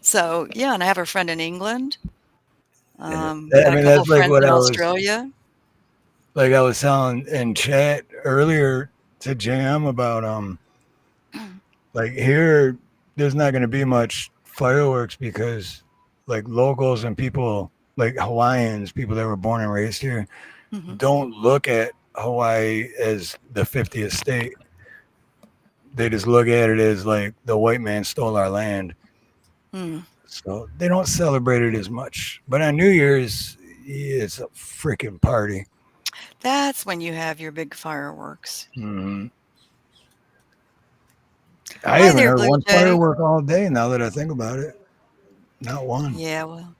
So, yeah, and I have a friend in England. I Got a mean, couple that's of like friends what in I was Australia. telling in chat earlier to Jam about like here there's not going to be much fireworks because like locals and people like Hawaiians, people that were born and raised here, Mhm. don't look at Hawaii as the 50th state. They just look at it as like the white man stole our land. Mm. So they don't celebrate it as much. But on New Year's, it's a freaking party. That's when you have your big fireworks. Mm-hmm. I Hi haven't there, heard Blue one Jay. firework all day now that I think about it. Not one. Yeah, well,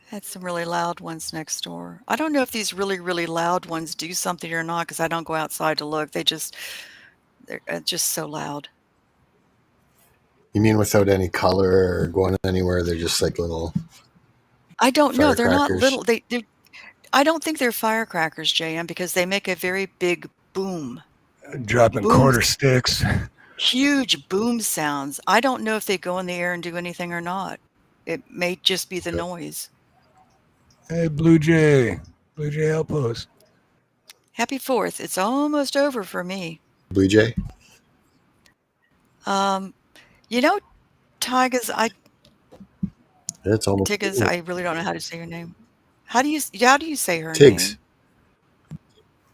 had some really loud ones next door. I don't know if these really, really loud ones do something or not because I don't go outside to look. They're just so loud. You mean without any color or going anywhere? They're just like little I don't know. They're not firecrackers. little. I don't think they're firecrackers, JM, because they make a very big boom. Dropping Boom, quarter sticks. huge boom sounds. I don't know if they go in the air and do anything or not. It may just be the Yep. noise. Hey, Blue Jay. Blue Jay Outpost. Happy 4th. It's almost over for me. Blue Jay. Um, you know, Tigers, It's almost I really don't know how to say your name. How do you say her Tiggs. name?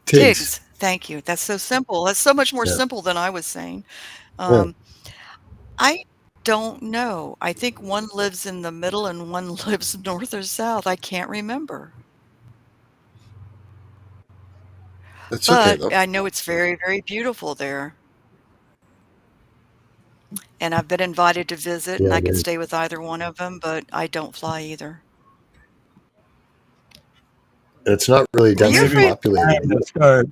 Tiggs. Tiggs. Thank you. That's so simple. That's so much more Yeah. simple than I was saying. Yeah. Um, I don't know. I think one lives in the middle and one lives north or south. I can't remember. That's okay But though. I know it's very, very beautiful there. And I've been invited to visit, and Yeah, I it could is. stay with either one of them, but I don't fly either. It's not really Are you densely Maybe afraid? it's populated. time to start.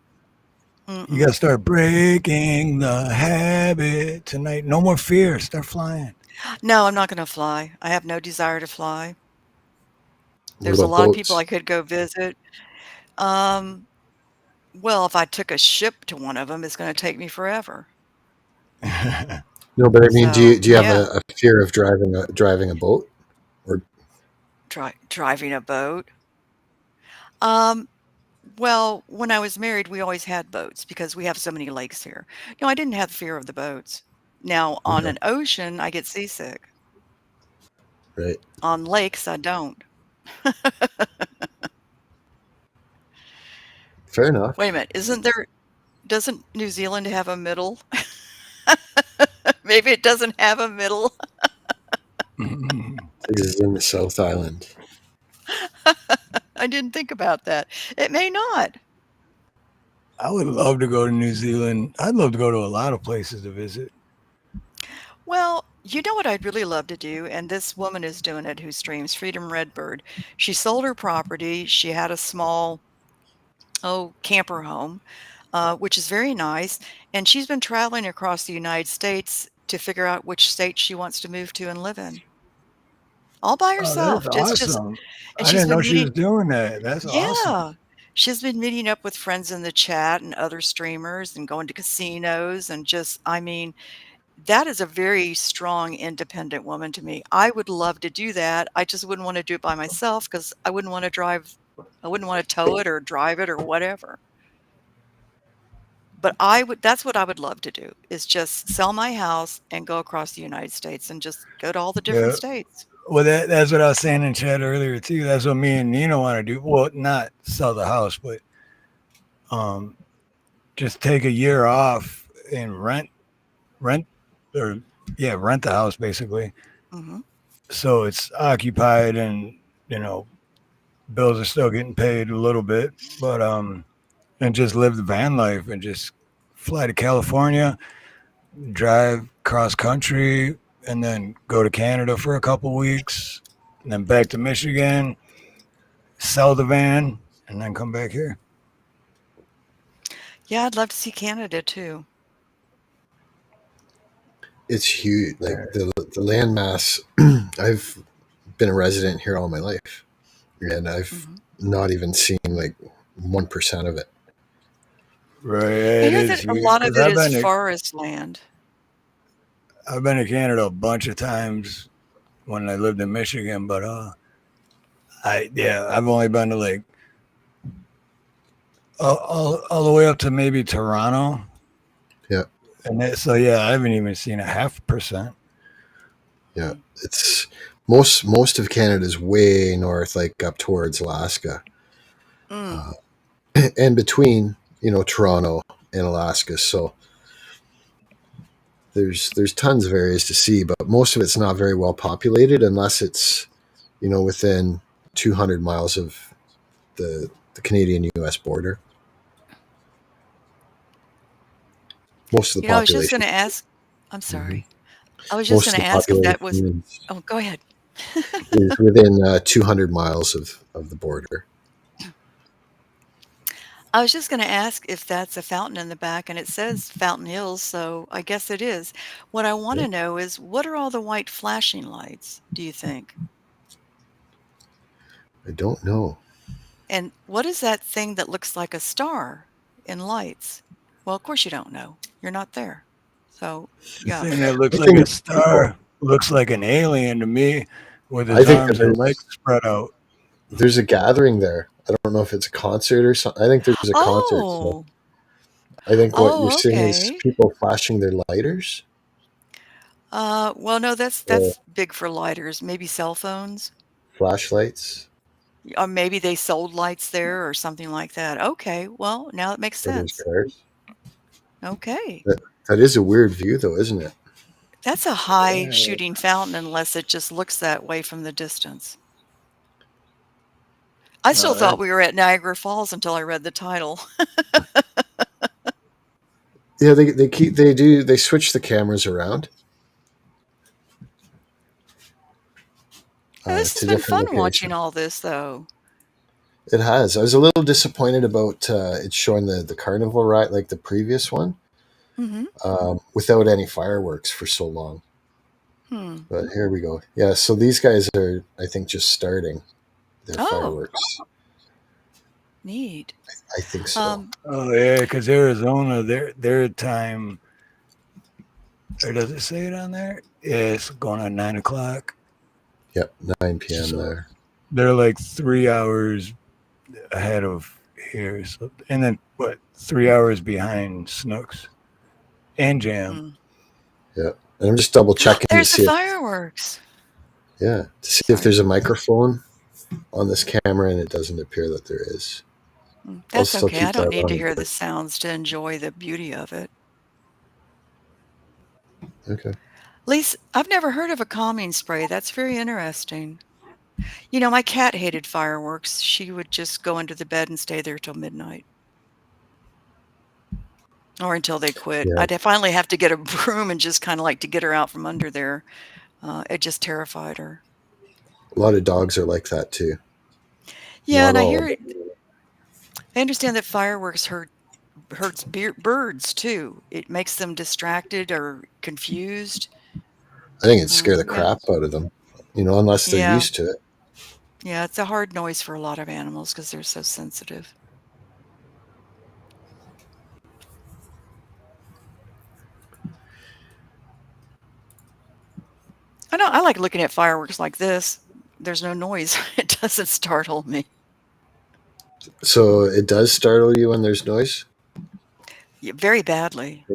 You got Mm-mm. to start breaking the habit tonight. No more fear. Start flying. No, I'm not going to fly. I have no desire to fly. What There's a about lot of people boats? I could go visit. Um, well, if I took a ship to one of them, it's going to take me forever. No, but I mean, So, do you have yeah, a fear of driving a boat? Or driving a boat. Um, well, when I was married, we always had boats because we have so many lakes here. No, I didn't have fear of the boats. Now, on okay, an ocean, I get seasick. right? On lakes, I don't. Fair enough. Wait a minute, doesn't New Zealand have a middle? Maybe it doesn't have a middle. Tiggs is in the South Island. I didn't think about that. It may not. I would love to go to New Zealand. I'd love to go to a lot of places to visit. Well, you know what I'd really love to do, and this woman is doing it who streams Freedom Redbird. She sold her property. She had a small, camper home, which is very nice. And she's been traveling across the United States to figure out which state she wants to move to and live in, all by Oh, that's herself. It's just, awesome. and I she's didn't know been she meeting, was doing that. That's awesome. yeah, she's been meeting up with friends in the chat and other streamers and going to casinos and just, I mean, that is a very strong, independent woman to me. I would love to do that. I just wouldn't want to do it by myself because I wouldn't want to tow it or drive it or whatever. But that's what I would love to do is just sell my house and go across the United States and just go to all the different Yeah. states. Well, that's what I was saying in chat earlier too. That's what me and Nina want to do. Well, not sell the house, but um, just take a year off and rent, or rent the house basically. Mhm. So it's occupied, and you know, bills are still getting paid a little bit, but and just live the van life and just fly to California, drive cross country, and then go to Canada for a couple weeks, and then back to Michigan, sell the van, and then come back here. Yeah, I'd love to see Canada too. it's huge. Like the land mass. I've been a resident here all my life, and I've Mhm. not even seen like 1% of it. Right, I it hear is that a huge lot of because it is forest land. I've been to Canada a bunch of times when I lived in Michigan, but I've only been to like all the way up to maybe Toronto, Yeah, and so yeah, I haven't even seen a 0.5%. yeah. Mm. It's most of Canada's way north, like up towards Alaska, Mm. uh, and between Toronto and Alaska. So there's tons of areas to see, but most of it's not very well populated unless it's within 200 miles of the Canadian U.S. border. Most of the I was just population, going to ask. I'm Mhm. sorry. I was just most going of to the ask if that was. population Oh, go ahead. is within 200 miles of the border. I was just going to ask if that's a fountain in the back, and it says Fountain Hills, so I guess it is. What I want Yeah, to know is what are all the white flashing lights, do you think? I don't know. And what is that thing that looks like a star in lights? Well, of course you don't know. You're not there. So, The yeah. thing that looks I like think a it's people. star looks like an alien to me, with I his think that arms and legs spread out. there's a gathering there. I don't know if it's a concert or something. I think there's a concert. So Oh, I think what you're oh, seeing is okay. people flashing their lighters. Well, no, that's So big for lighters. Maybe cell phones, flashlights or maybe they sold lights there or something like that. Okay, well, now it makes for those sense. cars. Okay. That is a weird view, though, isn't it? That's a high Yeah. shooting fountain unless it just looks that way from the distance. I still No, thought we were at Niagara Falls until I read the title. Yeah, they switch the cameras around This has to been different fun watching locations. all this, though. It has. I was a little disappointed about it showing the carnival ride like the previous one, Mhm. without any fireworks for so long. Hmm. But here we go. Yeah, so these guys are, I think, just starting their Oh, fireworks. neat. I think so. Um, oh yeah, because Arizona, their time, or does it say it on there? Yeah, it's going on 9 o'clock. Yep, 9 p.m. So there. they're like 3 hours ahead of here. So, and then what? 3 hours behind Snooks and Jam. mm. Yeah, and I'm just double checking to There's the see if fireworks. there's Sorry. a microphone on this camera, and it doesn't appear that there is. I'll That's still okay. I keep don't that need on to the hear the board. sounds to enjoy the beauty of it. Okay. Lisa, I've never heard of a calming spray. That's very interesting. My cat hated fireworks. She would just go under the bed and stay there till midnight or until they quit. Yeah, I'd finally have to get a broom and just kind of like to get her out from under there. It just terrified her. a lot of dogs are like that too. Yeah, Not and I all, hear but I understand that fireworks hurts birds too. It makes them distracted or confused. I think it scare the Yeah, crap out of them. Unless they're yeah, used to it. yeah. It's a hard noise for a lot of animals because they're so sensitive. I know. I like looking at fireworks like this. There's no noise. It doesn't startle me. So it does startle you when there's noise. Yeah, very badly.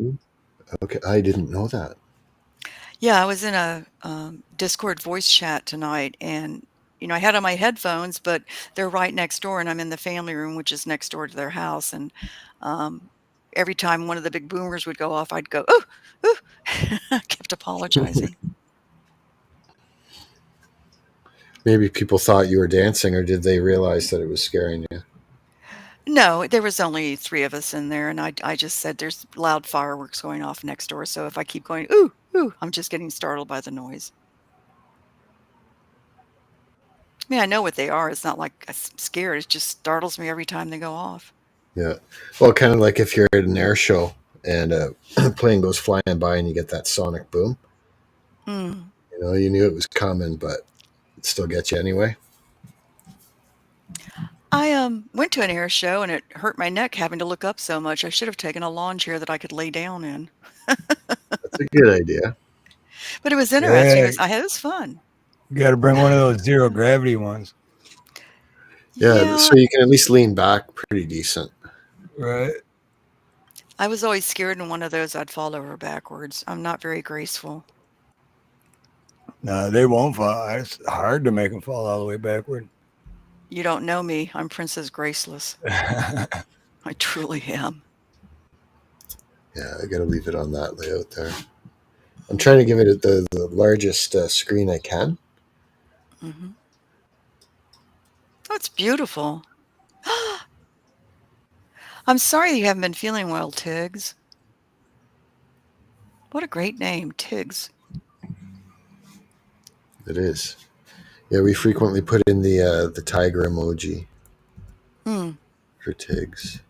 Okay, I didn't know that. Yeah, I was in a Discord voice chat tonight, and I had on my headphones, but they're right next door, and I'm in the family room, which is next door to their house. And um, every time one of the big boomers would go off, I'd go, "Oh, oh!" I kept apologizing. Maybe people thought you were dancing, or did they realize that it was scaring you? No, there was only three of us in there, and I just said there's loud fireworks going off next door, so if I keep going, "Ooh, ooh," I'm just getting startled by the noise. I mean, I know what they are. It's not like I'm scared. It just startles me every time they go off. Yeah. Well, kind of like if you're at an air show and a plane goes flying by and you get that sonic boom. Mm. You knew it was coming, but it still gets you anyway. I went to an air show and it hurt my neck having to look up so much. I should have taken a lawn chair that I could lay down in. That's a good idea. But it was interesting. Yeah, It was fun. you got to bring one of those zero gravity ones, Yeah, Yeah, so you can at least lean back pretty decent. right? I was always scared in one of those I'd fall over backwards. I'm not very graceful. No, they won't fall. It's hard to make them fall all the way backward. You don't know me. I'm Princess Graceless. I truly am. Yeah, I got to leave it on that layout there. I'm trying to give it the largest screen I can. Hmm. Oh, it's beautiful. I'm sorry you haven't been feeling well, Tiggs. What a great name, Tiggs. It is. Yeah, we frequently put in the tiger emoji Hmm. for Tiggs.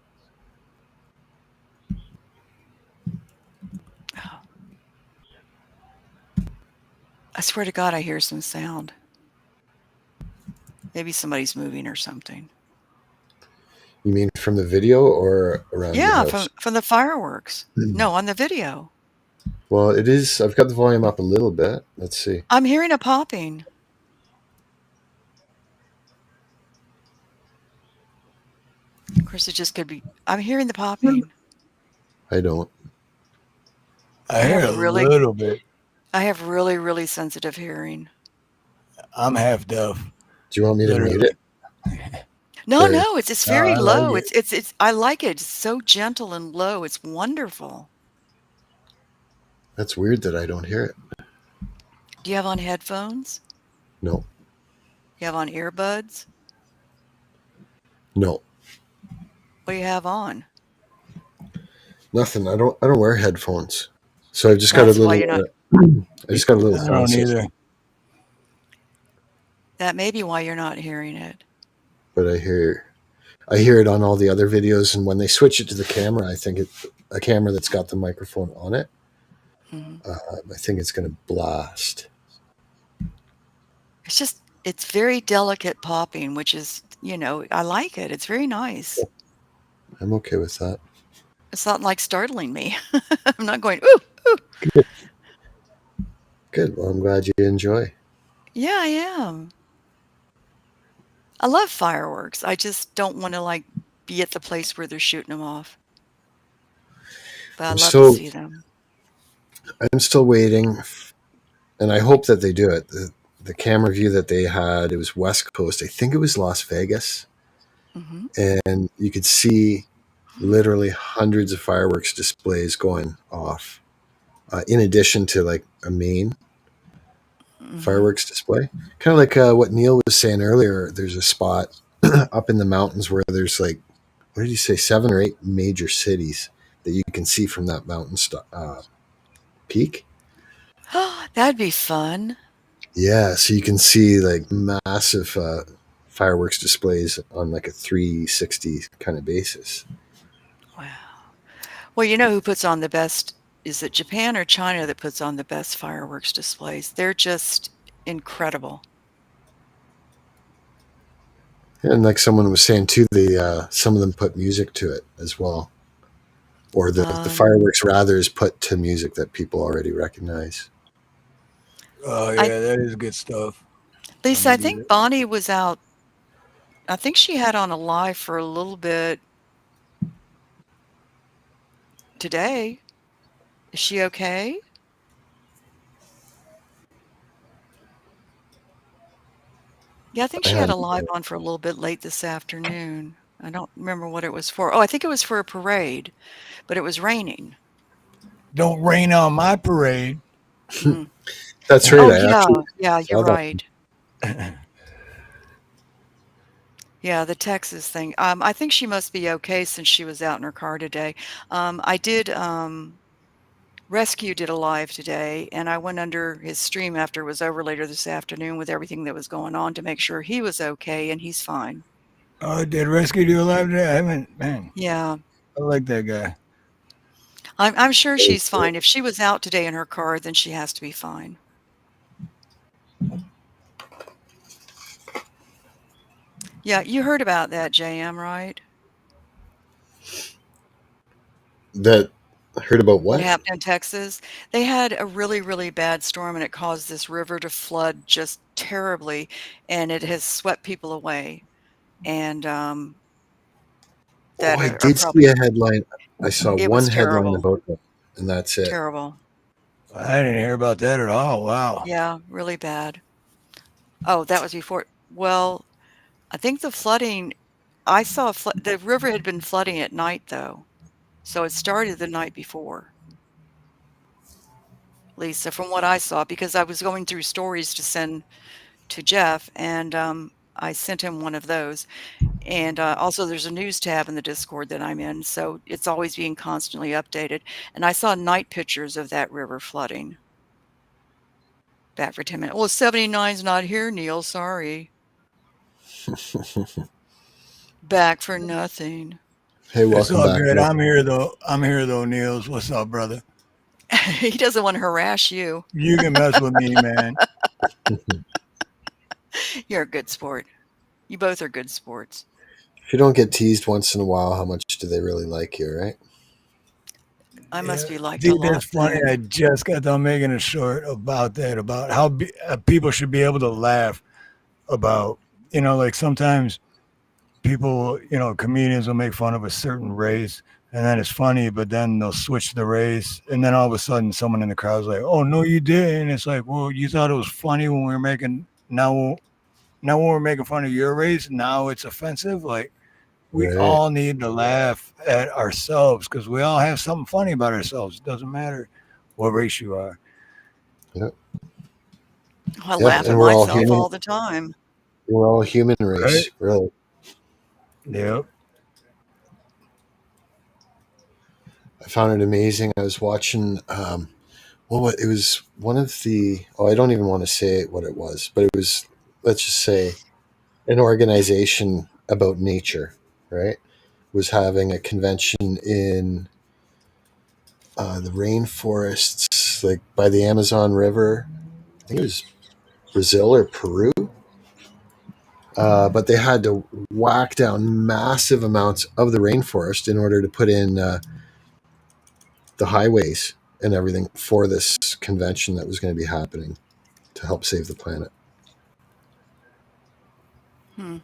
I swear to God, I hear some sound. Maybe somebody's moving or something. You mean from the video or around your Yeah, house? from the fireworks. No, on the video. Well, it is. I've got the volume up a little bit. Let's see. I'm hearing a popping. Of course, it just could be. I'm hearing the popping. I don't. I I hear have a really, little bit. I have really, really sensitive hearing. I'm half deaf, Do you want me to mute literally. it? No, Or no, it's No, very I like low. it. It's I like it. It's so gentle and low. It's wonderful. that's weird that I don't hear it. Do you have on headphones? No, You have on earbuds? no, What do you have on? nothing. I don't. I don't wear headphones, so I've just got a That's why little. you're not. I just got a little I phone don't system, either. That may be why you're not hearing it. but I hear it on all the other videos, and when they switch it to the camera, I think it's a camera that's got the microphone on it. Hmm. I think it's going to blast. It's very delicate popping, which is, I like it. It's very nice. I'm okay with that. It's not like startling me. I'm not going, ooh, ooh. Good. Well, I'm glad you enjoy. Yeah, I am. I love fireworks. I just don't want to be at the place where they're shooting them off. But I I'm love to still see them. I'm still waiting, and I hope that they do it. The camera view that they had, it was West Coast. I think it was Las Vegas, Hmm. and you could see literally hundreds of fireworks displays going off. In addition to like a main Hmm. fireworks display, kind of like what Neil was saying earlier. There's a spot up in the mountains where there's like, what did you say, 7 or 8 major cities that you can see from that mountain peak. That'd be fun. Yeah, so you can see like massive fireworks displays on like a 360 kind of basis. Wow. Well, you know who puts on the best? Is it Japan or China that puts on the best fireworks displays? They're just incredible. And like someone was saying too, some of them put music to it as well, or the Um, fireworks rather is put to music that people already recognize. Oh I yeah, that is good stuff. I'm Lisa, gonna I do think that. Bonnie was out. I think she had on a live for a little bit today. Is she okay? Yeah, I think I she had a hadn't. live on for a little bit late this afternoon. I don't remember what it was for. Oh, I think it was for a parade, but it was raining. Don't rain on my parade. Mm. That's right. Oh, I yeah, actually yeah, you're saw that. right. Yeah, the Texas thing. I think she must be okay since she was out in her car today. I did, Rescue did a live today, and I went under his stream after it was over later this afternoon with everything that was going on to make sure he was okay, and he's fine. Oh, did Rescue do a live today? I haven't. Man, Yeah. I like that guy. I'm sure Very she's cool. fine. If she was out today in her car, then she has to be fine. Yeah, you heard about that, JM, right? That I heard about What what? happened in Texas? They had a really, really bad storm and it caused this river to flood just terribly, and it has swept people away. And Oh, that I are did see probably a headline. I saw it one was headline terrible, about that, and that's it. terrible. I didn't hear about that at all. Wow. Yeah, really bad. Oh, that was before. Well, I think the flooding, I saw the river had been flooding at night though. So it started the night before, Lisa, from what I saw, because I was going through stories to send to Jeff, and I sent him one of those. And also, there's a news tab in the Discord that I'm in, so it's always being constantly updated. And I saw night pictures of that river flooding back for 10 minutes. Well, 79's not here, Neil. Sorry. Back for nothing. Hey, It's welcome all back, good. Neil. I'm here though. I'm here though, Niels. What's up, brother? He doesn't want to harass you. You can mess with me, man. You're a good sport. You both are good sports. If you don't get teased once in a while, how much do they really like you, right? I must Yeah, be liked a dude, lot that's funny. I then. just got done making a short about that, about how people should be able to laugh about, like sometimes people, comedians will make fun of a certain race and then it's funny, but then they'll switch the race. And then all of a sudden someone in the crowd's like, oh, no, you didn't. It's like, well, you thought it was funny when we were making, now when we're making fun of your race, now it's offensive. Like, we Right. all need to laugh at ourselves because we all have something funny about ourselves. It doesn't matter what race you are. Yep. I Yep. laugh at And we're all myself human. all the time. We're all human Right? race, really. Yep. I found it amazing. I was watching. Well, it was one of the. Oh, I don't even want to say what it was, but it was. Let's just say an organization about nature, right? Was having a convention in the rainforests, like by the Amazon River. I think it was Brazil or Peru. But they had to whack down massive amounts of the rainforest in order to put in the highways and everything for this convention that was going to be happening to help save the planet. Hmm.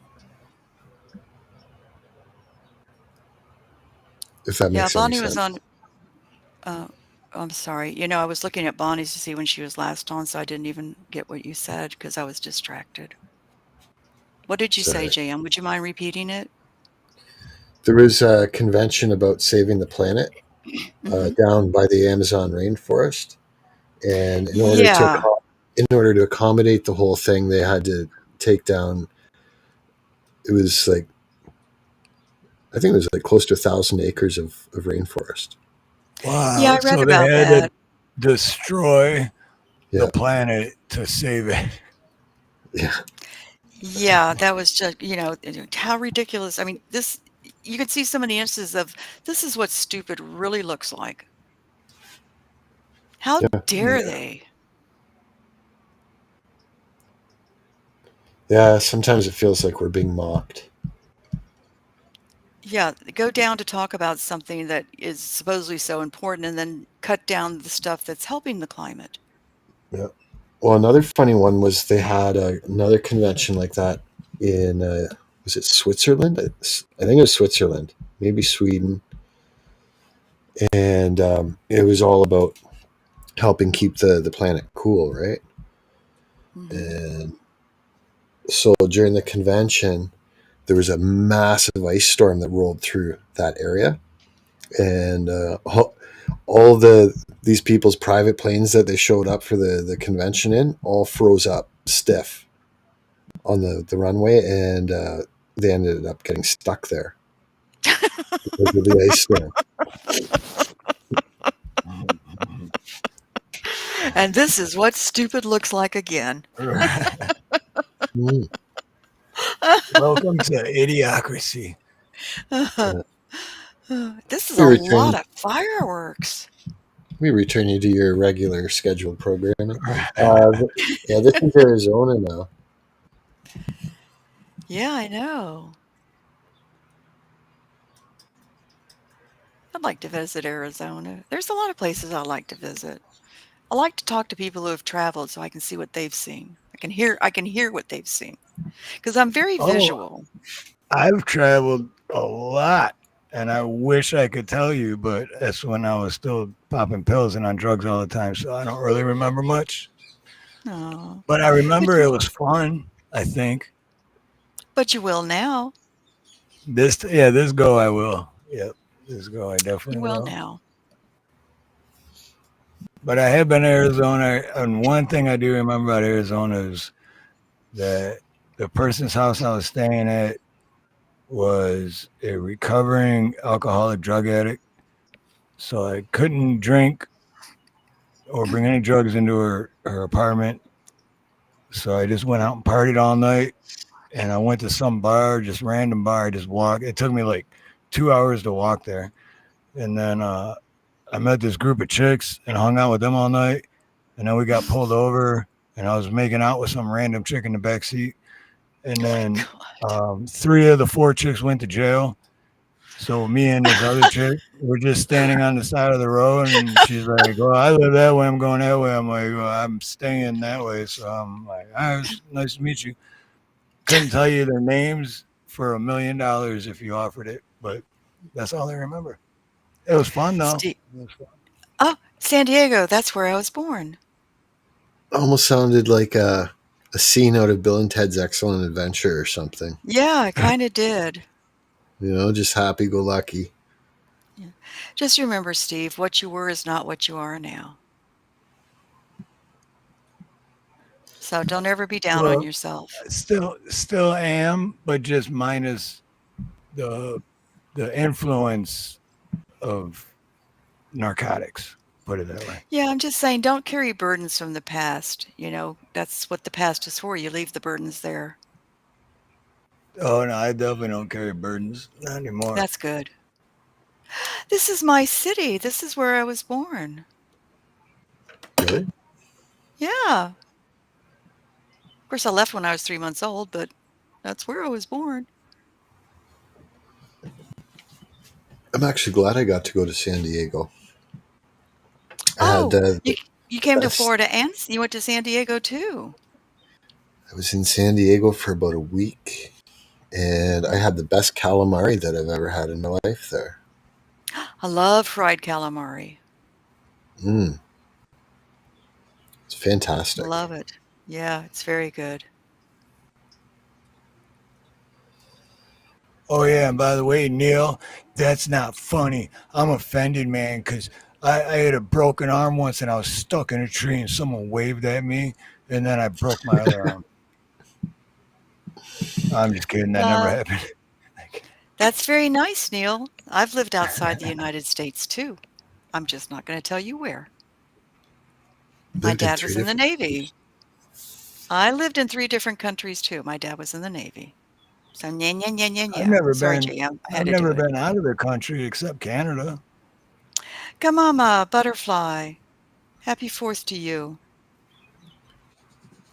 If that Yeah, makes any Bonnie was sense. on. Uh, I'm sorry. I was looking at Bonnie's to see when she was last on, so I didn't even get what you said because I was distracted. What did you say, Sorry. JM? Would you mind repeating it? There was a convention about saving the planet Hmm. down by the Amazon rainforest, and Yeah. in order to accommodate the whole thing, they had to take down. It was like I think it was like close to 1,000 acres of rainforest. Yeah, Wow. I read So they about had to that. destroy the Yeah, planet to save it. yeah, Yeah, that was just, how ridiculous. I mean, you could see so many instances of this is what stupid really looks like. How yeah, dare Yeah. they? yeah. Sometimes it feels like we're being mocked. Yeah, go down to talk about something that is supposedly so important and then cut down the stuff that's helping the climate. Yeah. Well, another funny one was they had another convention like that in was it Switzerland? I think it was Switzerland, maybe Sweden, and it was all about helping keep the planet cool, right? Hmm. And so during the convention, there was a massive ice storm that rolled through that area, and all these people's private planes that they showed up for the convention in all froze up stiff on the runway, and they ended up getting stuck there because of the ice storm. And this is what stupid looks like again. Mm, Welcome to Idiocracy. yeah. This is We a return lot of fireworks. we return you to your regular scheduled programming. Yeah, this is Arizona now. Yeah, I know. I'd like to visit Arizona. There's a lot of places I like to visit. I like to talk to people who have traveled so I can see what they've seen. I can hear what they've seen because I'm very Oh, visual. I've traveled a lot, and I wish I could tell you, but that's when I was still popping pills and on drugs all the time, so I don't really remember much. Oh, But I but remember you it was fun. I think but you will now. this go I will. Yep, this go I You definitely will will. now. But I have been to Arizona, and one thing I do remember about Arizona is that the person's house I was staying at was a recovering alcoholic drug addict. So I couldn't drink or bring any drugs into her apartment. So I just went out and partied all night. And I went to some bar, just random bar. I just walked. It took me like 2 hours to walk there. And then I met this group of chicks and hung out with them all night. And then we got pulled over, and I was making out with some random chick in the back seat. And then three of the four chicks went to jail. So me and this other chick were just standing on the side of the road, and she's like, "Well, I live that way. I'm going that way." I'm like, "Well, I'm staying that way." So I'm like, "Ah, it's nice to meet you." Couldn't tell you their names for $1 million if you offered it, but that's all I remember. It was fun though. Steve. It was fun. Oh, San Diego. That's where I was born. Almost sounded like a scene out of Bill and Ted's Excellent Adventure or something. Yeah, I kind of did. You know, just happy go lucky. Yeah. Just remember, Steve, what you were is not what you are now. So don't ever be down on Well, yourself. still am, but just minus the the influence of narcotics. Put it that way. Yeah, I'm just saying, don't carry burdens from the past. That's what the past is for. You leave the burdens there. Oh no, I definitely don't carry burdens. Not anymore. That's good. This is my city. This is where I was born. Really? Yeah. Of course, I left when I was 3 months old, but that's where I was born. I'm actually glad I got to go to San Diego. I had Oh, the you came to best. Florida and you went to San Diego too. I was in San Diego for about a week, and I had the best calamari that I've ever had in my life there. I love fried calamari. Mm, it's fantastic. Love it. Yeah, it's very good. Oh yeah, and by the way, Neil, that's not funny. I'm offended, man, because I had a broken arm once and I was stuck in a tree and someone waved at me and then I broke my other arm. I'm just kidding. That never Uh, happened. that's very nice, Neil. I've lived outside the United States too. I'm just not going to tell you where. My Lived in dad three was in the different. Navy. I lived in 3 different countries too. My dad was in the Navy. So, yeah, yeah, yeah, yeah, I've yeah. never Sorry, been JM, I had I've to do never it. been out of the country except Canada. Come on, butterfly. Happy 4th to you.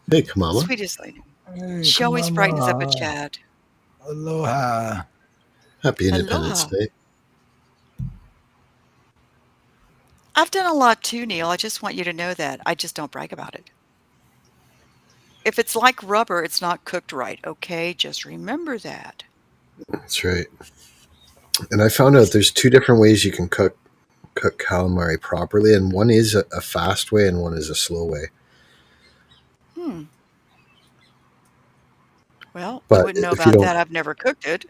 Hey, Kamama. Sweetest lady. Hey, She come always on, brightens up a chat. aloha. Happy Independence Aloha. Day. I've done a lot too, Neil. I just want you to know that. I just don't brag about it. If it's like rubber, it's not cooked right, okay? Just remember that. That's right. And I found out there's two different ways you can cook calamari properly, and one is a fast way, and one is a slow way. Hmm. Well, I But wouldn't know if you about don't, that. I've never cooked it.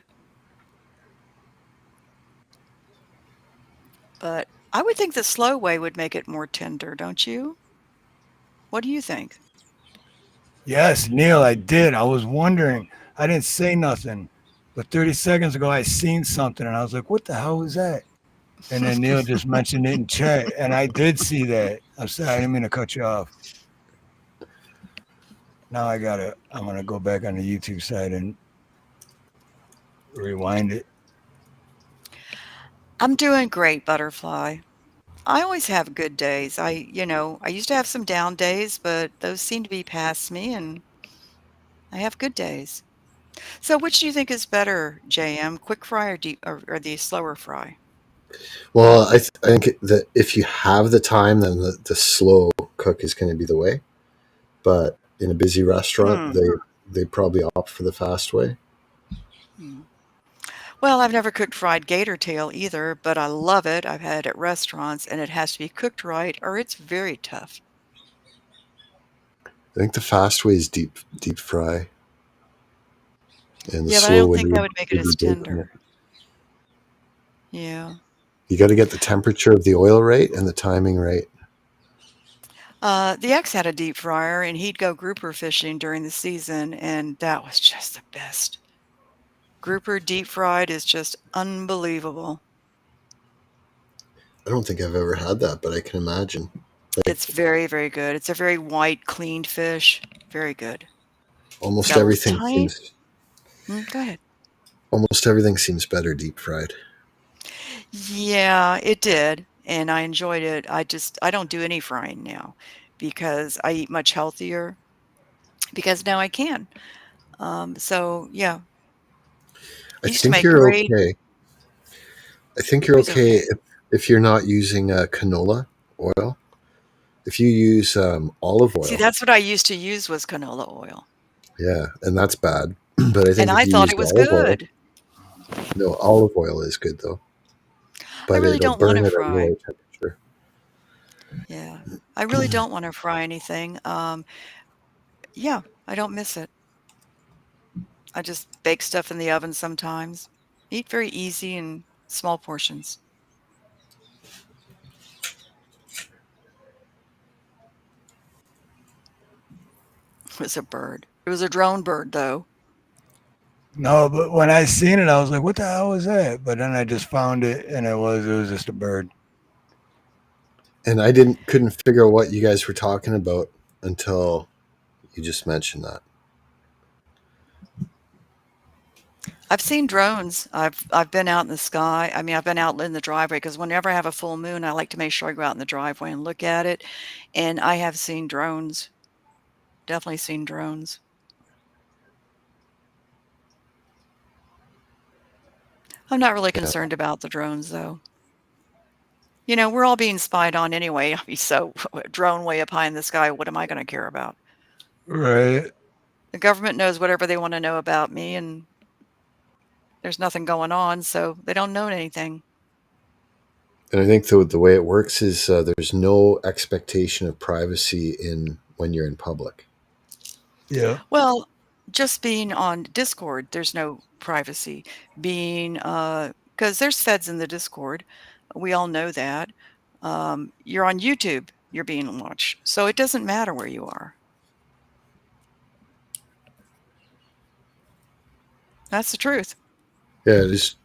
But I would think the slow way would make it more tender, don't you? What do you think? Yes, Neil, I did. I was wondering. I didn't say nothing. But 30 seconds ago I seen something and I was like, what the hell was that? And then Neil just mentioned it in chat, and I did see that. I'm sorry, I didn't mean to cut you off. Now I'm gonna go back on the YouTube site and rewind it. I'm doing great, Butterfly. I always have good days. I used to have some down days, but those seem to be past me, and I have good days. So, which do you think is better, JM, quick fry or deep or the slower fry? Well, I think that if you have the time, then the slow cook is going to be the way. But in a busy restaurant, Hmm. they probably opt for the fast way. Hmm. Well, I've never cooked fried gator tail either, but I love it. I've had it at restaurants, and it has to be cooked right, or it's very tough. I think the fast way is deep fry, and the Yeah, but I slow don't way think that would make it would be as baking it. tender. Yeah. You got to get the temperature of the oil right and the timing right. The ex had a deep fryer, and he'd go grouper fishing during the season, and that was just the best. Grouper deep fried is just unbelievable. I don't think I've ever had that, but I can imagine. Like It's very, very good. It's a very white, cleaned fish. Very good. It's almost got a little everything tiny. seems Go ahead. almost everything seems better deep fried. Yeah, it did, and I enjoyed it. I don't do any frying now because I eat much healthier because now I can. So yeah, I used to think make you're great. okay. I think you're Who's okay okay? if you're not using canola oil. If you use olive See, oil, that's what I used to use was canola oil, yeah, and that's bad. But I and think if I you thought use it was olive oil, good. no, olive oil is good though, I but really it'll don't want burn to at a fry. lower temperature. Yeah, I really don't want to fry anything. Yeah, I don't miss it. I just bake stuff in the oven sometimes. Eat very easy in small portions. It was a bird. It was a drone bird, though. No, but when I seen it, I was like, "What the hell was that?" But then I just found it, and it was just a bird. And I didn't couldn't figure out what you guys were talking about until you just mentioned that. I've seen drones. I've been out in the sky. I mean, I've been out in the driveway because whenever I have a full moon, I like to make sure I go out in the driveway and look at it. And I have seen drones. Definitely seen drones. I'm not really Yeah, concerned about the drones, though. We're all being spied on anyway. So, a drone way up high in the sky, what am I going to care about? Right. The government knows whatever they want to know about me, and there's nothing going on, so they don't know anything. and I think the way it works is there's no expectation of privacy in when you're in public. Yeah. Well, just being on Discord, there's no privacy. Being, because there's feds in the Discord. We all know that. You're on YouTube, you're being watched. So it doesn't matter where you are. That's the truth. Yeah, it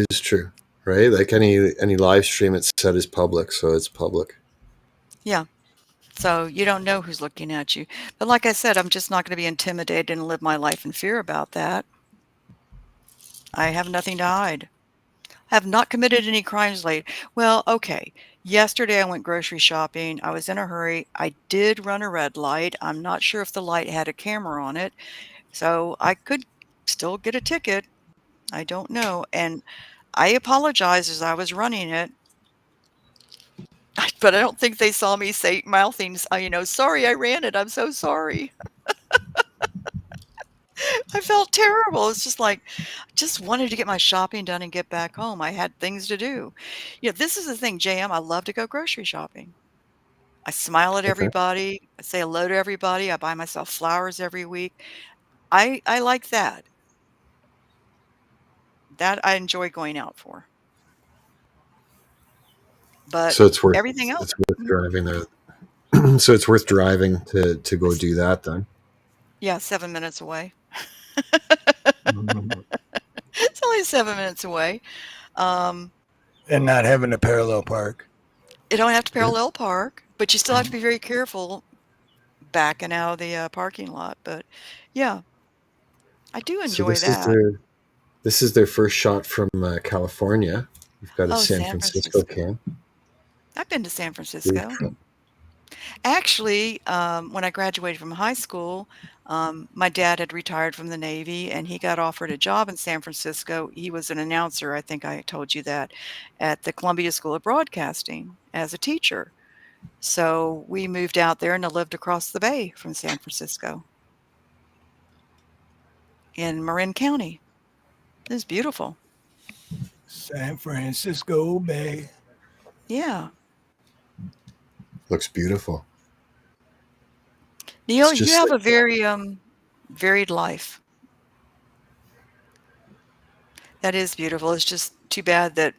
is true, right? Like any live stream, it's set as public, so it's public. Yeah. So you don't know who's looking at you. But like I said, I'm just not going to be intimidated and live my life in fear about that. I have nothing to hide. Have not committed any crimes late. Well, okay. Yesterday I went grocery shopping. I was in a hurry. I did run a red light. I'm not sure if the light had a camera on it, so I could still get a ticket. I don't know. And I apologized as I was running it, but I don't think they saw me say mouthing, sorry I ran it. I'm so sorry. I felt terrible. It's just like, I just wanted to get my shopping done and get back home. I had things to do. This is the thing, JM. I love to go grocery shopping. I smile at Okay. everybody. I say hello to everybody. I buy myself flowers every week. I like that. That I enjoy going out for. But So it's worth everything else, driving there. So it's worth driving to go it's do that then. yeah, 7 minutes away. Mhm. It's only 7 minutes away. Um, And not having a parallel park. you don't have to Yeah. parallel park, but you still have to Mhm. be very careful backing out of the, parking lot, but yeah, I do So enjoy that. this is their first shot from California. You've got a Oh, San San Francisco Francisco. can. I've been to San Francisco. Actually, when I graduated from high school, my dad had retired from the Navy and he got offered a job in San Francisco. He was an announcer, I think I told you that, at the Columbia School of Broadcasting as a teacher. So we moved out there and I lived across the bay from San Francisco in Marin County. It was beautiful. San Francisco Bay. Yeah. Looks beautiful. Neil, It's you just have a like very varied life. That is beautiful. It's just too bad that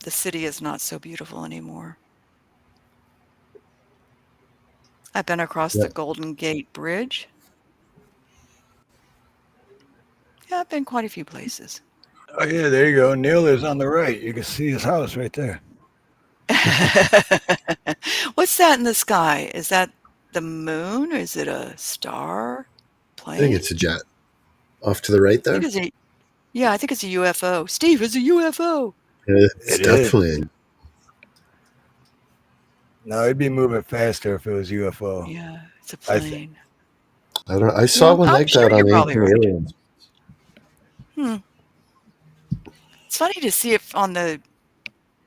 the city is not so beautiful anymore. I've been across the that. Golden Gate Bridge. Yeah, I've been quite a few places. Oh yeah, there you go. Neil is on the right. You can see his house right there. What's that in the sky? Is that the moon? Is it a star? I think Plane? it's a jet. Off to the right I think there. it's a yeah, I think it's a UFO. Steve, it's a UFO. It's It is. definitely. No, it'd be moving faster if it was UFO. Yeah, it's a I think. plane. I don't. I saw Yeah, one I'm like sure that you're on probably Ancient right. Aliens. Hmm. It's funny to see it on the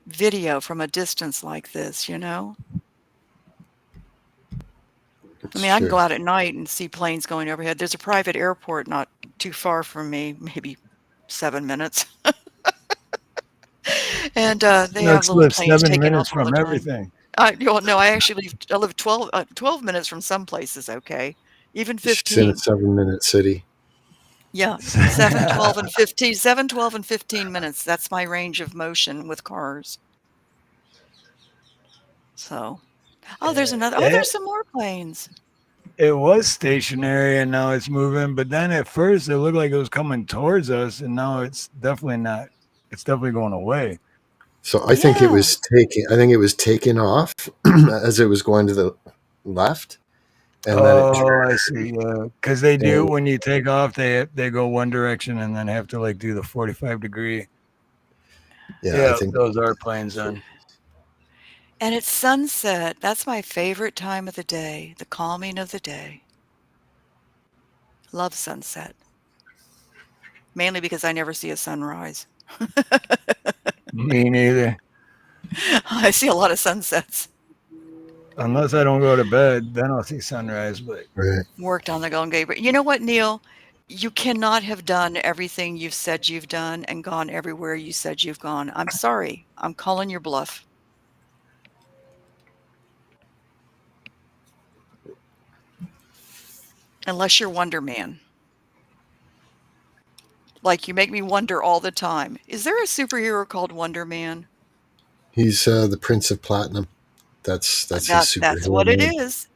video from a distance like this, you know? I It's mean, I can true. go out at night and see planes going overhead. There's a private airport not too far from me, maybe 7 minutes. And they have Snooks little lives planes 7 taking minutes off all the from time. everything. Well, no, I live 12 minutes from some places, okay? Even She's in a 15. 7-minute city. Yeah, 7, 12, and 15. 7, 12, and 15 minutes. That's my range of motion with cars. So, oh, there's another. Oh, there's it, some more planes. it was stationary and now it's moving, but then at first it looked like it was coming towards us, and now it's definitely not. It's definitely going away. So I think it Yeah. was taking. I think it was taking off as it was going to the left, and then it turned. Oh, I see. Yeah, because they do And when you take off, they go one direction and then have to like do the 45-degree. yeah, I Yeah, think. those are planes then. And it's sunset. That's my favorite time of the day, the calming of the day. Love sunset. Mainly because I never see a sunrise. Me neither. I see a lot of sunsets. Unless I don't go to bed, then I'll see sunrise. But Right. Worked on the Golden Gate Bridge. You know what, Neil? You cannot have done everything you've said you've done and gone everywhere you said you've gone. I'm sorry. I'm calling your bluff. Unless you're Wonder Man. Like you make me wonder all the time. Is there a superhero called Wonder Man? He's the Prince of Platinum. That's his That's superhero what it name. is.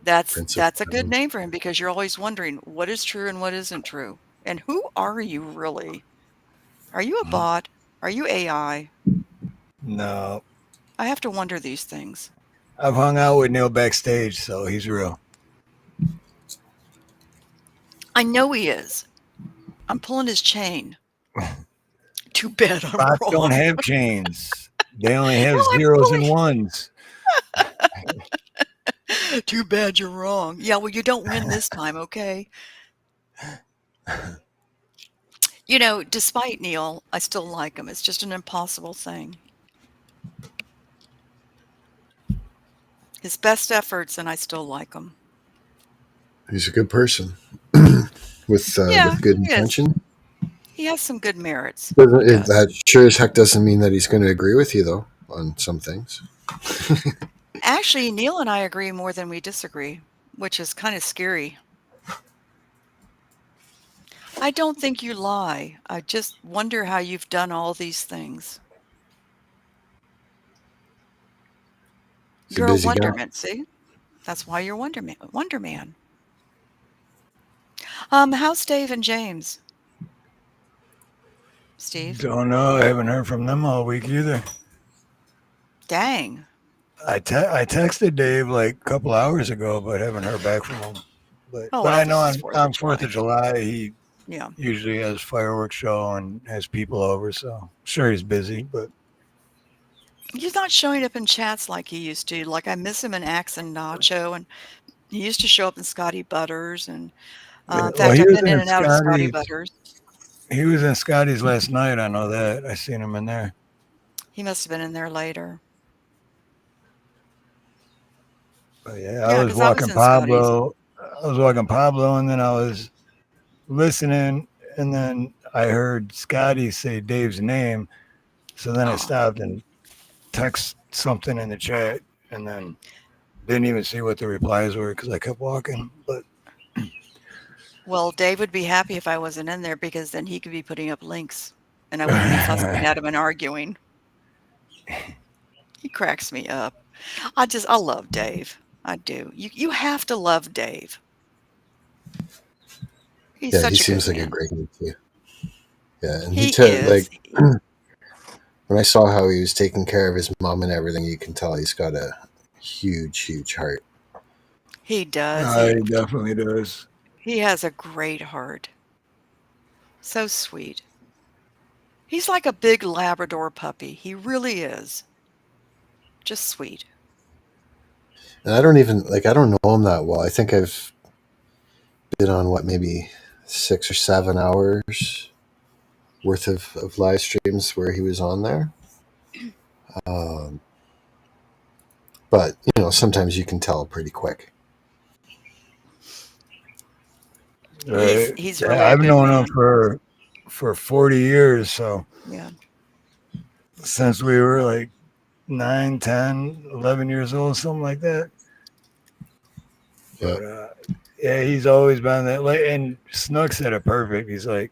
That's Prince of that's a good Platinum. name for him because you're always wondering what is true and what isn't true. And who are you really? Are you a bot? Are you AI? no, I have to wonder these things. I've hung out with Neil backstage, so he's real. I know he is. I'm pulling his chain. Too bad I'm Bots don't wrong. have chains. They only have No, I'm zeros pulling. and ones. Too bad you're wrong. Yeah, well, you don't win this time, okay? You know, despite Neil, I still like him. It's just an impossible thing. His best efforts, and I still like him. He's a good person with Yeah, good he is. intention. He has some good merits. He does. That sure as heck doesn't mean that he's going to agree with you though on some things. Actually, Neil and I agree more than we disagree, which is kind of scary. I don't think you lie. I just wonder how you've done all these things. He's a You're a busy guy. wonderment, see? That's why you're Wonder Man. Wonder Man. How's Dave and James? Steve? Don't know. I haven't heard from them all week either. Dang. I texted Dave like a couple hours ago, but haven't heard back from him. But Oh, but well, I this know is on 4th of July he Yeah. usually has fireworks show and has people over, so I'm sure he's busy. But He's not showing up in chats like he used to. Like, I miss him in Axe and Nacho, and he used to show up in Scotty Butters, and, in Well, fact, he I've was been in in and out of Scotty Scotty's. Butters. He was in Scotty's last night. I know that. I seen him in there. He must have been in there later. But yeah, I Yeah, was 'cause I was walking in Scotty's. Pablo. I was walking Pablo, and then I was listening, and then I heard Scotty say Dave's name. So then I Oh, stopped and text something in the chat, and then didn't even see what the replies were because I kept walking. But well, Dave would be happy if I wasn't in there because then he could be putting up links, and I wouldn't be fussing at him and arguing. He cracks me up. I love Dave. I do. You have to love Dave. He's Yeah, he such a good seems like a man. great guy too. Yeah, and he He took is. like when I saw how he was taking care of his mom and everything, you can tell he's got a huge heart. He does. he definitely does. He has a great heart. So sweet. He's like a big Labrador puppy. He really is. Just sweet. And I don't know him that well. I think I've been on maybe 6 or 7 hours worth of live streams where he was on there. Um, but sometimes you can tell pretty quick. Right? He's Yeah, really a I've good known him man. for 40 years. So Yeah. since we were like 9, 10, 11 years old, something like that. Yeah. But yeah, he's always been that. Like, and Snook said it perfect. He's like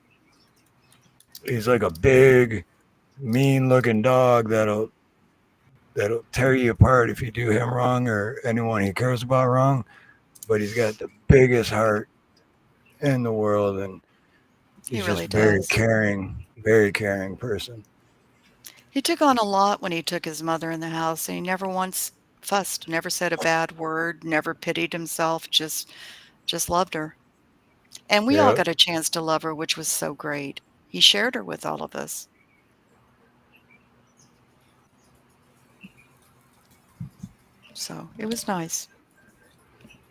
a big, mean-looking dog that'll tear you apart if you do him wrong or anyone he cares about wrong. But he's got the biggest heart in the world, and He he's just really does. very caring person. He took on a lot when he took his mother in the house, and he never once fussed, never said a bad word, never pitied himself, just loved her. And we all Yeah, got a chance to love her, which was so great. He shared her with all of us. So it was nice.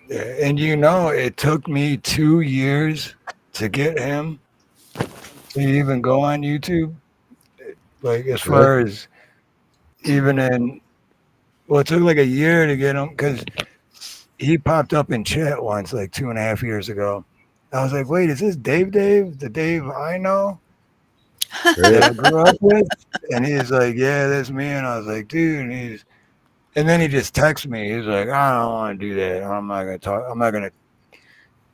yeah. And it took me 2 years to get him to even go on YouTube. Like as Really? far as even in, well, it took like a year to get him because he popped up in chat once, like 2.5 years ago. I was like, wait, is this Dave, the Dave I know that Right. I grew up with? And he's like, yeah, that's me. And I was like, dude, and then he just texted me. He's like, I don't want to do that. I'm not gonna talk. I'm not gonna.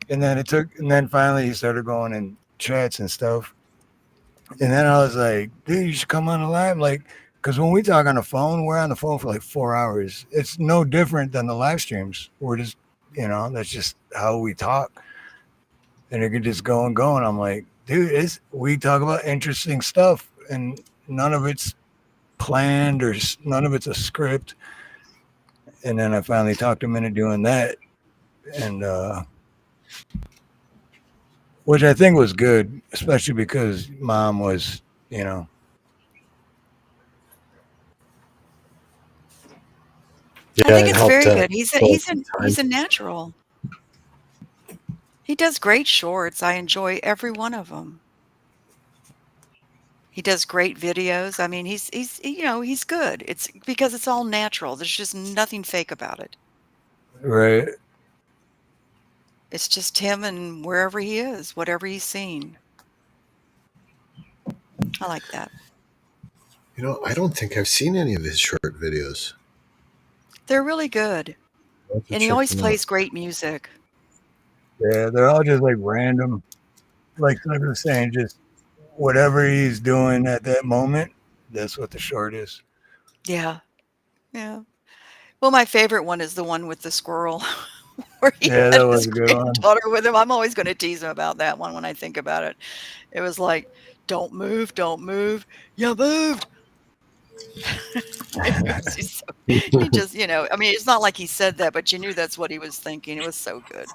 And then finally he started going in chats and stuff. And then I was like, dude, you should come on the live, like, because when we talk on the phone, we're on the phone for like 4 hours. It's no different than the live streams. We're just, that's just how we talk, and it could just go and go. And I'm like, dude, we talk about interesting stuff, and none of it's planned or none of it's a script. And then I finally talked him into doing that, and which I think was good, especially because mom was, I Yeah, think it it's helped very good. fill some time. He's a natural. He does great shorts. I enjoy every one of them. He does great videos. I mean, he's good. It's because it's all natural. There's just nothing fake about it. right. It's just him and wherever he is, whatever he's seen. I like that. I don't think I've seen any of his short videos. They're really good. I'll have to And he check always them out. plays great music. Yeah, they're all just like random, like I was saying, just whatever he's doing at that moment. That's what the short is. Yeah. Yeah. Well, my favorite one is the one with the squirrel where he Yeah, had that was his a good one. granddaughter with him. I'm always going to tease him about that one when I think about it. It was like, don't move, don't move. You moved. It was just he just, I mean, it's not like he said that, but you knew that's what he was thinking. It was so good.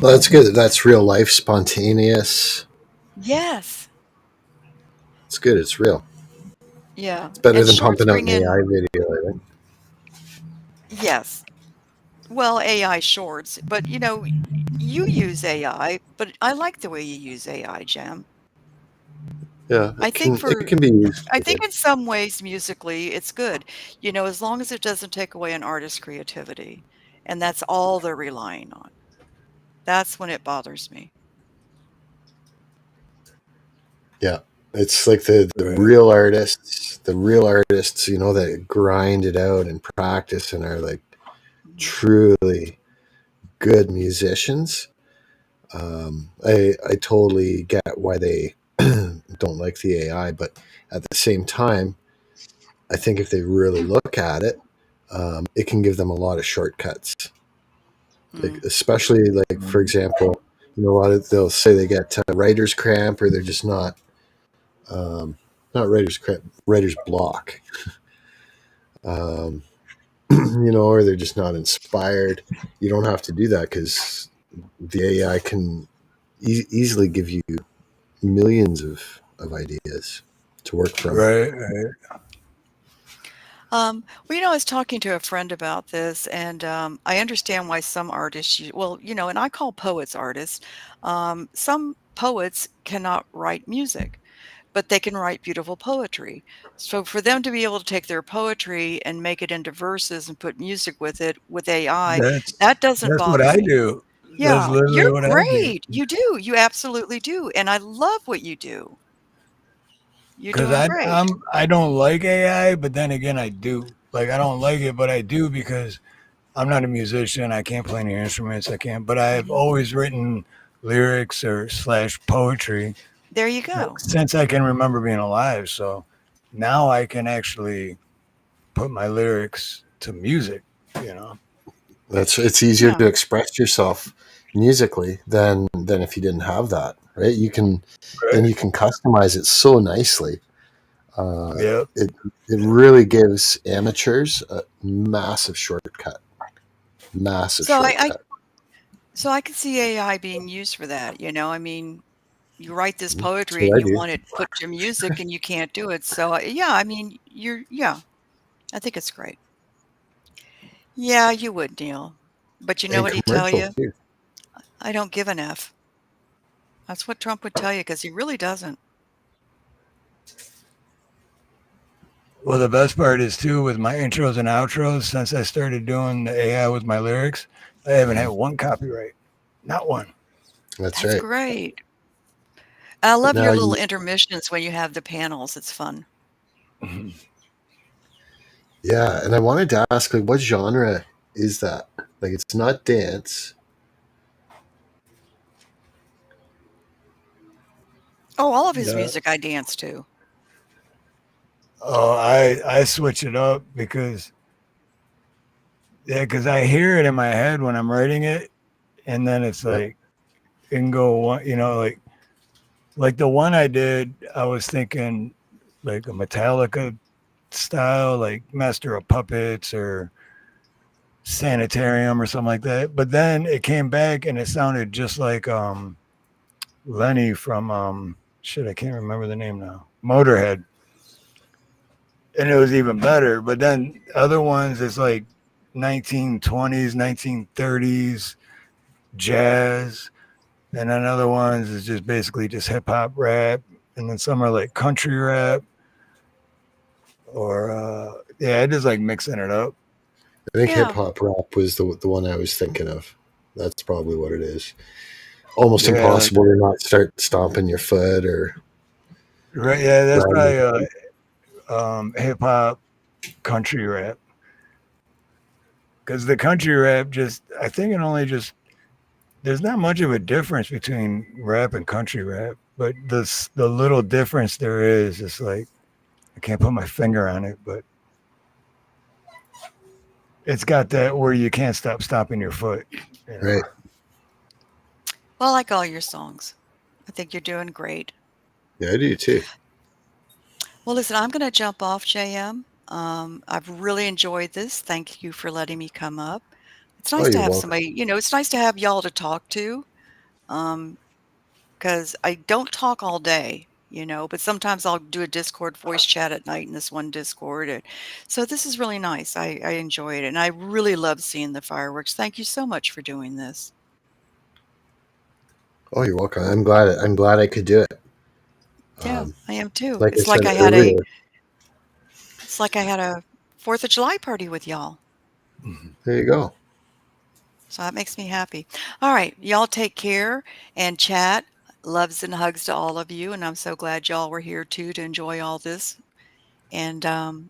Well, that's good. That's real life, spontaneous. Yes. good. It's real. Yeah, It's better and than shorts pumping out bring an AI in video, I think. yes. Well, AI shorts, but you use AI, but I like the way you use AI, Jam. Yeah, I think it for can be used I for think good. in some ways musically it's good, as long as it doesn't take away an artist's creativity, and that's all they're relying on. That's when it bothers me. Yeah, it's like the Right. real artists, that grind it out and practice and are like Mhm. truly good musicians. I totally get why they don't like the AI, but at the same time, I think if they really look at it, it can give them a lot of shortcuts. Like Mm. especially like for Mm. example, a lot of they'll say they get writer's cramp or they're just um, not writer's cramp, writer's block. Um, or they're just not inspired. You don't have to do that because the AI can easily give you millions of ideas to work from. Right. Right. Well, I was talking to a friend about this, and I understand why some artists, well, and I call poets artists. Some poets cannot write music, but they can write beautiful poetry. So for them to be able to take their poetry and make it into verses and put music with it with AI, That's that doesn't that's what bother I me. do. That's Yeah, literally you're what I do. great. You do. You absolutely do. And I love what you do. You're Because doing great. I don't like AI, but then again I do. Like I don't like it, but I do because I'm not a musician. I can't play any instruments. I can't. But I've Mhm. always written lyrics or slash poetry There you like, go. since I can remember being alive. So now I can actually put my lyrics to music. You know. It's easier Yeah. to express yourself musically than if you didn't have that, right? Right. You can customize it so nicely. Uh, Yep. it really gives amateurs a massive shortcut. Massive So I, I shortcut. so I can see AI being used for that. I mean, you write this That's poetry what and I you do. want it put to music and you can't do it. So yeah, I mean, yeah, I think it's great. Yeah, you would, Neil. But you know And what he'd tell commercials you? too. I don't give an F. That's what Trump would tell you because he really doesn't. Well, the best part is too with my intros and outros. Since I started doing the AI with my lyrics, I haven't had one copyright. Not one. That's That's right. great. I love Now your little you intermissions when you have the panels. It's fun. Yeah, and I wanted to ask like what genre is that? Like it's not dance. Oh, all of his No. music I dance to. Oh, I switch it up because yeah, because I hear it in my head when I'm writing it, and then it's Yep. like it can go one, like the one I did. I was thinking like a Metallica style, like Master of Puppets or Sanitarium or something like that. But then it came back and it sounded just like Lenny from shit, I can't remember the name now. Motorhead. And it was even better. But then other ones it's like 1920s, 1930s jazz, and then other ones is just basically just hip hop rap, and then some are like country rap or yeah, I just like mixing it up. I think hip Yeah. hop rap was the one I was thinking of. That's probably what it is. Almost Yeah, like impossible to not start stomping your foot or right, yeah, that's grinding. probably hip hop country rap because the country rap just I think it only just there's not much of a difference between rap and country rap, but the little difference there is like I can't put my finger on it, but it's got that where you can't stop stomping your foot, you know. Right. Well, I like all your songs. I think you're doing great. Yeah, I do too. Well, listen, I'm going to jump off, JM. I've really enjoyed this. Thank you for letting me come up. It's Oh, nice to you're have welcome. somebody, it's nice to have y'all to talk to because I don't talk all day. but sometimes I'll do a Discord voice chat at night in this one Discord. So this is really nice. I enjoy it. And I really love seeing the fireworks. Thank you so much for doing this. Oh, you're welcome. I'm glad I could do it. Yeah, I am too. Like I said earlier, It's like I had a 4th of July party with y'all. there you go. So that makes me happy. All right, y'all take care and chat. Loves and hugs to all of you. And I'm so glad y'all were here too to enjoy all this. And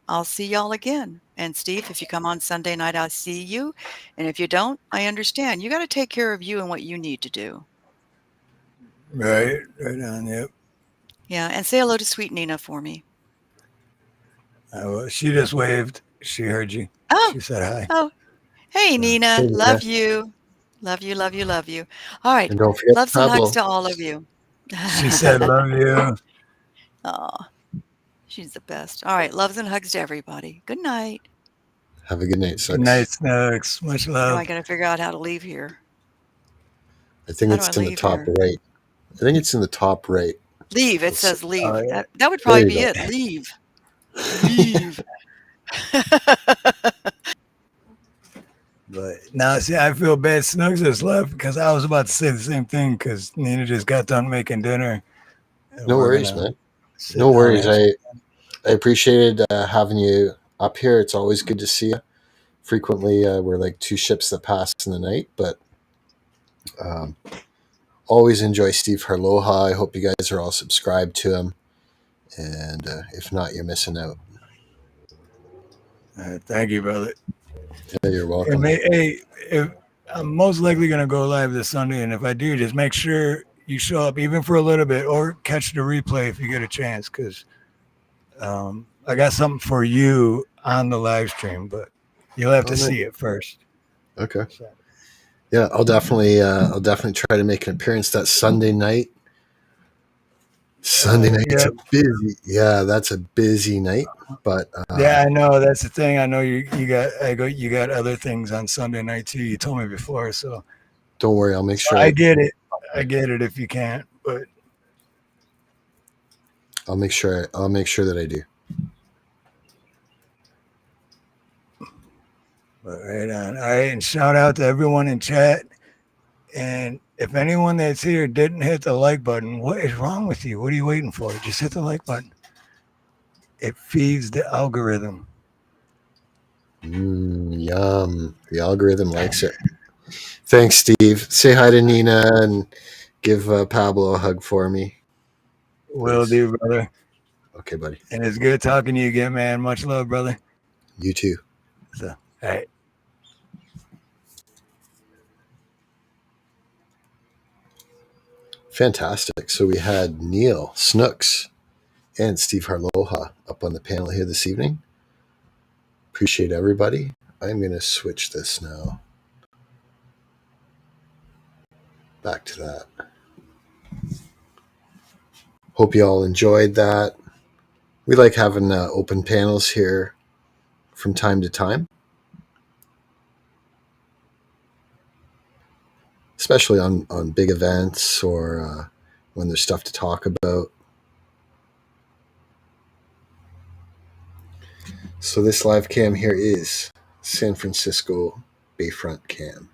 I'll see y'all again. And Steve, if you come on Sunday night, I'll see you. And if you don't, I understand. You got to take care of you and what you need to do. Right on. Yep. Yeah, and say hello to sweet Nina for me. She just waved. She heard you. Oh, She said hi. oh, hey, So, Nina. Hey, Love Nina. you. Love you, love you, love you. All right. And don't forget Loves and hugs Pablo. to all of you. she said, "Love you." Oh, she's the best. All right. Loves and hugs to everybody. Good night. Have a good night, Good night, Six. Snooks. Much Now I love. got to figure out how to leave here. I think How do I it's in the leave top here? right. I think it's in the top right. Leave. It Let's see. says Oh leave. yeah. That would There probably you be go. it. Leave. Leave. But now, see, I feel bad. Snooks just left because I was about to say the same thing because Nina just got done making dinner and No we're worries, gonna man. sit No down and worries. have. I appreciated having you up here. It's always good to see you. Frequently, we're like two ships that pass in the night, but um, always enjoy Steve Harloha. I hope you guys are all subscribed to him. And if not, you're missing out. Thank you, brother. Yeah, you're And welcome. hey, if I'm most likely gonna go live this Sunday, and if I do, just make sure you show up even for a little bit, or catch the replay if you get a chance, because I got something for you on the live stream, but you'll have Oh, to nice. see it first. Okay. So, Yeah, I'll definitely try to make an appearance that Sunday night. Sunday night's yeah, a busy. Yeah, that's a busy night. But yeah, I know that's the thing. I know you got other things on Sunday night too. You told me before, so don't worry, I'll make so sure I get it. I get it if you can't, I'll make sure that I do. but right on. All right, and shout out to everyone in chat. And if anyone that's here didn't hit the like button, what is wrong with you? What are you waiting for? Just hit the like button. It feeds the algorithm. Yum. The algorithm likes it. Thanks, Steve. Say hi to Nina and give Pablo a hug for me, Will please. do, brother. Okay, buddy. And it's good talking to you again, man. Much love, brother. You too. So, all right. Fantastic. So we had Neil Snooks and Steve Harloha up on the panel here this evening. Appreciate everybody. I'm going to switch this now. Back to that. Hope you all enjoyed that. We like having open panels here from time to time, especially on big events or when there's stuff to talk about. So this live cam here is San Francisco Bayfront cam.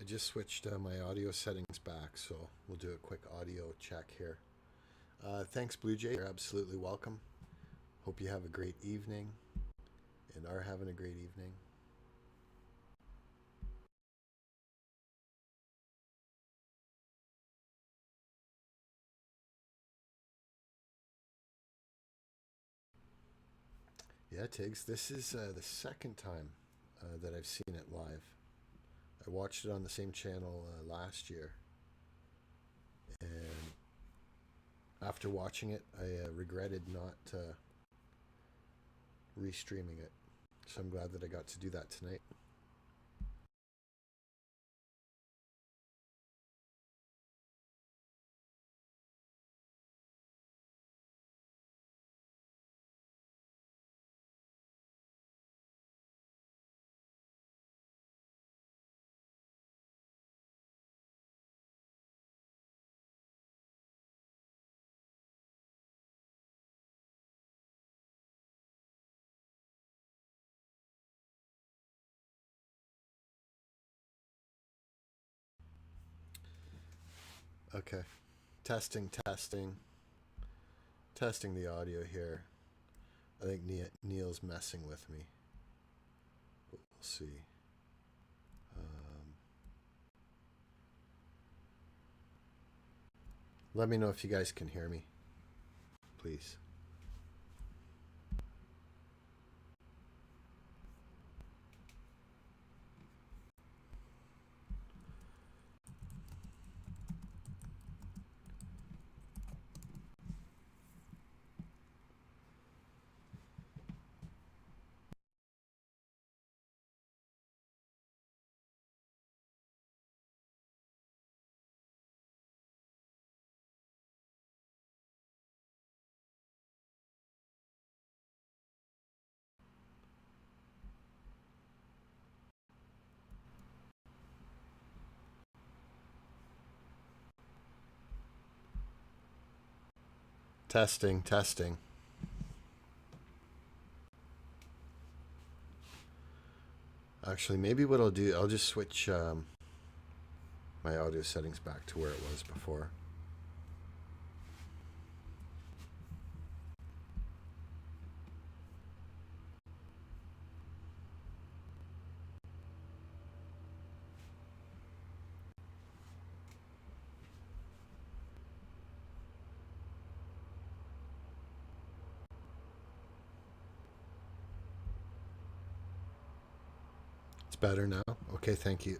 just switched my audio settings back, so we'll do a quick audio check here. Thanks, Blue Jay. You're absolutely welcome. Hope you have a great evening and are having a great evening. Yeah, Tiggs, this is the second time that I've seen it live. I watched it on the same channel last year, and after watching it, I regretted not restreaming it. So I'm glad that I got to do that tonight. Okay. Testing the audio here. I think Neil's messing with me, but we'll see. Let me know if you guys can hear me, please. Testing. Actually, maybe what I'll do, I'll just switch my audio settings back to where it was before. It's better now? Okay, thank you.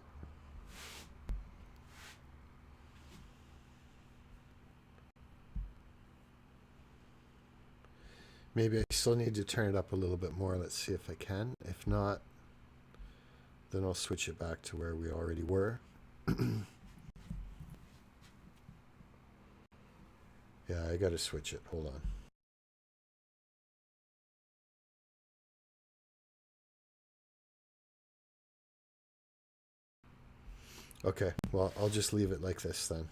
Maybe I still need to turn it up a little bit more. Let's see if I can. If not, then I'll switch it back to where we already were. Yeah, I gotta switch it. Hold on. Okay, well, I'll just leave it like this then.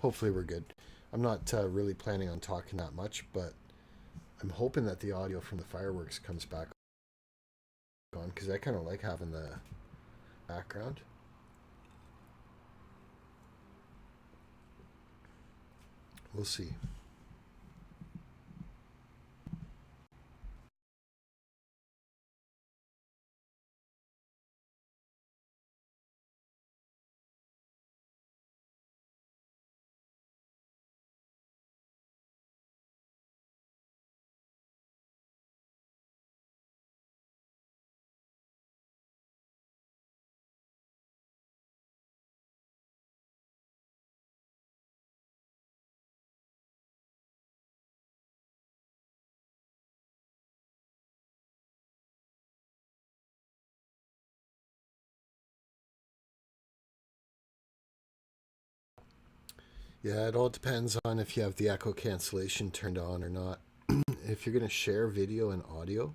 Hopefully we're good. I'm not really planning on talking that much, but I'm hoping that the audio from the fireworks comes back on, because I kind of like having the background. We'll see. Yeah, it all depends on if you have the echo cancellation turned on or not. If you're going to share video and audio,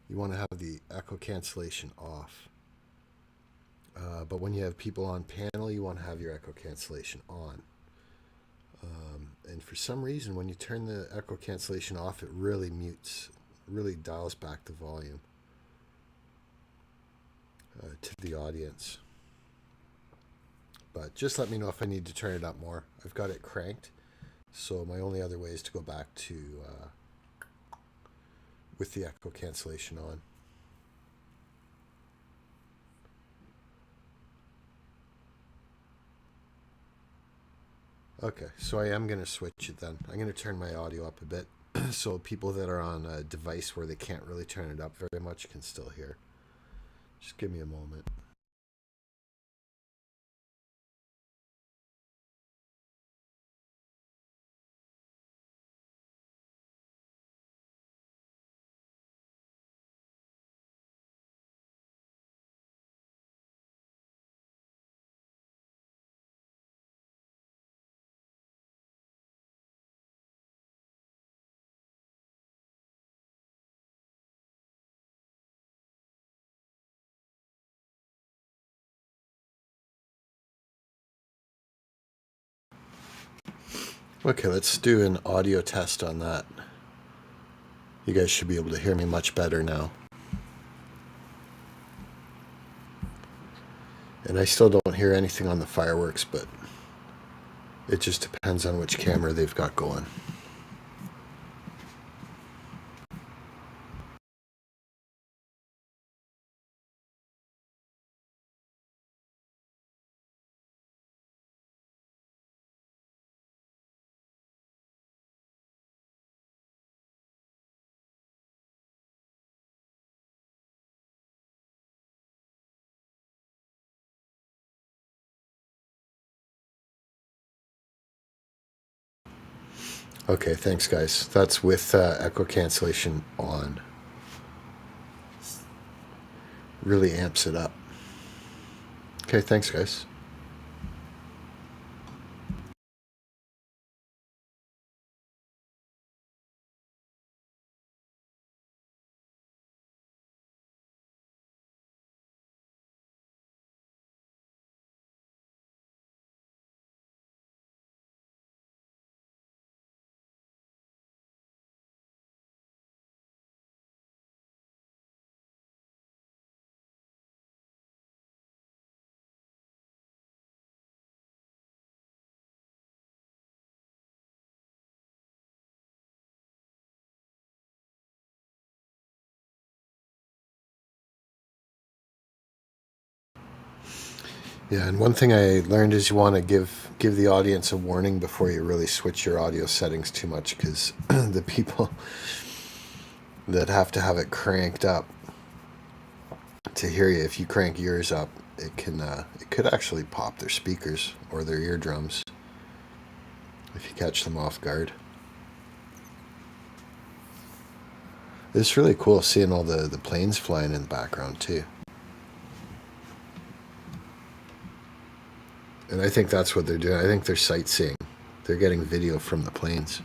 you want to have the echo cancellation off. But when you have people on panel, you want to have your echo cancellation on. And for some reason, when you turn the echo cancellation off, it really mutes, really dials back the volume to the audience. But just let me know if I need to turn it up more. I've got it cranked, so my only other way is to go back to with the echo cancellation on. Okay, so I am going to switch it then. I'm going to turn my audio up a bit so people that are on a device where they can't really turn it up very much can still hear. Just give me a moment. Okay, let's do an audio test on that. You guys should be able to hear me much better now. And I still don't hear anything on the fireworks, but it just depends on which camera they've got going. Okay, thanks guys. That's with echo cancellation on. Really amps it up. Okay, thanks guys. Yeah, and one thing I learned is you want to give the audience a warning before you really switch your audio settings too much, because the people that have to have it cranked up to hear you, if you crank yours up, it could actually pop their speakers or their eardrums if you catch them off guard. It's really cool seeing all the planes flying in the background too. And I think that's what they're doing. I think they're sightseeing. They're getting video from the planes.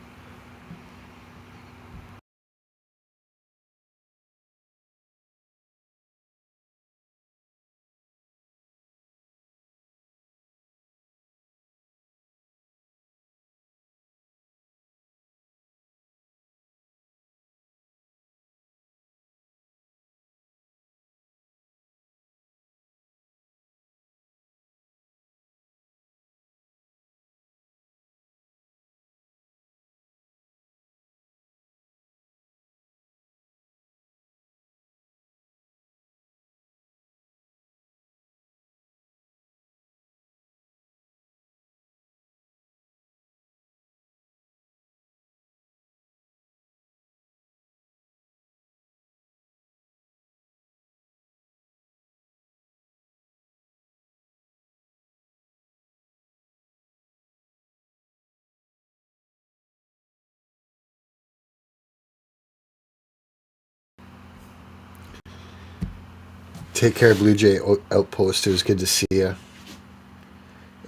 Take care, Blue Jay Outpost. It was good to see you.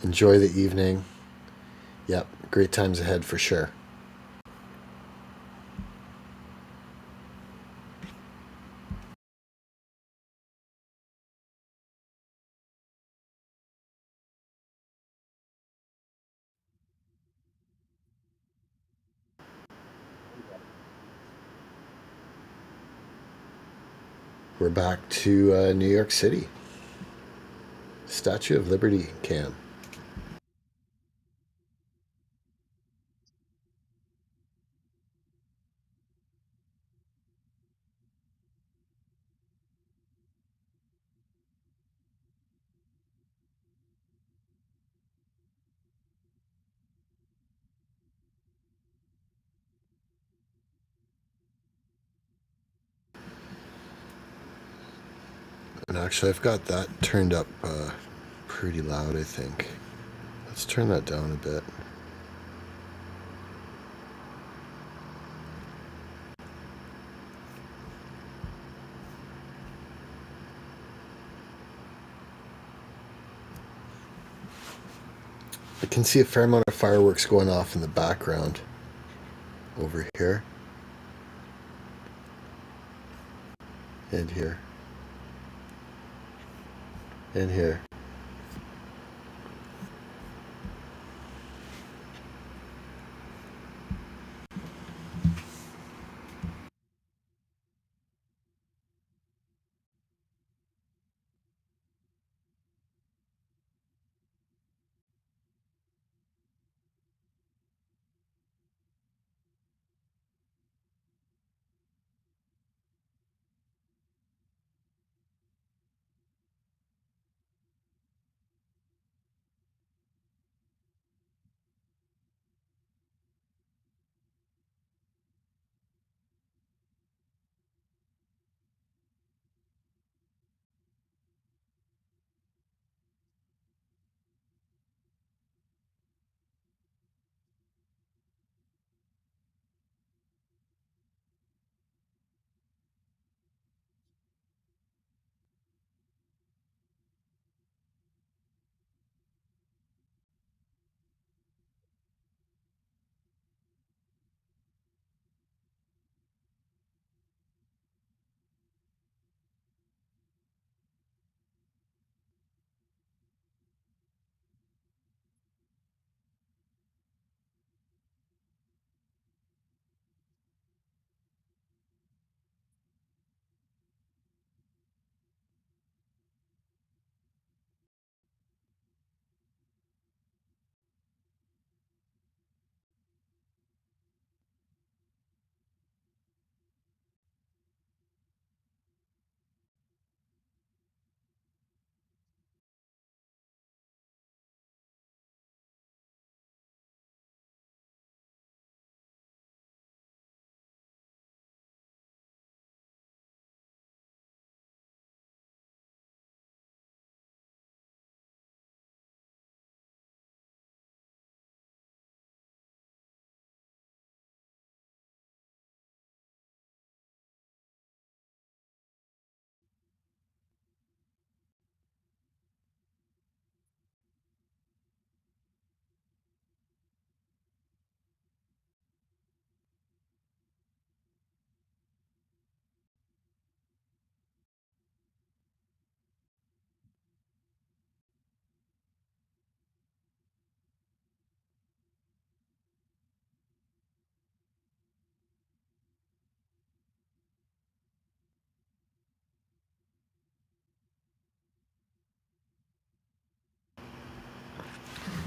Enjoy the evening. Yep, great times ahead for sure. We're back to New York City. Statue of Liberty cam. And actually, I've got that turned up pretty loud, I think. Let's turn that down a bit. I can see a fair amount of fireworks going off in the background over here and here and here.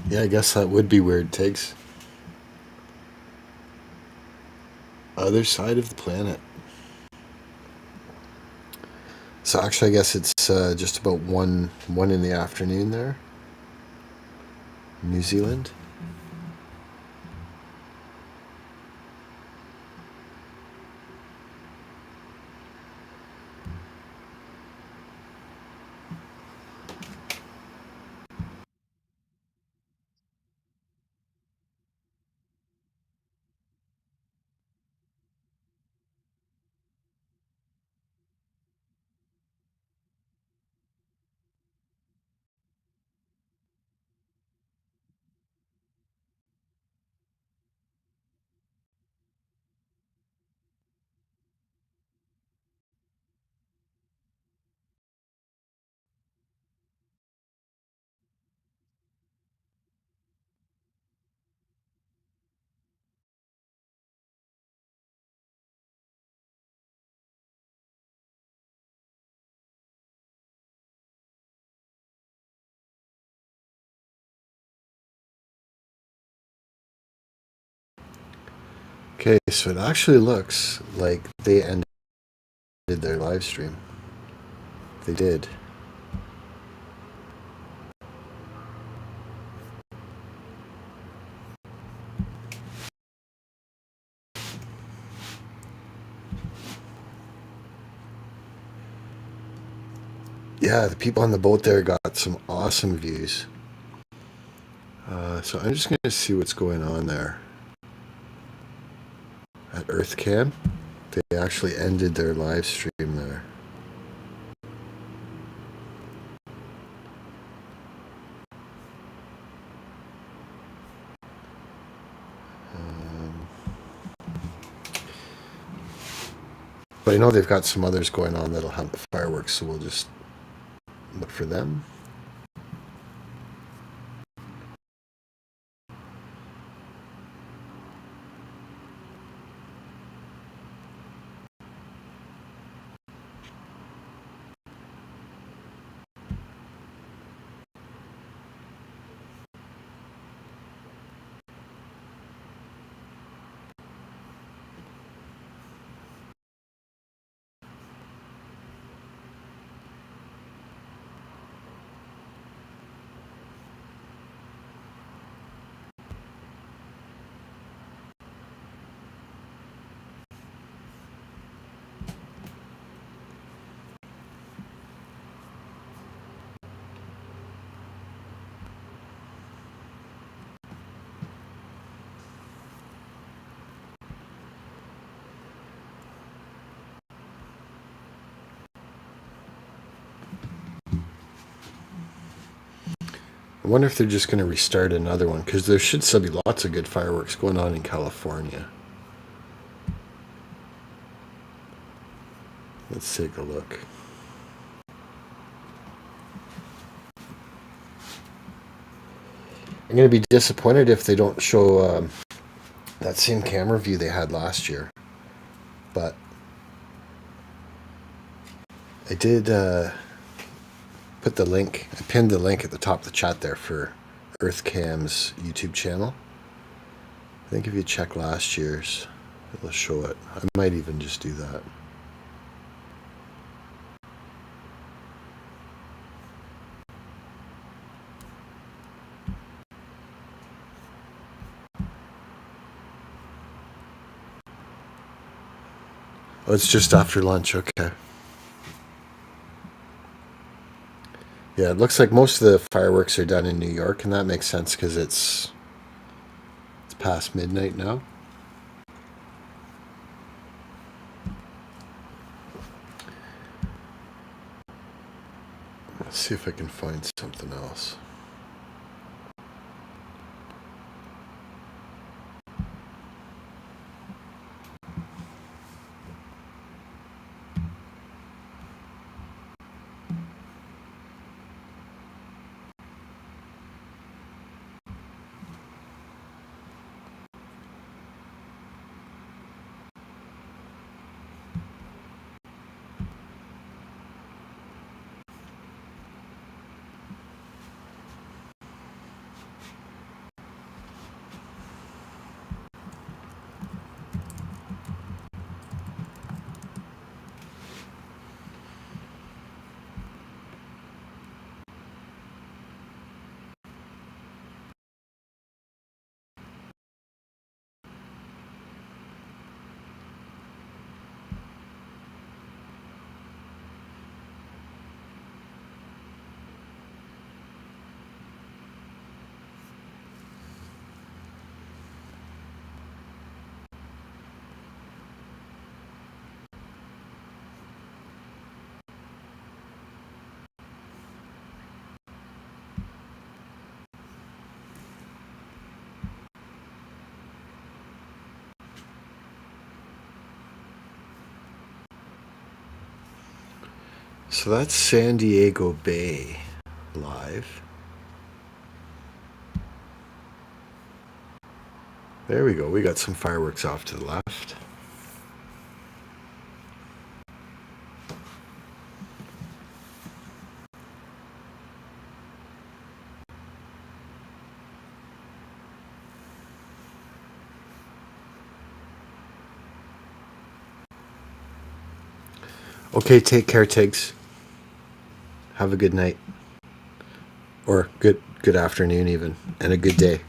Yeah, I guess that would be weird, Tiggs. Other side of the planet. So actually, I guess it's just about one in the afternoon there, New Zealand. Okay, so it actually looks like they ended their live stream. They did. Yeah, the people on the boat there got some awesome views. So I'm just going to see what's going on there. At EarthCam, they actually ended their live stream there. But I know they've got some others going on that'll have the fireworks, so we'll just look for them. I wonder if they're just going to restart another one, because there should still be lots of good fireworks going on in California. Let's take a look. I'm going to be disappointed if they don't show that same camera view they had last year. But I did put the link, I pinned the link at the top of the chat there for EarthCam's YouTube channel. I think if you check last year's, it'll show it. I might even just do that. Oh, it's just after lunch, okay. Yeah, it looks like most of the fireworks are done in New York, and that makes sense because it's past midnight now. Let's see if I can find something else. So that's San Diego Bay live. There we go. We got some fireworks off to the left. Okay, take care, Tiggs. Have a good night. Or good afternoon even. And a good day.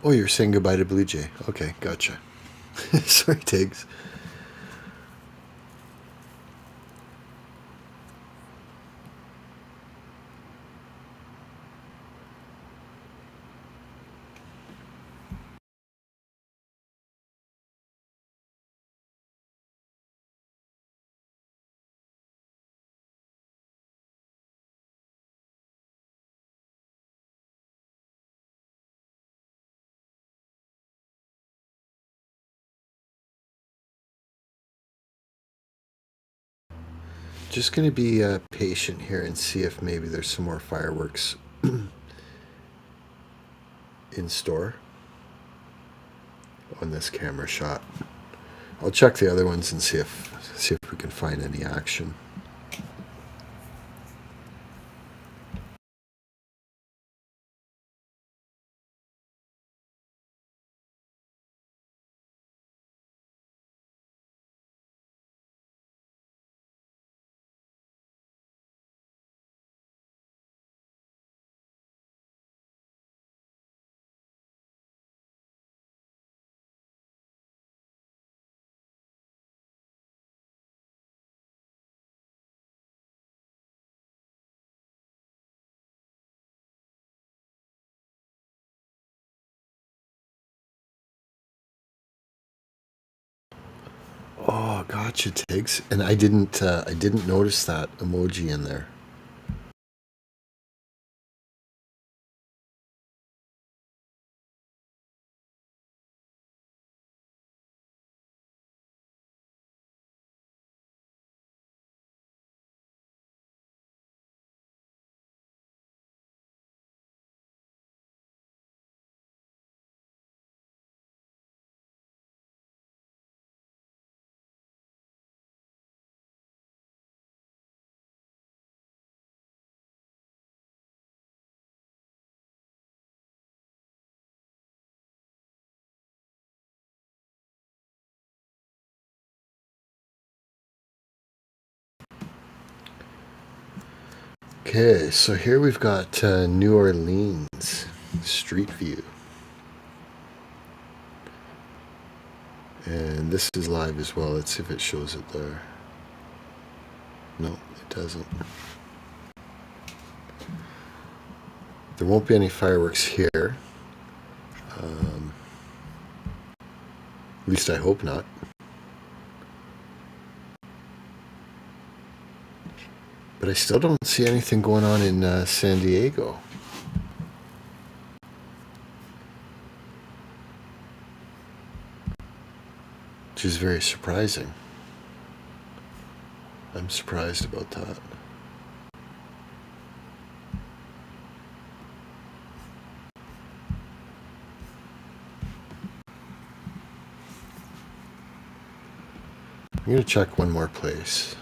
Oh, you're saying goodbye to Blue Jay. Okay, gotcha. Sorry, Tiggs. Just going to be patient here and see if maybe there's some more fireworks in store on this camera shot. I'll check the other ones and see if we can find any action. Oh, gotcha, Tiggs. And I didn't notice that emoji in there. Okay, so here we've got New Orleans Street View. And this is live as well. Let's see if it shows it there. No, it doesn't. There won't be any fireworks here. At least I hope not. But I still don't see anything going on in San Diego. Which is very surprising. I'm surprised about that. I'm going to check one more place.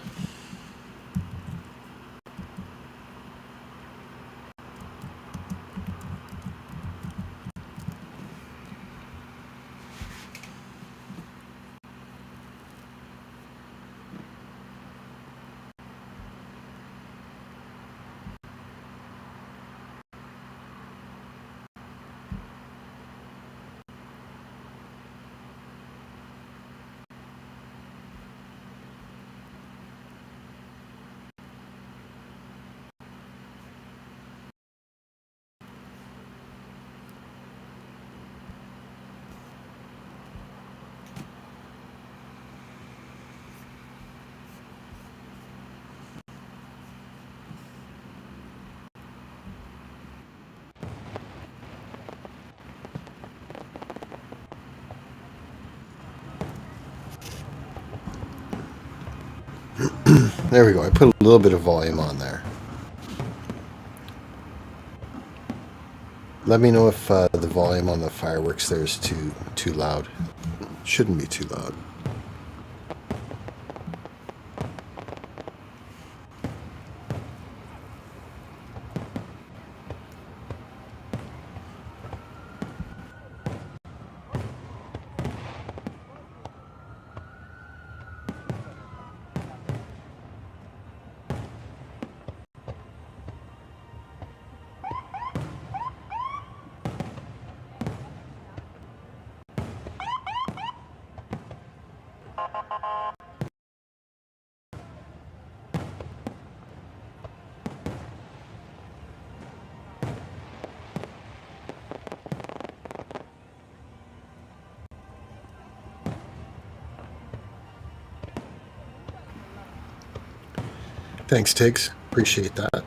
There we go. I put a little bit of volume on there. Let me know if the volume on the fireworks there is too loud. Shouldn't be too loud. Thanks, Tiggs. Appreciate that.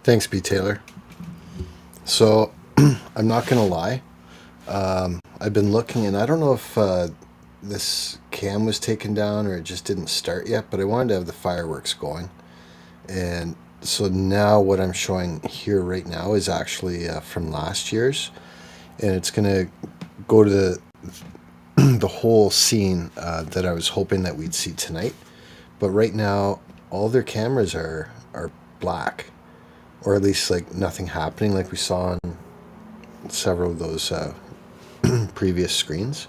Thanks, B. Taylor. So, I'm not going to lie. I've been looking, and I don't know if this cam was taken down or it just didn't start yet, but I wanted to have the fireworks going. And so now what I'm showing here right now is actually from last year's. And it's going to go to the whole scene that I was hoping that we'd see tonight. But right now, all their cameras are black. Or at least like nothing happening like we saw on several of those previous screens.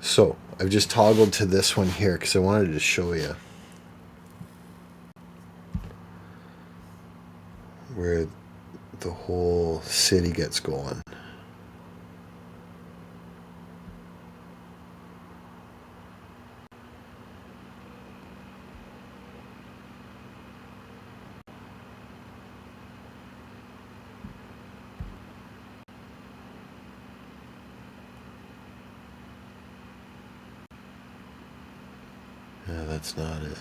So I've just toggled to this one here because I wanted to show you where the whole city gets going. Yeah, that's not it.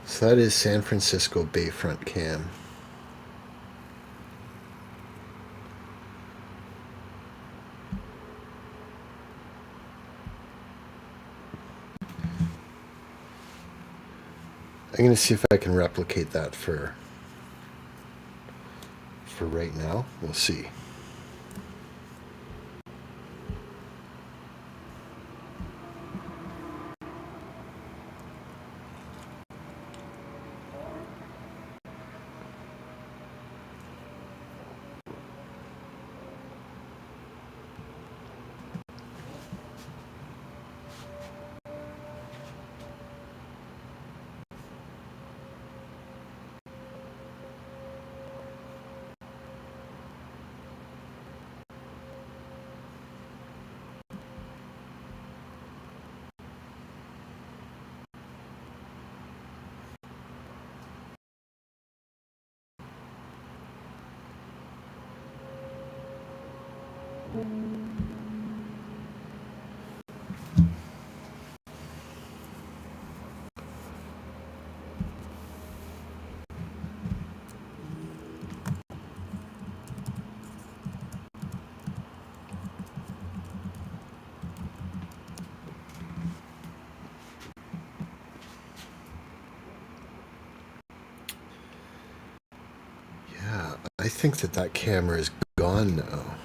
So that is San Francisco Bayfront cam. I'm going to see if I can replicate that for right now. We'll see. Yeah, I think that camera is gone now.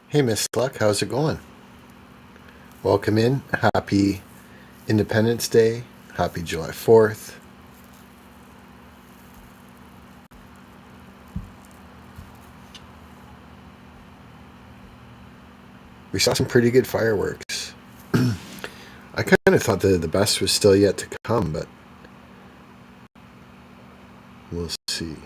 Hey, Miss Luck, how's it going? Welcome in. Happy Independence Day. Happy July 4th. We saw some pretty good fireworks. I kind of thought the best was still yet to come, but we'll see.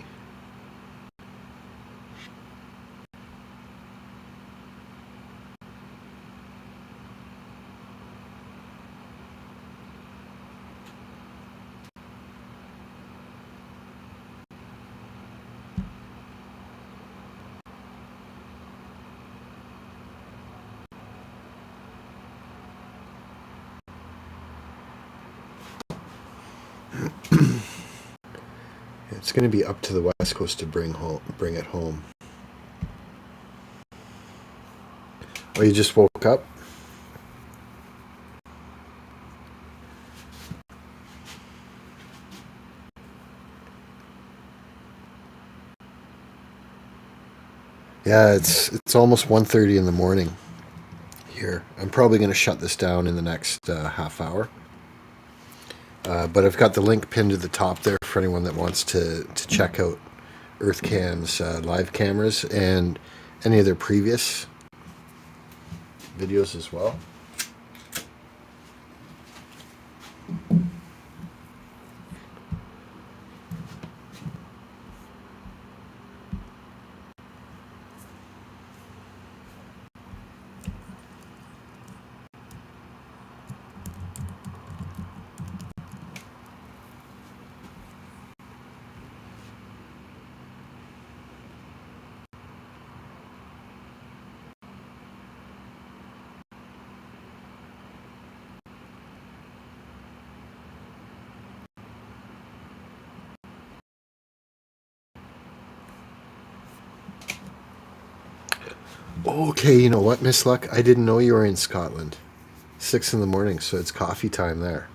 It's going to be up to the West Coast to bring it home. Oh, you just woke up? Yeah, it's almost 1:30 in the morning here. I'm probably going to shut this down in the next half hour. But I've got the link pinned to the top there for anyone that wants to check out EarthCam's live cameras and any of their previous videos as well. Okay, you know what, Miss Luck? I didn't know you were in Scotland. 6 in the morning, so it's coffee time there.